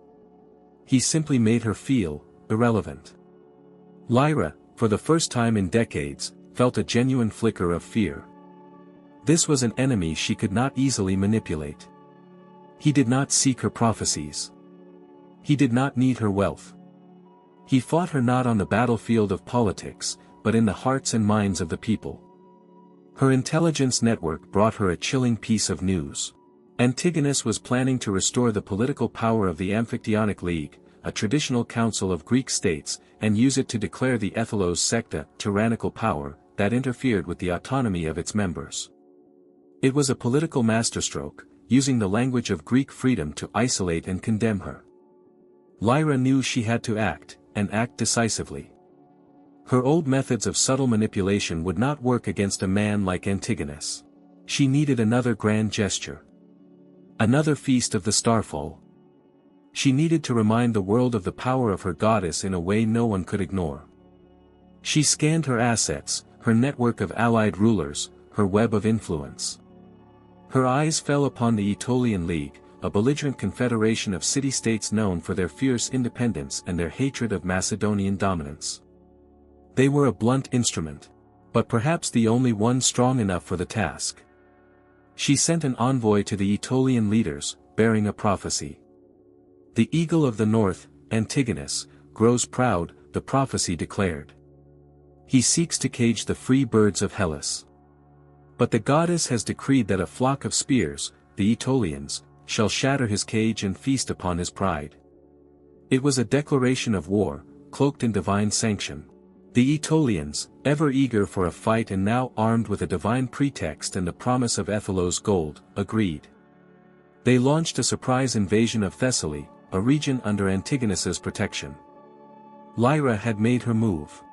He simply made her feel irrelevant. Lyra, for the first time in decades, felt a genuine flicker of fear. This was an enemy she could not easily manipulate. He did not seek her prophecies. He did not need her wealth. He fought her not on the battlefield of politics, but in the hearts and minds of the people. Her intelligence network brought her a chilling piece of news. Antigonus was planning to restore the political power of the Amphictyonic League, a traditional council of Greek states, and use it to declare the Aethelos sect a tyrannical power that interfered with the autonomy of its members. It was a political masterstroke, using the language of Greek freedom to isolate and condemn her. Lyra knew she had to act, and act decisively. Her old methods of subtle manipulation would not work against a man like Antigonus. She needed another grand gesture. Another feast of the starfall. She needed to remind the world of the power of her goddess in a way no one could ignore. She scanned her assets, her network of allied rulers, her web of influence. Her eyes fell upon the Aetolian League, a belligerent confederation of city-states known for their fierce independence and their hatred of Macedonian dominance. They were a blunt instrument, but perhaps the only one strong enough for the task. She sent an envoy to the Aetolian leaders, bearing a prophecy. The eagle of the north, Antigonus, grows proud, the prophecy declared. He seeks to cage the free birds of Hellas. But the goddess has decreed that a flock of spears, the Aetolians, shall shatter his cage and feast upon his pride. It was a declaration of war, cloaked in divine sanction. The Aetolians, ever eager for a fight and now armed with a divine pretext and the promise of Aethel's gold, agreed. They launched a surprise invasion of Thessaly, a region under Antigonus's protection. Lyra had made her move.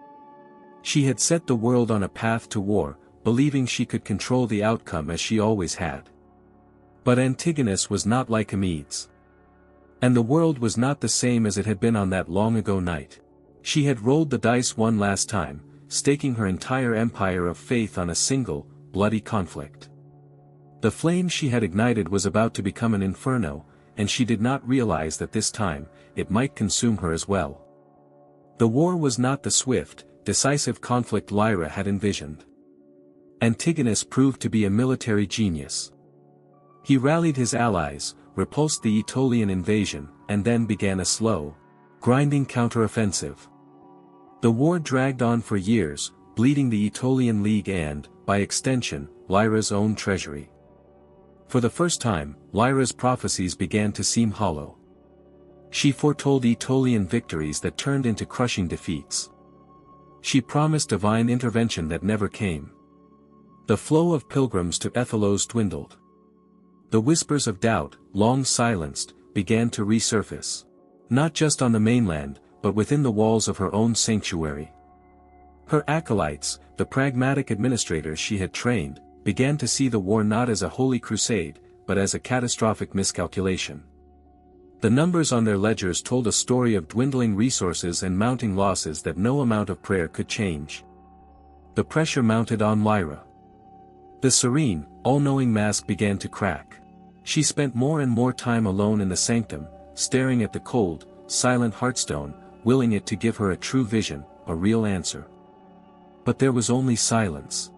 She had set the world on a path to war, believing she could control the outcome as she always had. But Antigonus was not like Medes. And the world was not the same as it had been on that long-ago night. She had rolled the dice one last time, staking her entire empire of faith on a single, bloody conflict. The flame she had ignited was about to become an inferno, and she did not realize that this time, it might consume her as well. The war was not the swift, decisive conflict Lyra had envisioned. Antigonus proved to be a military genius. He rallied his allies, repulsed the Aetolian invasion, and then began a slow, grinding counteroffensive. The war dragged on for years, bleeding the Aetolian League and, by extension, Lyra's own treasury. For the first time, Lyra's prophecies began to seem hollow. She foretold Aetolian victories that turned into crushing defeats. She promised divine intervention that never came. The flow of pilgrims to Aethel's dwindled. The whispers of doubt, long silenced, began to resurface. Not just on the mainland, but within the walls of her own sanctuary. Her acolytes, the pragmatic administrators she had trained, began to see the war not as a holy crusade, but as a catastrophic miscalculation. The numbers on their ledgers told a story of dwindling resources and mounting losses that no amount of prayer could change. The pressure mounted on Lyra. The serene, all-knowing mask began to crack. She spent more and more time alone in the sanctum, staring at the cold, silent heartstone, willing it to give her a true vision, a real answer. But there was only silence.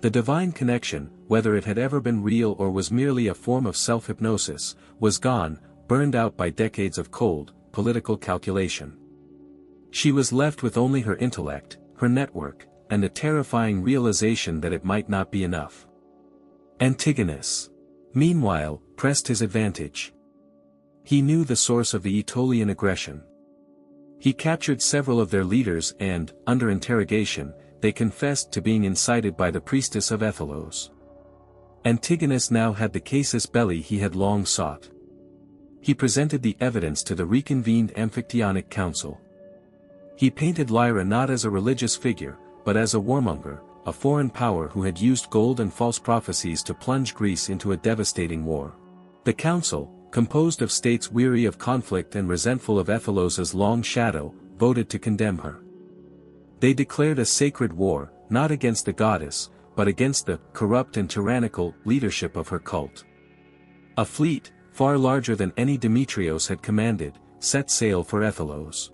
The divine connection, whether it had ever been real or was merely a form of self-hypnosis, was gone, burned out by decades of cold, political calculation. She was left with only her intellect, her network, and the terrifying realization that it might not be enough. Antigonus, meanwhile, pressed his advantage. He knew the source of the Aetolian aggression. He captured several of their leaders and, under interrogation, they confessed to being incited by the priestess of Aethel's. Antigonus now had the casus belli he had long sought. He presented the evidence to the reconvened Amphictyonic Council. He painted Lyra not as a religious figure, but as a warmonger, a foreign power who had used gold and false prophecies to plunge Greece into a devastating war. The council, composed of states weary of conflict and resentful of Aethel's long shadow, voted to condemn her. They declared a sacred war, not against the goddess, but against the corrupt and tyrannical leadership of her cult. A fleet, far larger than any Demetrios had commanded, set sail for Aethel's.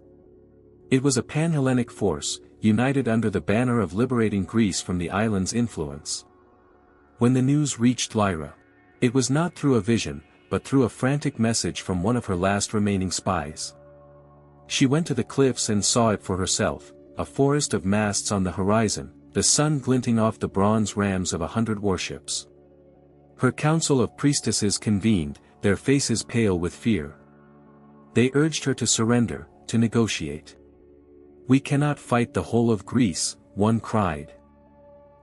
It was a pan-Hellenic force, united under the banner of liberating Greece from the island's influence. When the news reached Lyra, it was not through a vision, but through a frantic message from one of her last remaining spies. She went to the cliffs and saw it for herself, a forest of masts on the horizon, the sun glinting off the bronze rams of 100 warships. Her council of priestesses convened, their faces pale with fear. They urged her to surrender, to negotiate. "We cannot fight the whole of Greece," one cried.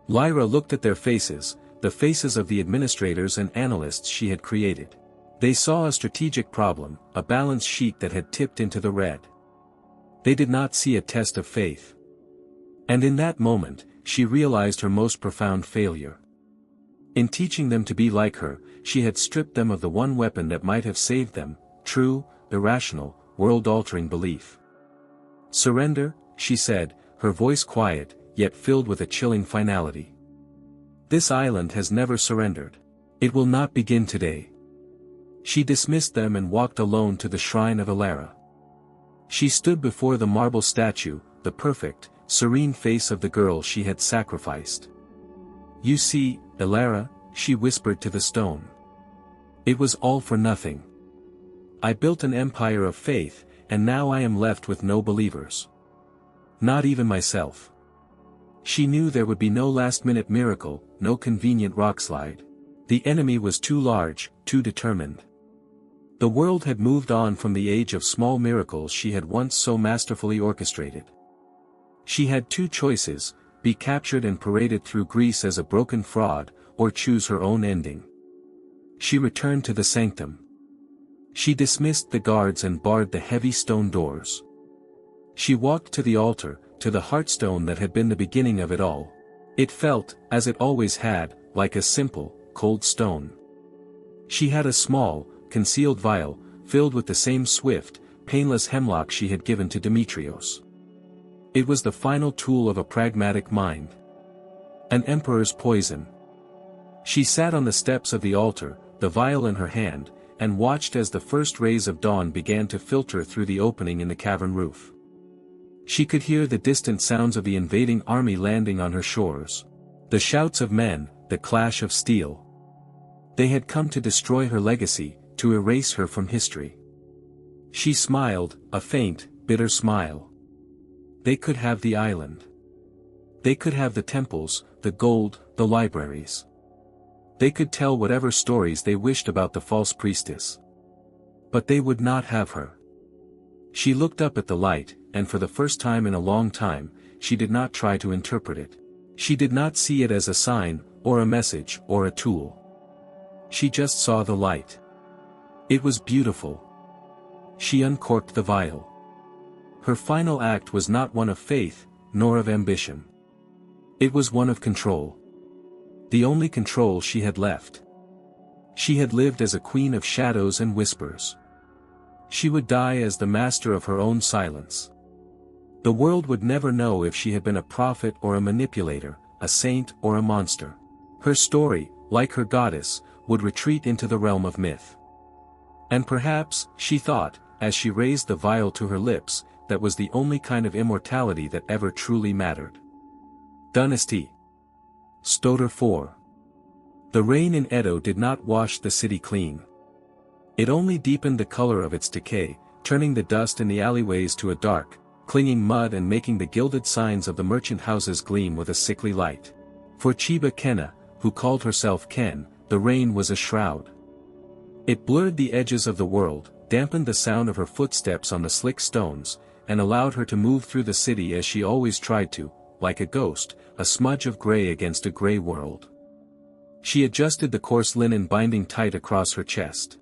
Lyra looked at their faces, the faces of the administrators and analysts she had created. They saw a strategic problem, a balance sheet that had tipped into the red. They did not see a test of faith. And in that moment, she realized her most profound failure. In teaching them to be like her, she had stripped them of the one weapon that might have saved them: true, irrational, world-altering belief. "Surrender," she said, her voice quiet, yet filled with a chilling finality. "This island has never surrendered. It will not begin today." She dismissed them and walked alone to the shrine of Elara. She stood before the marble statue, the perfect, serene face of the girl she had sacrificed. "You see, Elara," she whispered to the stone. "It was all for nothing. I built an empire of faith, and now I am left with no believers. Not even myself." She knew there would be no last-minute miracle, no convenient rockslide. The enemy was too large, too determined. The world had moved on from the age of small miracles she had once so masterfully orchestrated. She had two choices: be captured and paraded through Greece as a broken fraud, or choose her own ending. She returned to the sanctum. She dismissed the guards and barred the heavy stone doors. She walked to the altar, to the heartstone that had been the beginning of it all. It felt, as it always had, like a simple, cold stone. She had a small, concealed vial, filled with the same swift, painless hemlock she had given to Demetrios. It was the final tool of a pragmatic mind. An emperor's poison. She sat on the steps of the altar, the vial in her hand, and watched as the first rays of dawn began to filter through the opening in the cavern roof. She could hear the distant sounds of the invading army landing on her shores. The shouts of men, the clash of steel. They had come to destroy her legacy, to erase her from history. She smiled, a faint, bitter smile. They could have the island. They could have the temples, the gold, the libraries. They could tell whatever stories they wished about the false priestess. But they would not have her. She looked up at the light, and for the first time in a long time, she did not try to interpret it. She did not see it as a sign, or a message, or a tool. She just saw the light. It was beautiful. She uncorked the vial. Her final act was not one of faith, nor of ambition. It was one of control. The only control she had left. She had lived as a queen of shadows and whispers. She would die as the master of her own silence. The world would never know if she had been a prophet or a manipulator, a saint or a monster. Her story, like her goddess, would retreat into the realm of myth. And perhaps, she thought, as she raised the vial to her lips, that was the only kind of immortality that ever truly mattered. Dynasty. Stoter 4. The rain in Edo did not wash the city clean. It only deepened the color of its decay, turning the dust in the alleyways to a dark, clinging mud and making the gilded signs of the merchant houses gleam with a sickly light. For Chiba Kenna, who called herself Ken, the rain was a shroud. It blurred the edges of the world, dampened the sound of her footsteps on the slick stones, and allowed her to move through the city as she always tried to, like a ghost, a smudge of gray against a gray world. She adjusted the coarse linen binding tight across her chest.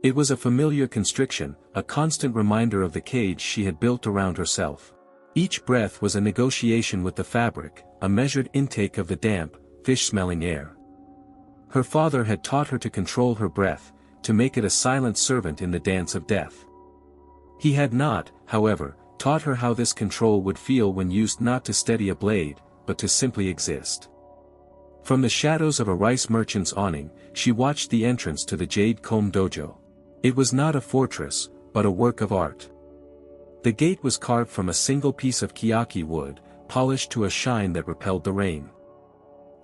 It was a familiar constriction, a constant reminder of the cage she had built around herself. Each breath was a negotiation with the fabric, a measured intake of the damp, fish-smelling air. Her father had taught her to control her breath, to make it a silent servant in the dance of death. He had not, however, taught her how this control would feel when used not to steady a blade, but to simply exist. From the shadows of a rice merchant's awning, she watched the entrance to the Jade Comb Dojo. It was not a fortress, but a work of art. The gate was carved from a single piece of kiyaki wood, polished to a shine that repelled the rain.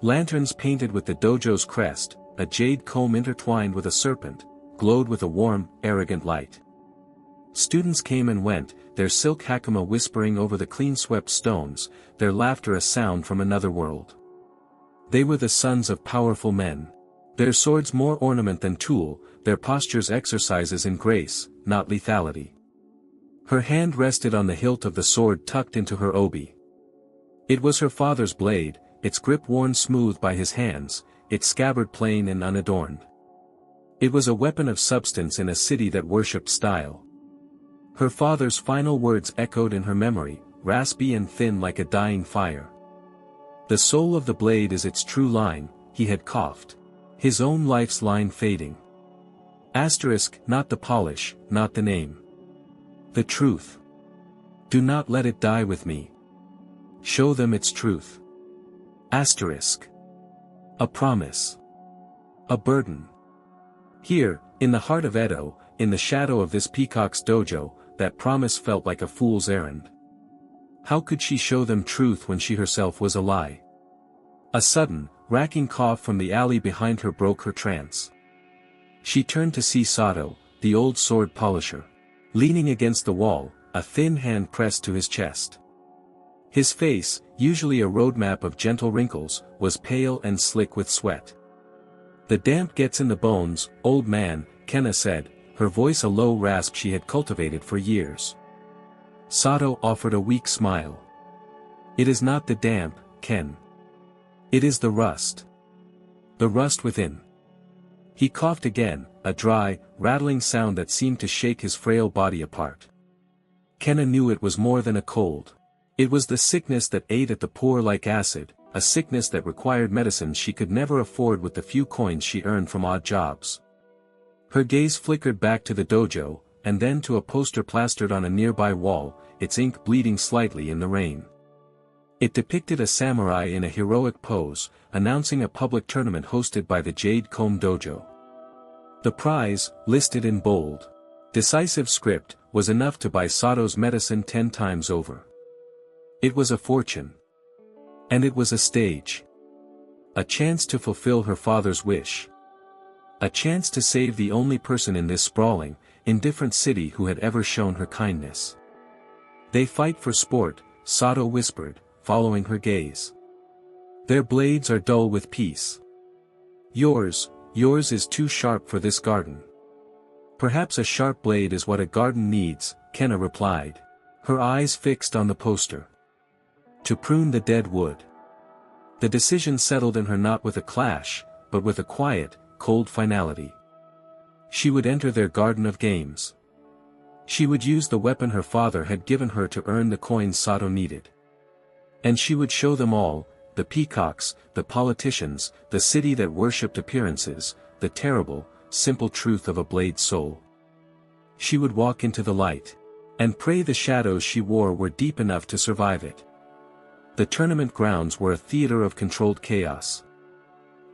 Lanterns painted with the dojo's crest, a jade comb intertwined with a serpent, glowed with a warm, arrogant light. Students came and went, their silk hakama whispering over the clean-swept stones, their laughter a sound from another world. They were the sons of powerful men. Their swords more ornament than tool, their postures exercises in grace, not lethality. Her hand rested on the hilt of the sword tucked into her obi. It was her father's blade, its grip worn smooth by his hands, its scabbard plain and unadorned. It was a weapon of substance in a city that worshipped style. Her father's final words echoed in her memory, raspy and thin like a dying fire. "The soul of the blade is its true line," he had coughed. His own life's line fading. Asterisk, not the polish, not the name. The truth. Do not let it die with me. Show them its truth. Asterisk. A promise. A burden. Here, in the heart of Edo, in the shadow of this peacock's dojo, that promise felt like a fool's errand. How could she show them truth when she herself was a lie? A sudden, racking cough from the alley behind her broke her trance. She turned to see Sato, the old sword polisher. Leaning against the wall, a thin hand pressed to his chest. His face, usually a roadmap of gentle wrinkles, was pale and slick with sweat. "The damp gets in the bones, old man," Kenna said, her voice a low rasp she had cultivated for years. Sato offered a weak smile. "It is not the damp, Ken. It is the rust. The rust within." He coughed again, a dry, rattling sound that seemed to shake his frail body apart. Kenna knew it was more than a cold. It was the sickness that ate at the poor like acid, a sickness that required medicines she could never afford with the few coins she earned from odd jobs. Her gaze flickered back to the dojo, and then to a poster plastered on a nearby wall, its ink bleeding slightly in the rain. It depicted a samurai in a heroic pose, announcing a public tournament hosted by the Jade Comb Dojo. The prize, listed in bold, decisive script, was enough to buy Sato's medicine 10 times over. It was a fortune. And it was a stage. A chance to fulfill her father's wish. A chance to save the only person in this sprawling, indifferent city who had ever shown her kindness. "They fight for sport," Sato whispered, following her gaze. "Their blades are dull with peace. Yours is too sharp for this garden." "Perhaps a sharp blade is what a garden needs," Kenna replied, her eyes fixed on the poster. "To prune the dead wood." The decision settled in her not with a clash, but with a quiet, cold finality. She would enter their garden of games. She would use the weapon her father had given her to earn the coins Sato needed. And she would show them all, the peacocks, the politicians, the city that worshipped appearances, the terrible, simple truth of a blade's soul. She would walk into the light. And pray the shadows she wore were deep enough to survive it. The tournament grounds were a theater of controlled chaos.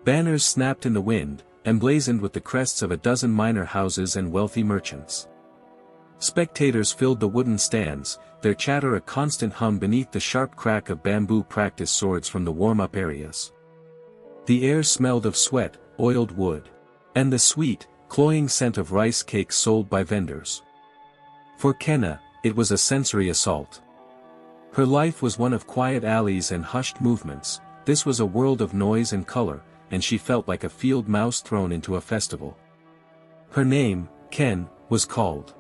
Banners snapped in the wind, emblazoned with the crests of a dozen minor houses and wealthy merchants. Spectators filled the wooden stands, their chatter a constant hum beneath the sharp crack of bamboo practice swords from the warm-up areas. The air smelled of sweat, oiled wood, and the sweet, cloying scent of rice cakes sold by vendors. For Kenna, it was a sensory assault. Her life was one of quiet alleys and hushed movements. This was a world of noise and color, and she felt like a field mouse thrown into a festival. Her name, Ken, was called.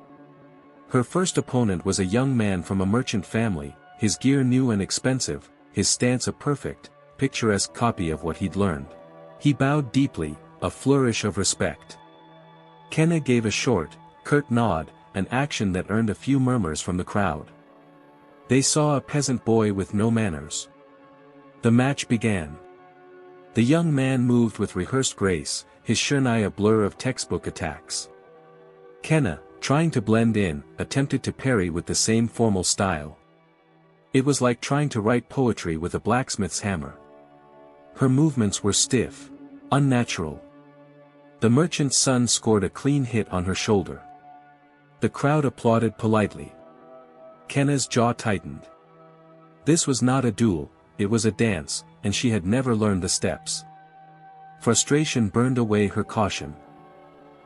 Her first opponent was a young man from a merchant family, his gear new and expensive, his stance a perfect, picturesque copy of what he'd learned. He bowed deeply, a flourish of respect. Kenna gave a short, curt nod, an action that earned a few murmurs from the crowd. They saw a peasant boy with no manners. The match began. The young man moved with rehearsed grace, his shurnai a blur of textbook attacks. Kenna, trying to blend in, attempted to parry with the same formal style. It was like trying to write poetry with a blacksmith's hammer. Her movements were stiff, unnatural. The merchant's son scored a clean hit on her shoulder. The crowd applauded politely. Kenna's jaw tightened. This was not a duel, it was a dance, and she had never learned the steps. Frustration burned away her caution.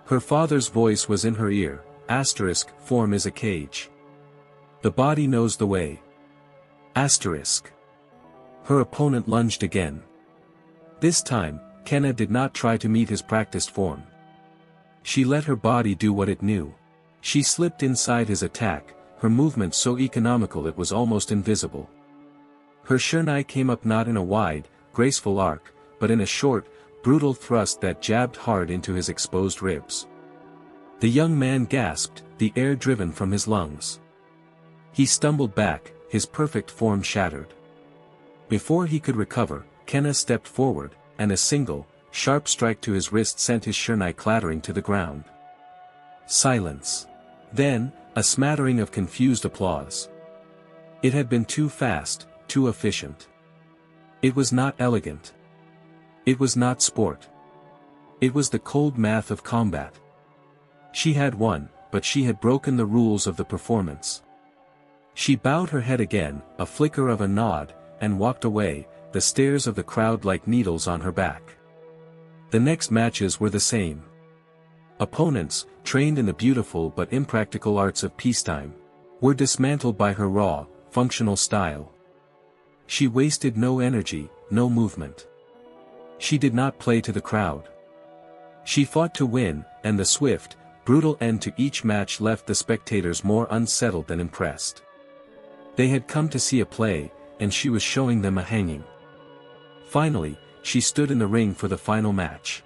Her father's voice was in her ear, asterisk, form is a cage. The body knows the way. Asterisk. Her opponent lunged again. This time, Kenna did not try to meet his practiced form. She let her body do what it knew. She slipped inside his attack, her movement so economical it was almost invisible. Her shurnai came up not in a wide, graceful arc, but in a short, brutal thrust that jabbed hard into his exposed ribs. The young man gasped, the air driven from his lungs. He stumbled back, his perfect form shattered. Before he could recover, Kenna stepped forward, and a single, sharp strike to his wrist sent his shurnai clattering to the ground. Silence. Then, a smattering of confused applause. It had been too fast, too efficient. It was not elegant. It was not sport. It was the cold math of combat. She had won, but she had broken the rules of the performance. She bowed her head again, a flicker of a nod, and walked away, the stares of the crowd like needles on her back. The next matches were the same. Opponents, trained in the beautiful but impractical arts of peacetime, were dismantled by her raw, functional style. She wasted no energy, no movement. She did not play to the crowd. She fought to win, and the swift, brutal end to each match left the spectators more unsettled than impressed. They had come to see a play, and she was showing them a hanging. Finally, she stood in the ring for the final match.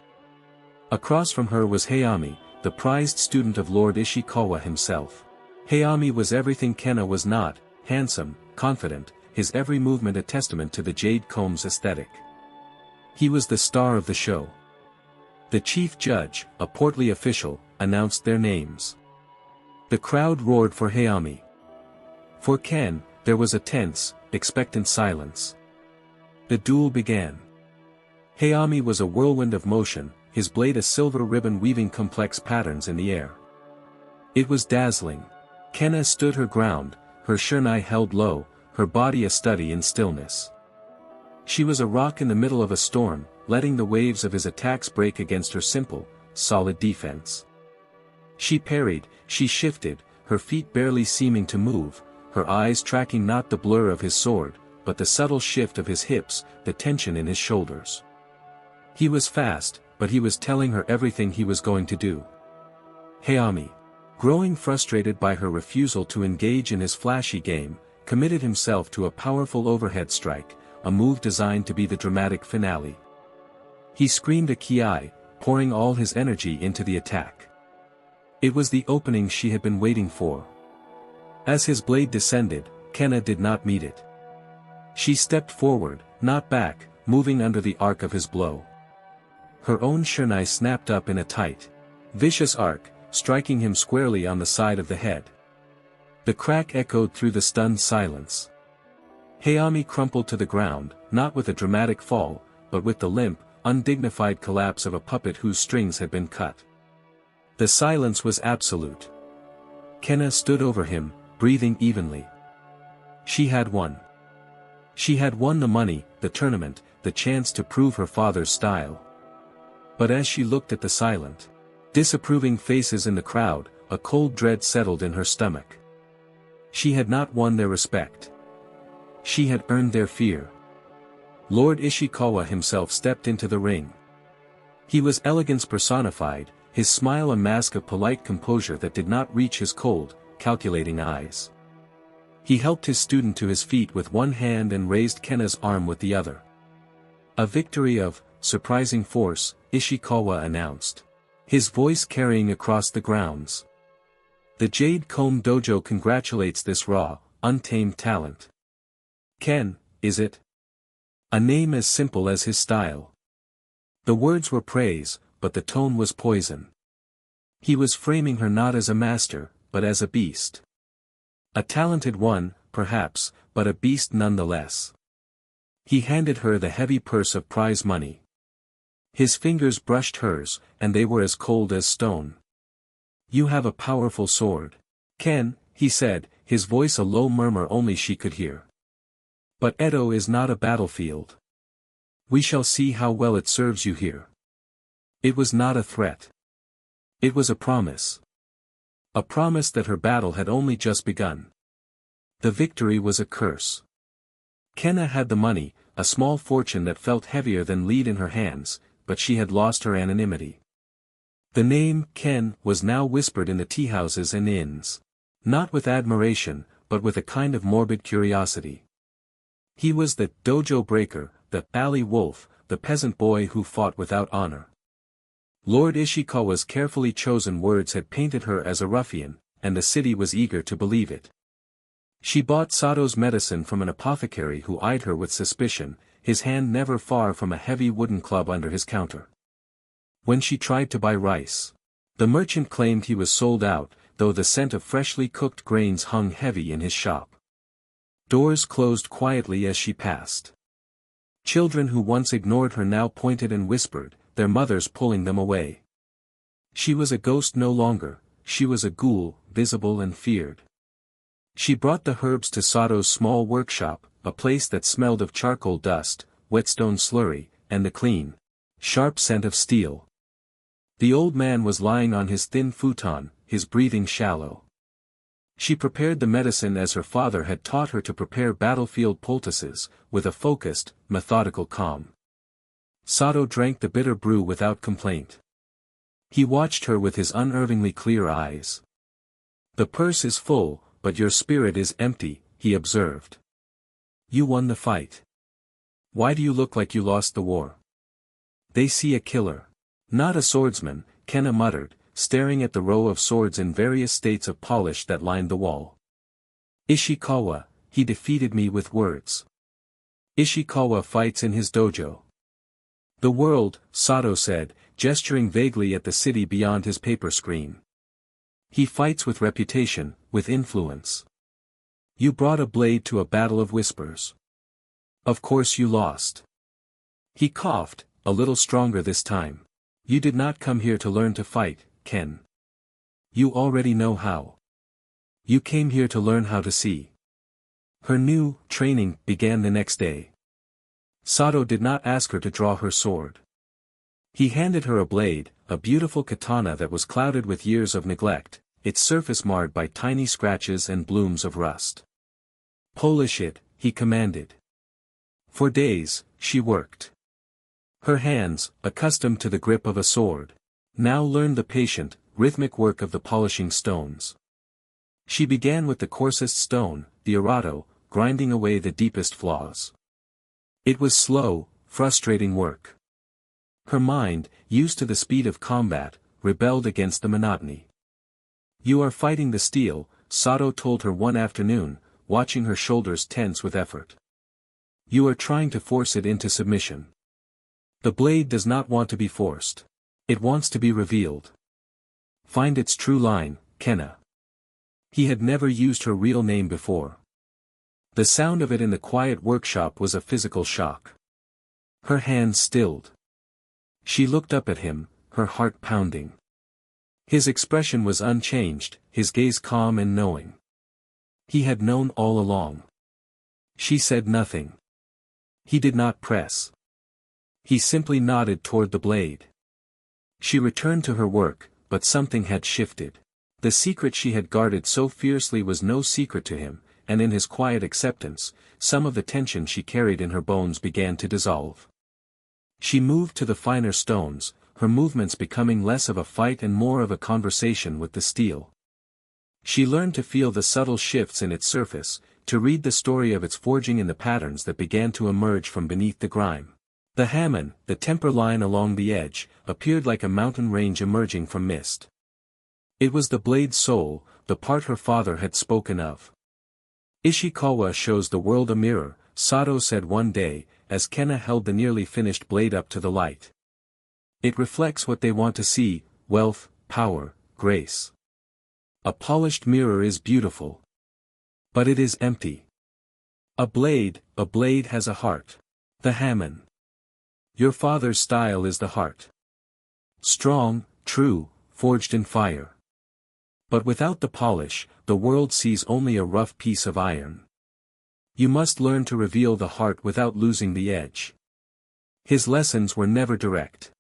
Across from her was Hayami, the prized student of Lord Ishikawa himself. Hayami was everything Kenna was not: handsome, confident, his every movement a testament to the Jade Combs aesthetic. He was the star of the show. The chief judge, a portly official, announced their names. The crowd roared for Hayami. For Ken, there was a tense, expectant silence. The duel began. Hayami was a whirlwind of motion, his blade a silver ribbon weaving complex patterns in the air. It was dazzling. Kenna stood her ground, her shurnai held low, her body a study in stillness. She was a rock in the middle of a storm, letting the waves of his attacks break against her simple, solid defense. She parried, she shifted, her feet barely seeming to move, her eyes tracking not the blur of his sword, but the subtle shift of his hips, the tension in his shoulders. He was fast, but he was telling her everything he was going to do. Hayami, growing frustrated by her refusal to engage in his flashy game, committed himself to a powerful overhead strike, a move designed to be the dramatic finale. He screamed a kiai, pouring all his energy into the attack. It was the opening she had been waiting for. As his blade descended, Kenna did not meet it. She stepped forward, not back, moving under the arc of his blow. Her own shurnai snapped up in a tight, vicious arc, striking him squarely on the side of the head. The crack echoed through the stunned silence. Hayami crumpled to the ground, not with a dramatic fall, but with the limp, undignified collapse of a puppet whose strings had been cut. The silence was absolute. Kenna stood over him, breathing evenly. She had won. She had won the money, the tournament, the chance to prove her father's style. But as she looked at the silent, disapproving faces in the crowd, a cold dread settled in her stomach. She had not won their respect. She had earned their fear. Lord Ishikawa himself stepped into the ring. He was elegance personified, his smile a mask of polite composure that did not reach his cold, calculating eyes. He helped his student to his feet with one hand and raised Kenna's arm with the other. A victory of surprising force, Ishikawa announced, his voice carrying across the grounds. The Jade Comb Dojo congratulates this raw, untamed talent. Ken, is it? A name as simple as his style. The words were praise, but the tone was poison. He was framing her not as a master, but as a beast. A talented one, perhaps, but a beast nonetheless. He handed her the heavy purse of prize money. His fingers brushed hers, and they were as cold as stone. You have a powerful sword. Ken, he said, his voice a low murmur only she could hear. But Edo is not a battlefield. We shall see how well it serves you here. It was not a threat. It was a promise. A promise that her battle had only just begun. The victory was a curse. Kenna had the money, a small fortune that felt heavier than lead in her hands, but she had lost her anonymity. The name, Ken, was now whispered in the teahouses and inns. Not with admiration, but with a kind of morbid curiosity. He was the dojo breaker, the alley wolf, the peasant boy who fought without honor. Lord Ishikawa's carefully chosen words had painted her as a ruffian, and the city was eager to believe it. She bought Sato's medicine from an apothecary who eyed her with suspicion, his hand never far from a heavy wooden club under his counter. When she tried to buy rice, the merchant claimed he was sold out, though the scent of freshly cooked grains hung heavy in his shop. Doors closed quietly as she passed. Children who once ignored her now pointed and whispered, their mothers pulling them away. She was a ghost no longer, she was a ghoul, visible and feared. She brought the herbs to Sato's small workshop, a place that smelled of charcoal dust, whetstone slurry, and the clean, sharp scent of steel. The old man was lying on his thin futon, his breathing shallow. She prepared the medicine as her father had taught her to prepare battlefield poultices, with a focused, methodical calm. Sato drank the bitter brew without complaint. He watched her with his unervingly clear eyes. "The purse is full, but your spirit is empty," he observed. "You won the fight. Why do you look like you lost the war?" "They see a killer. Not a swordsman," Kenna muttered, staring at the row of swords in various states of polish that lined the wall. "Ishikawa, he defeated me with words. Ishikawa fights in his dojo." "The world," Sato said, gesturing vaguely at the city beyond his paper screen. "He fights with reputation, with influence. You brought a blade to a battle of whispers. Of course you lost." He coughed, a little stronger this time. "You did not come here to learn to fight, Ken. You already know how. You came here to learn how to see." Her new training began the next day. Sato did not ask her to draw her sword. He handed her a blade, a beautiful katana that was clouded with years of neglect, its surface marred by tiny scratches and blooms of rust. "Polish it," he commanded. For days, she worked. Her hands, accustomed to the grip of a sword, now learned the patient, rhythmic work of the polishing stones. She began with the coarsest stone, the arato, grinding away the deepest flaws. It was slow, frustrating work. Her mind, used to the speed of combat, rebelled against the monotony. "You are fighting the steel," Sato told her one afternoon, watching her shoulders tense with effort. "You are trying to force it into submission. The blade does not want to be forced. It wants to be revealed. Find its true line, Kenna." He had never used her real name before. The sound of it in the quiet workshop was a physical shock. Her hands stilled. She looked up at him, her heart pounding. His expression was unchanged, his gaze calm and knowing. He had known all along. She said nothing. He did not press. He simply nodded toward the blade. She returned to her work, but something had shifted. The secret she had guarded so fiercely was no secret to him, and in his quiet acceptance, some of the tension she carried in her bones began to dissolve. She moved to the finer stones, her movements becoming less of a fight and more of a conversation with the steel. She learned to feel the subtle shifts in its surface, to read the story of its forging in the patterns that began to emerge from beneath the grime. The hamon, the temper line along the edge, appeared like a mountain range emerging from mist. It was the blade's soul, the part her father had spoken of. "Ishikawa shows the world a mirror," Sato said one day, as Kenna held the nearly finished blade up to the light. "It reflects what they want to see, wealth, power, grace. A polished mirror is beautiful. But it is empty. A blade has a heart. The hamon. Your father's style is the heart. Strong, true, forged in fire. But without the polish, the world sees only a rough piece of iron. You must learn to reveal the heart without losing the edge." His lessons were never direct.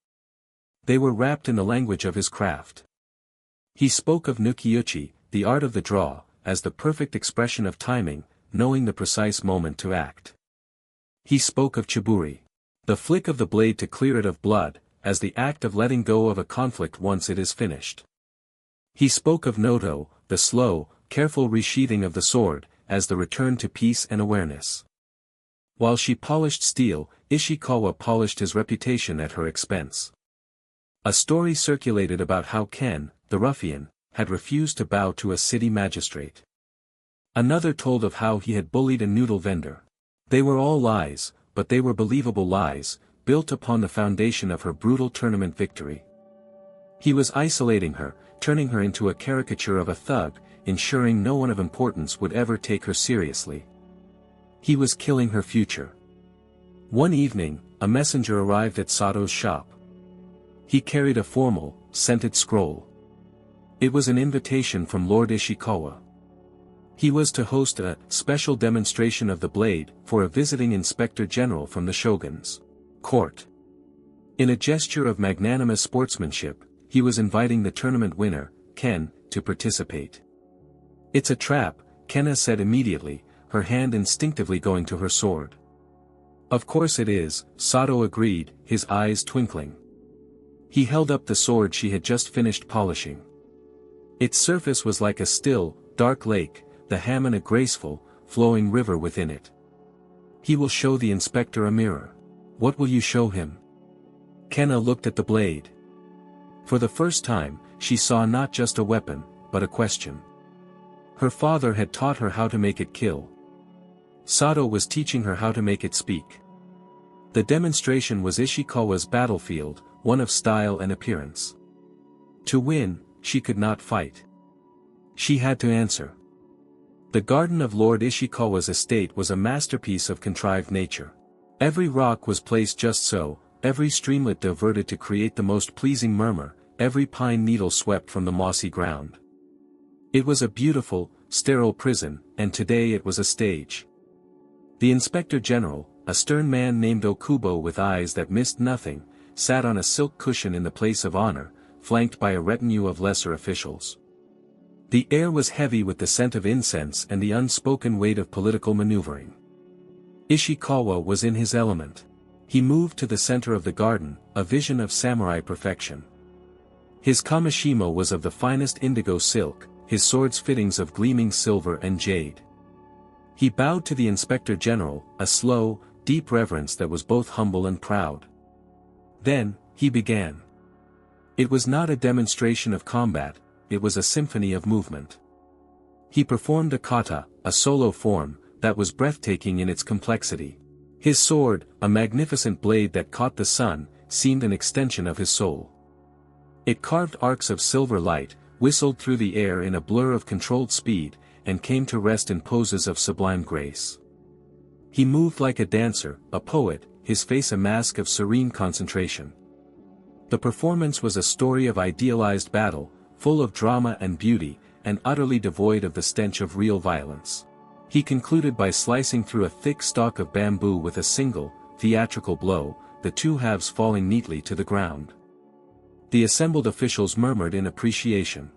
They were wrapped in the language of his craft. He spoke of nukiuchi, the art of the draw, as the perfect expression of timing, knowing the precise moment to act. He spoke of chiburi, the flick of the blade to clear it of blood, as the act of letting go of a conflict once it is finished. He spoke of noto, the slow, careful resheathing of the sword, as the return to peace and awareness. While she polished steel, Ishikawa polished his reputation at her expense. A story circulated about how Ken, the ruffian, had refused to bow to a city magistrate. Another told of how he had bullied a noodle vendor. They were all lies, but they were believable lies, built upon the foundation of her brutal tournament victory. He was isolating her, turning her into a caricature of a thug, ensuring no one of importance would ever take her seriously. He was killing her future. One evening, a messenger arrived at Sato's shop. He carried a formal, scented scroll. It was an invitation from Lord Ishikawa. He was to host a special demonstration of the blade for a visiting inspector general from the shogun's court. In a gesture of magnanimous sportsmanship, he was inviting the tournament winner, Ken, to participate. "It's a trap," Kenna said immediately, her hand instinctively going to her sword. "Of course it is," Sato agreed, his eyes twinkling. He held up the sword she had just finished polishing. Its surface was like a still, dark lake, the hamon a graceful, flowing river within it. "He will show the inspector a mirror. What will you show him?" Kenna looked at the blade. For the first time, she saw not just a weapon, but a question. Her father had taught her how to make it kill. Sato was teaching her how to make it speak. The demonstration was Ishikawa's battlefield, one of style and appearance. To win, she could not fight. She had to answer. The garden of Lord Ishikawa's estate was a masterpiece of contrived nature. Every rock was placed just so, every streamlet diverted to create the most pleasing murmur, every pine needle swept from the mossy ground. It was a beautiful, sterile prison, and today it was a stage. The Inspector General, a stern man named Okubo with eyes that missed nothing, sat on a silk cushion in the place of honor, flanked by a retinue of lesser officials. The air was heavy with the scent of incense and the unspoken weight of political maneuvering. Ishikawa was in his element. He moved to the center of the garden, a vision of samurai perfection. His kamishimo was of the finest indigo silk, his sword's fittings of gleaming silver and jade. He bowed to the Inspector General, a slow, deep reverence that was both humble and proud. Then, he began. It was not a demonstration of combat, it was a symphony of movement. He performed a kata, a solo form, that was breathtaking in its complexity. His sword, a magnificent blade that caught the sun, seemed an extension of his soul. It carved arcs of silver light, whistled through the air in a blur of controlled speed, and came to rest in poses of sublime grace. He moved like a dancer, a poet, his face a mask of serene concentration. The performance was a story of idealized battle, full of drama and beauty, and utterly devoid of the stench of real violence. He concluded by slicing through a thick stalk of bamboo with a single, theatrical blow, the two halves falling neatly to the ground. The assembled officials murmured in appreciation.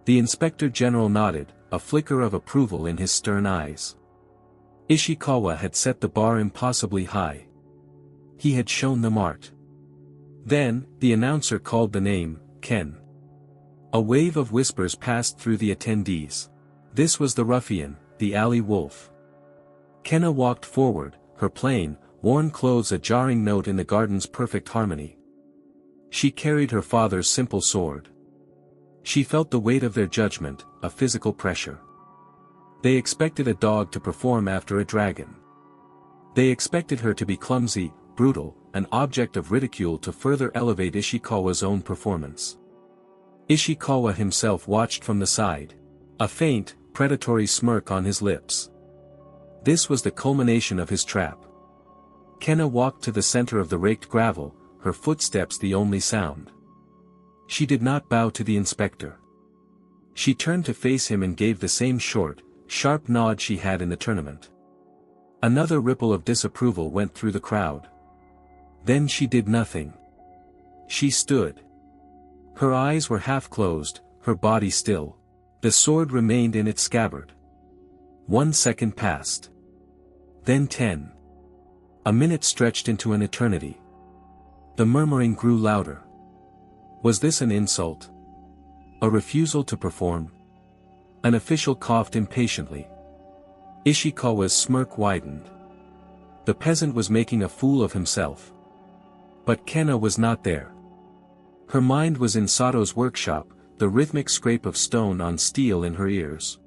The Inspector General nodded, a flicker of approval in his stern eyes. Ishikawa had set the bar impossibly high. He had shown them art. Then, the announcer called the name, Ken. A wave of whispers passed through the attendees. This was the ruffian, the alley wolf. Kenna walked forward, her plain, worn clothes a jarring note in the garden's perfect harmony. She carried her father's simple sword. She felt the weight of their judgment, a physical pressure. They expected a dog to perform after a dragon. They expected her to be clumsy, brutal, an object of ridicule to further elevate Ishikawa's own performance. Ishikawa himself watched from the side. A faint, predatory smirk on his lips. This was the culmination of his trap. Kenna walked to the center of the raked gravel, her footsteps the only sound. She did not bow to the inspector. She turned to face him and gave the same short, sharp nod she had in the tournament. Another ripple of disapproval went through the crowd. Then she did nothing. She stood. Her eyes were half closed, her body still. The sword remained in its scabbard. 1 second passed. Then 10. A minute stretched into an eternity. The murmuring grew louder. Was this an insult? A refusal to perform? An official coughed impatiently. Ishikawa's smirk widened. The peasant was making a fool of himself. But Kenna was not there. Her mind was in Sato's workshop, the rhythmic scrape of stone on steel in her ears.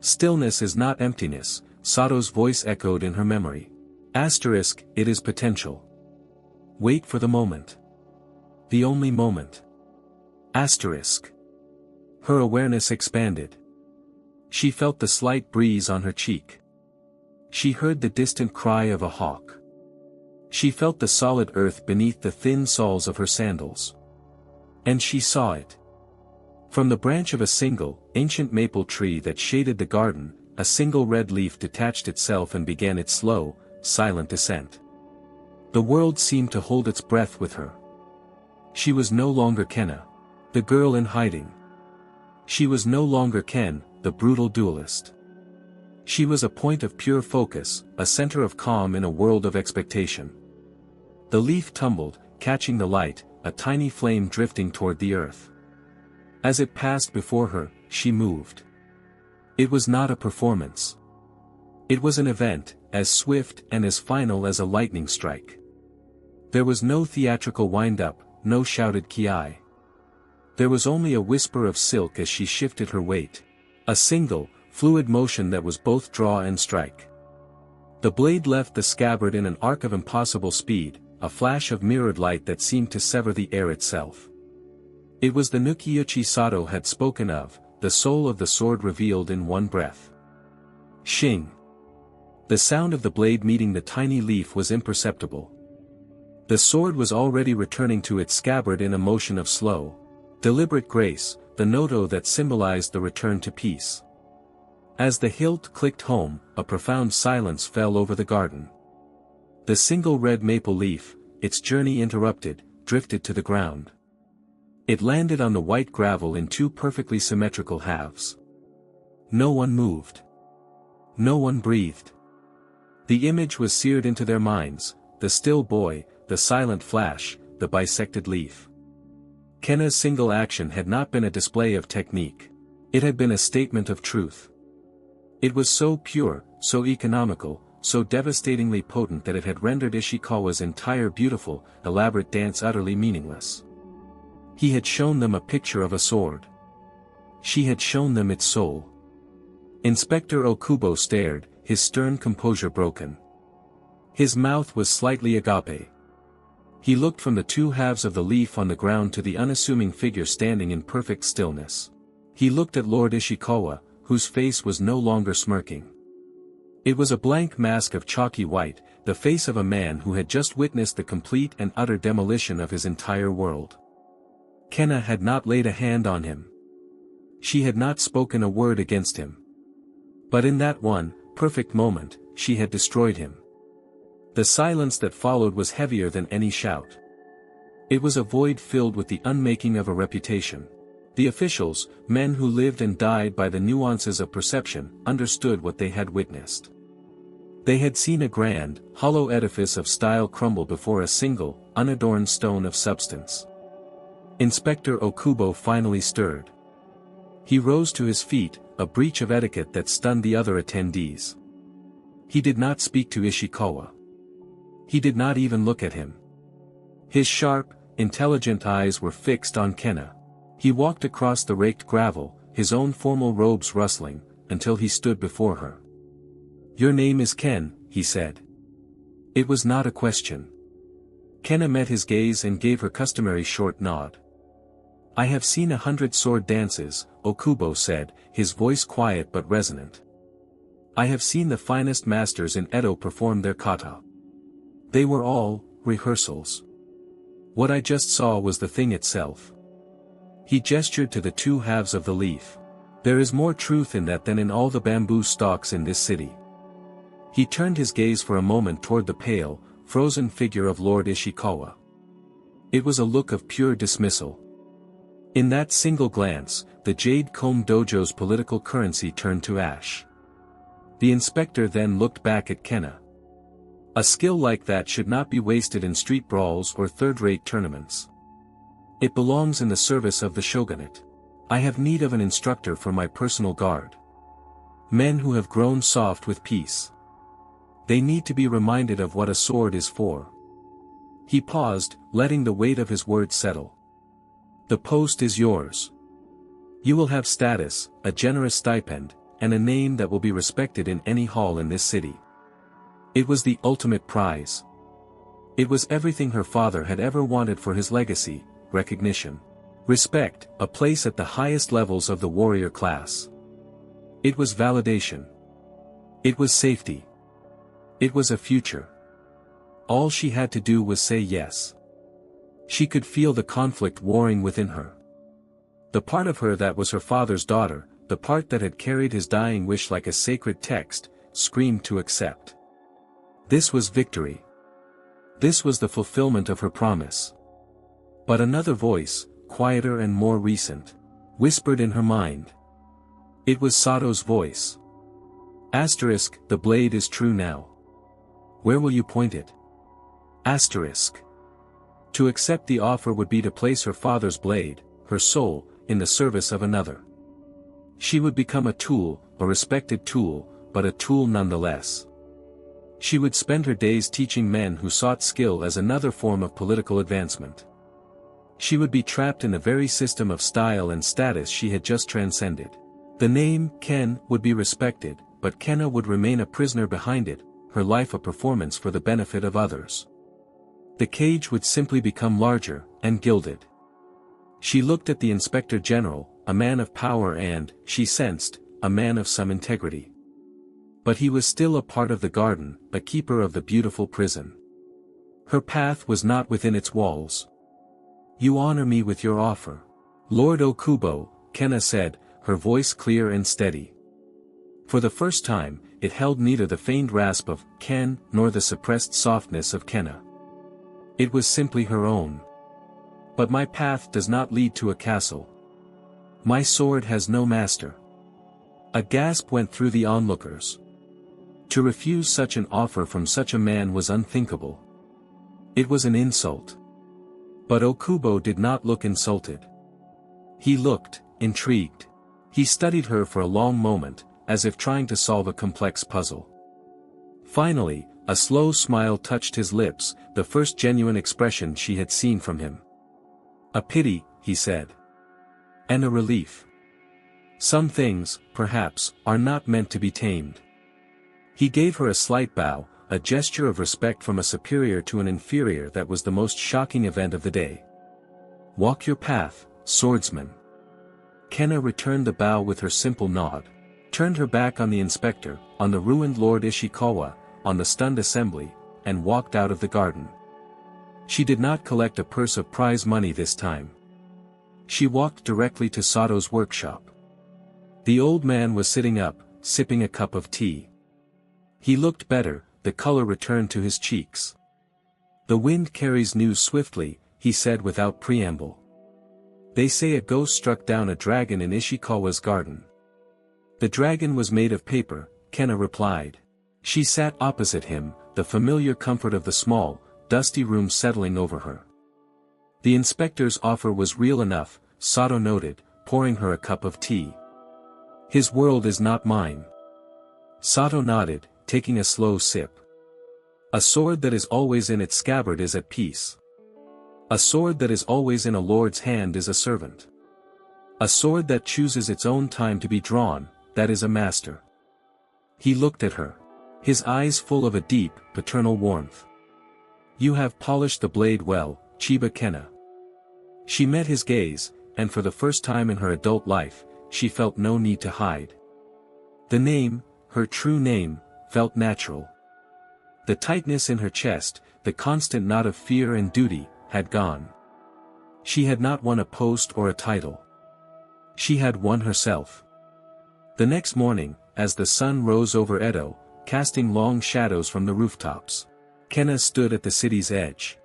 Stillness is not emptiness, Sato's voice echoed in her memory. Asterisk, it is potential. Wait for the moment. The only moment. Asterisk. Her awareness expanded. She felt the slight breeze on her cheek. She heard the distant cry of a hawk. She felt the solid earth beneath the thin soles of her sandals. And she saw it. From the branch of a single, ancient maple tree that shaded the garden, a single red leaf detached itself and began its slow, silent descent. The world seemed to hold its breath with her. She was no longer Kenna, the girl in hiding. She was no longer Ken, the brutal duelist. She was a point of pure focus, a center of calm in a world of expectation. The leaf tumbled, catching the light, a tiny flame drifting toward the earth. As it passed before her, she moved. It was not a performance. It was an event, as swift and as final as a lightning strike. There was no theatrical wind-up, no shouted ki. There was only a whisper of silk as she shifted her weight. A single, fluid motion that was both draw and strike. The blade left the scabbard in an arc of impossible speed, a flash of mirrored light that seemed to sever the air itself. It was the Nukiuchi Sato had spoken of, the soul of the sword revealed in one breath. Shing. The sound of the blade meeting the tiny leaf was imperceptible. The sword was already returning to its scabbard in a motion of slow, deliberate grace, the noto that symbolized the return to peace. As the hilt clicked home, a profound silence fell over the garden. The single red maple leaf, its journey interrupted, drifted to the ground. It landed on the white gravel in two perfectly symmetrical halves. No one moved. No one breathed. The image was seared into their minds, the still boy, the silent flash, the bisected leaf. Kenna's single action had not been a display of technique. It had been a statement of truth. It was so pure, so economical, so devastatingly potent that it had rendered Ishikawa's entire beautiful, elaborate dance utterly meaningless. He had shown them a picture of a sword. She had shown them its soul. Inspector Okubo stared, his stern composure broken. His mouth was slightly agape. He looked from the two halves of the leaf on the ground to the unassuming figure standing in perfect stillness. He looked at Lord Ishikawa, whose face was no longer smirking. It was a blank mask of chalky white, the face of a man who had just witnessed the complete and utter demolition of his entire world. Kenna had not laid a hand on him. She had not spoken a word against him. But in that one, perfect moment, she had destroyed him. The silence that followed was heavier than any shout. It was a void filled with the unmaking of a reputation. The officials, men who lived and died by the nuances of perception, understood what they had witnessed. They had seen a grand, hollow edifice of style crumble before a single, unadorned stone of substance. Inspector Okubo finally stirred. He rose to his feet, a breach of etiquette that stunned the other attendees. He did not speak to Ishikawa. He did not even look at him. His sharp, intelligent eyes were fixed on Kenna. He walked across the raked gravel, his own formal robes rustling, until he stood before her. "Your name is Ken," he said. It was not a question. Kenna met his gaze and gave her customary short nod. "I have seen 100 sword dances," Okubo said, his voice quiet but resonant. "I have seen the finest masters in Edo perform their kata. They were all rehearsals. What I just saw was the thing itself." He gestured to the two halves of the leaf. "There is more truth in that than in all the bamboo stalks in this city." He turned his gaze for a moment toward the pale, frozen figure of Lord Ishikawa. It was a look of pure dismissal. In that single glance, the Jade Comb Dojo's political currency turned to ash. The inspector then looked back at Kenna. A skill like that should not be wasted in street brawls or third-rate tournaments. It belongs in the service of the shogunate. I have need of an instructor for my personal guard. Men who have grown soft with peace. They need to be reminded of what a sword is for. He paused, letting the weight of his words settle. The post is yours. You will have status, a generous stipend, and a name that will be respected in any hall in this city. It was the ultimate prize. It was everything her father had ever wanted for his legacy: recognition, respect, a place at the highest levels of the warrior class. It was validation. It was safety. It was a future. All she had to do was say yes. She could feel the conflict warring within her. The part of her that was her father's daughter, the part that had carried his dying wish like a sacred text, screamed to accept. This was victory. This was the fulfillment of her promise. But another voice, quieter and more recent, whispered in her mind. It was Sato's voice. Asterisk, the blade is true now. Where will you point it? Asterisk. To accept the offer would be to place her father's blade, her soul, in the service of another. She would become a tool, a respected tool, but a tool nonetheless. She would spend her days teaching men who sought skill as another form of political advancement. She would be trapped in the very system of style and status she had just transcended. The name, Ken, would be respected, but Kenna would remain a prisoner behind it, her life a performance for the benefit of others. The cage would simply become larger, and gilded. She looked at the Inspector General, a man of power and, she sensed, a man of some integrity. But he was still a part of the garden, a keeper of the beautiful prison. Her path was not within its walls. You honor me with your offer, Lord Okubo, Kenna said, her voice clear and steady. For the first time, it held neither the feigned rasp of Ken nor the suppressed softness of Kenna. It was simply her own. But my path does not lead to a castle. My sword has no master. A gasp went through the onlookers. To refuse such an offer from such a man was unthinkable. It was an insult. But Okubo did not look insulted. He looked intrigued. He studied her for a long moment, as if trying to solve a complex puzzle. Finally, a slow smile touched his lips, the first genuine expression she had seen from him. A pity, he said. And a relief. Some things, perhaps, are not meant to be tamed. He gave her a slight bow, a gesture of respect from a superior to an inferior that was the most shocking event of the day. Walk your path, swordsman. Kenna returned the bow with her simple nod, turned her back on the inspector, on the ruined Lord Ishikawa, on the stunned assembly, and walked out of the garden. She did not collect a purse of prize money this time. She walked directly to Sato's workshop. The old man was sitting up, sipping a cup of tea. He looked better, the color returned to his cheeks. The wind carries news swiftly, he said without preamble. They say a ghost struck down a dragon in Ishikawa's garden. The dragon was made of paper, Kenna replied. She sat opposite him, the familiar comfort of the small, dusty room settling over her. The inspector's offer was real enough, Sato noted, pouring her a cup of tea. His world is not mine. Sato nodded, taking a slow sip. A sword that is always in its scabbard is at peace. A sword that is always in a lord's hand is a servant. A sword that chooses its own time to be drawn, that is a master. He looked at her. His eyes full of a deep, paternal warmth. You have polished the blade well, Chiba Kenna. She met his gaze, and for the first time in her adult life, she felt no need to hide. The name, her true name, felt natural. The tightness in her chest, the constant knot of fear and duty, had gone. She had not won a post or a title. She had won herself. The next morning, as the sun rose over Edo, casting long shadows from the rooftops, Kenna stood at the city's edge.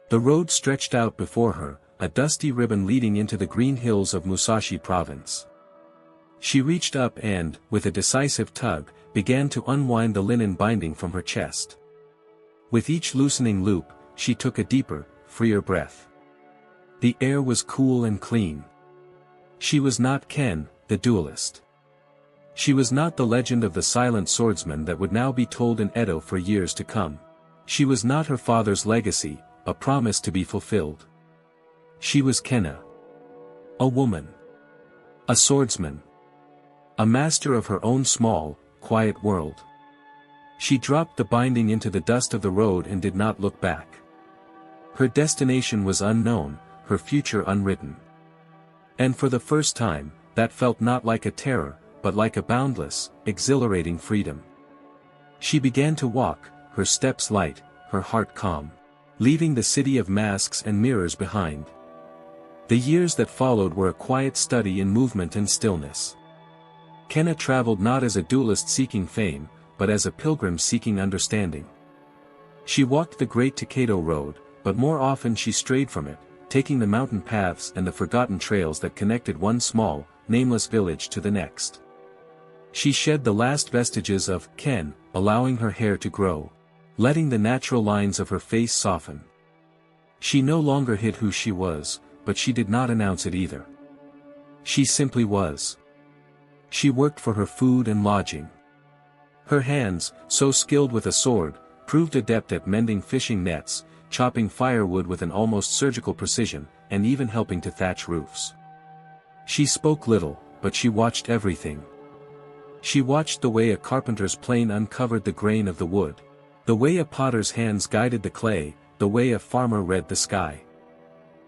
The road stretched out before her, a dusty ribbon leading into the green hills of Musashi province. She reached up and, with a decisive tug, began to unwind the linen binding from her chest. With each loosening loop, she took a deeper, freer breath. The air was cool and clean. She was not Ken, the duelist. She was not the legend of the silent swordsman that would now be told in Edo for years to come. She was not her father's legacy, a promise to be fulfilled. She was Kenna. A woman. A swordsman. A master of her own small, quiet world. She dropped the binding into the dust of the road and did not look back. Her destination was unknown, her future unwritten. And for the first time, that felt not like a terror, but like a boundless, exhilarating freedom. She began to walk, her steps light, her heart calm, leaving the city of masks and mirrors behind. The years that followed were a quiet study in movement and stillness. Kenna traveled not as a duelist seeking fame, but as a pilgrim seeking understanding. She walked the great Takedo road, but more often she strayed from it, taking the mountain paths and the forgotten trails that connected one small, nameless village to the next. She shed the last vestiges of Ken, allowing her hair to grow, letting the natural lines of her face soften. She no longer hid who she was, but she did not announce it either. She simply was. She worked for her food and lodging. Her hands, so skilled with a sword, proved adept at mending fishing nets, chopping firewood with an almost surgical precision, and even helping to thatch roofs. She spoke little, but she watched everything. She watched the way a carpenter's plane uncovered the grain of the wood, the way a potter's hands guided the clay, the way a farmer read the sky.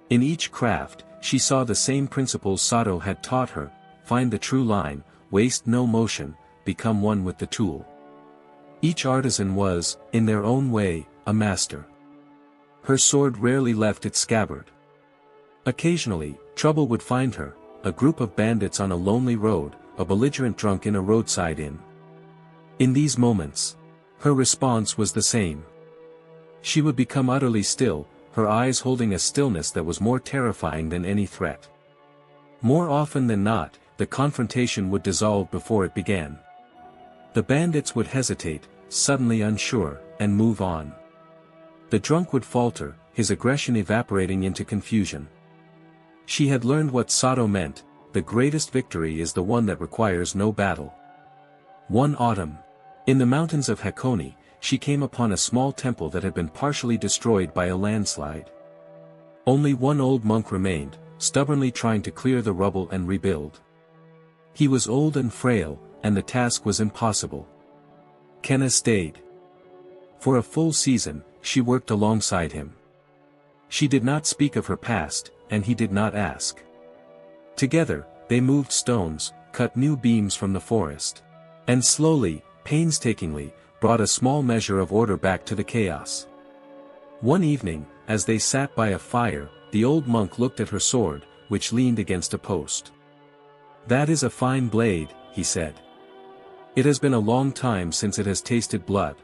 In each craft, she saw the same principles Sato had taught her: find the true line, waste no motion, become one with the tool. Each artisan was, in their own way, a master. Her sword rarely left its scabbard. Occasionally, trouble would find her, a group of bandits on a lonely road, a belligerent drunk in a roadside inn. In these moments, her response was the same. She would become utterly still, her eyes holding a stillness that was more terrifying than any threat. More often than not, the confrontation would dissolve before it began. The bandits would hesitate, suddenly unsure, and move on. The drunk would falter, his aggression evaporating into confusion. She had learned what Sato meant: the greatest victory is the one that requires no battle. One autumn, in the mountains of Hakone, she came upon a small temple that had been partially destroyed by a landslide. Only one old monk remained, stubbornly trying to clear the rubble and rebuild. He was old and frail, and the task was impossible. Kenna stayed. For a full season, she worked alongside him. She did not speak of her past, and he did not ask. Together, they moved stones, cut new beams from the forest, and slowly, painstakingly, brought a small measure of order back to the chaos. One evening, as they sat by a fire, the old monk looked at her sword, which leaned against a post. "That is a fine blade," he said. "It has been a long time since it has tasted blood."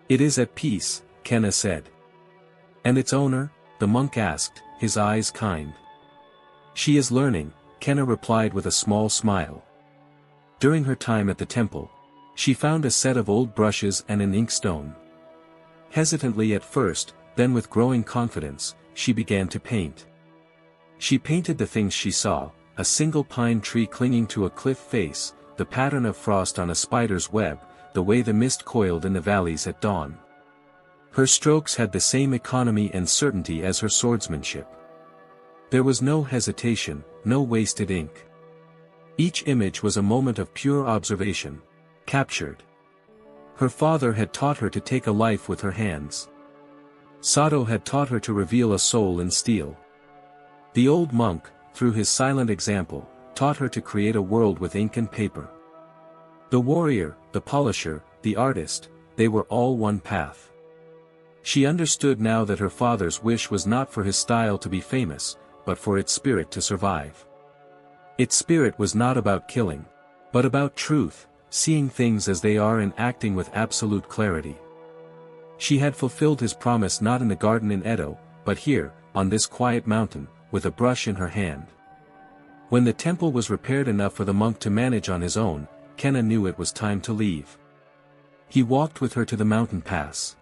"It is at peace," Kenna said. "And its owner?" the monk asked, his eyes kind. "She is learning," Kenna replied with a small smile. During her time at the temple, she found a set of old brushes and an inkstone. Hesitantly at first, then with growing confidence, she began to paint. She painted the things she saw: a single pine tree clinging to a cliff face, the pattern of frost on a spider's web, the way the mist coiled in the valleys at dawn. Her strokes had the same economy and certainty as her swordsmanship. There was no hesitation, no wasted ink. Each image was a moment of pure observation, captured. Her father had taught her to take a life with her hands. Sato had taught her to reveal a soul in steel. The old monk, through his silent example, taught her to create a world with ink and paper. The warrior, the polisher, the artist, they were all one path. She understood now that her father's wish was not for his style to be famous, but for its spirit to survive. Its spirit was not about killing, but about truth, seeing things as they are and acting with absolute clarity. She had fulfilled his promise not in the garden in Edo, but here, on this quiet mountain, with a brush in her hand. When the temple was repaired enough for the monk to manage on his own, Kenna knew it was time to leave. He walked with her to the mountain pass.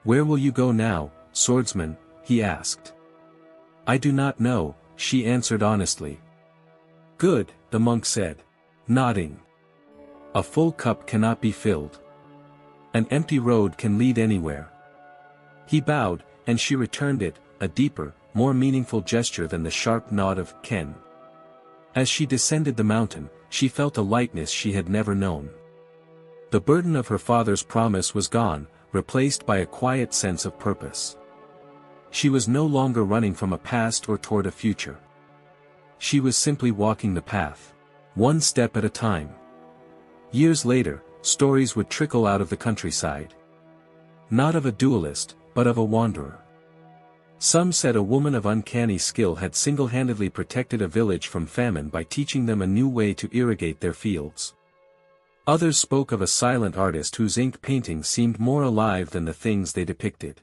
"Where will you go now, swordsman?" he asked. "I do not know," she answered honestly. "Good," the monk said, nodding. A full cup cannot be filled. An empty road can lead anywhere. He bowed, and she returned it, a deeper, more meaningful gesture than the sharp nod of Ken. As she descended the mountain, she felt a lightness she had never known. The burden of her father's promise was gone, replaced by a quiet sense of purpose. She was no longer running from a past or toward a future. She was simply walking the path, one step at a time. Years later, stories would trickle out of the countryside. Not of a duelist, but of a wanderer. Some said a woman of uncanny skill had single-handedly protected a village from famine by teaching them a new way to irrigate their fields. Others spoke of a silent artist whose ink paintings seemed more alive than the things they depicted.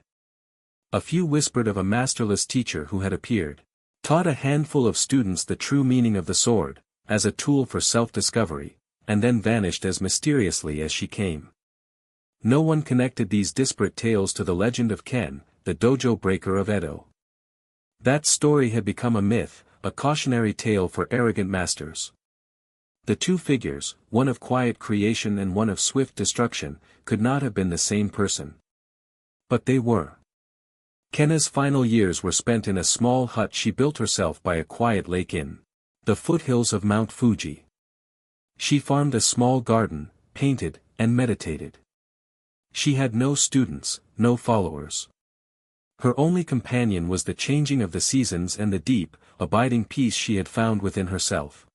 A few whispered of a masterless teacher who had appeared, taught a handful of students the true meaning of the sword, as a tool for self-discovery, and then vanished as mysteriously as she came. No one connected these disparate tales to the legend of Ken, the dojo breaker of Edo. That story had become a myth, a cautionary tale for arrogant masters. The two figures, one of quiet creation and one of swift destruction, could not have been the same person. But they were. Kenna's final years were spent in a small hut she built herself by a quiet lake in the foothills of Mount Fuji. She farmed a small garden, painted, and meditated. She had no students, no followers. Her only companion was the changing of the seasons and the deep, abiding peace she had found within herself.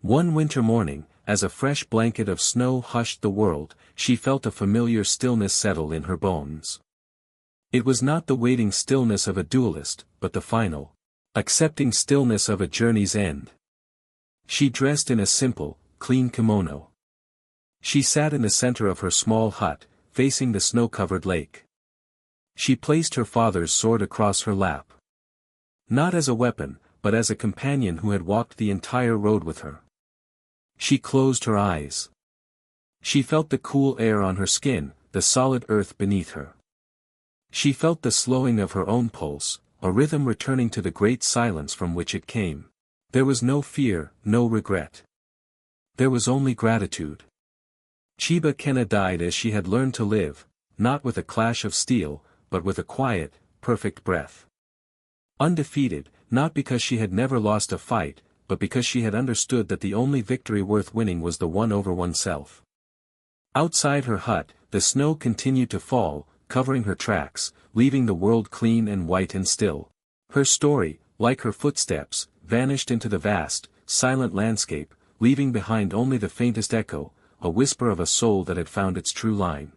One winter morning, as a fresh blanket of snow hushed the world, she felt a familiar stillness settle in her bones. It was not the waiting stillness of a duelist, but the final, accepting stillness of a journey's end. She dressed in a simple, clean kimono. She sat in the center of her small hut, facing the snow-covered lake. She placed her father's sword across her lap. Not as a weapon, but as a companion who had walked the entire road with her. She closed her eyes. She felt the cool air on her skin, the solid earth beneath her. She felt the slowing of her own pulse, a rhythm returning to the great silence from which it came. There was no fear, no regret. There was only gratitude. Chiba Kenna died as she had learned to live, not with a clash of steel, but with a quiet, perfect breath. Undefeated, not because she had never lost a fight, but because she had understood that the only victory worth winning was the one over oneself. Outside her hut, the snow continued to fall, covering her tracks, leaving the world clean and white and still. Her story, like her footsteps, vanished into the vast, silent landscape, leaving behind only the faintest echo, a whisper of a soul that had found its true line.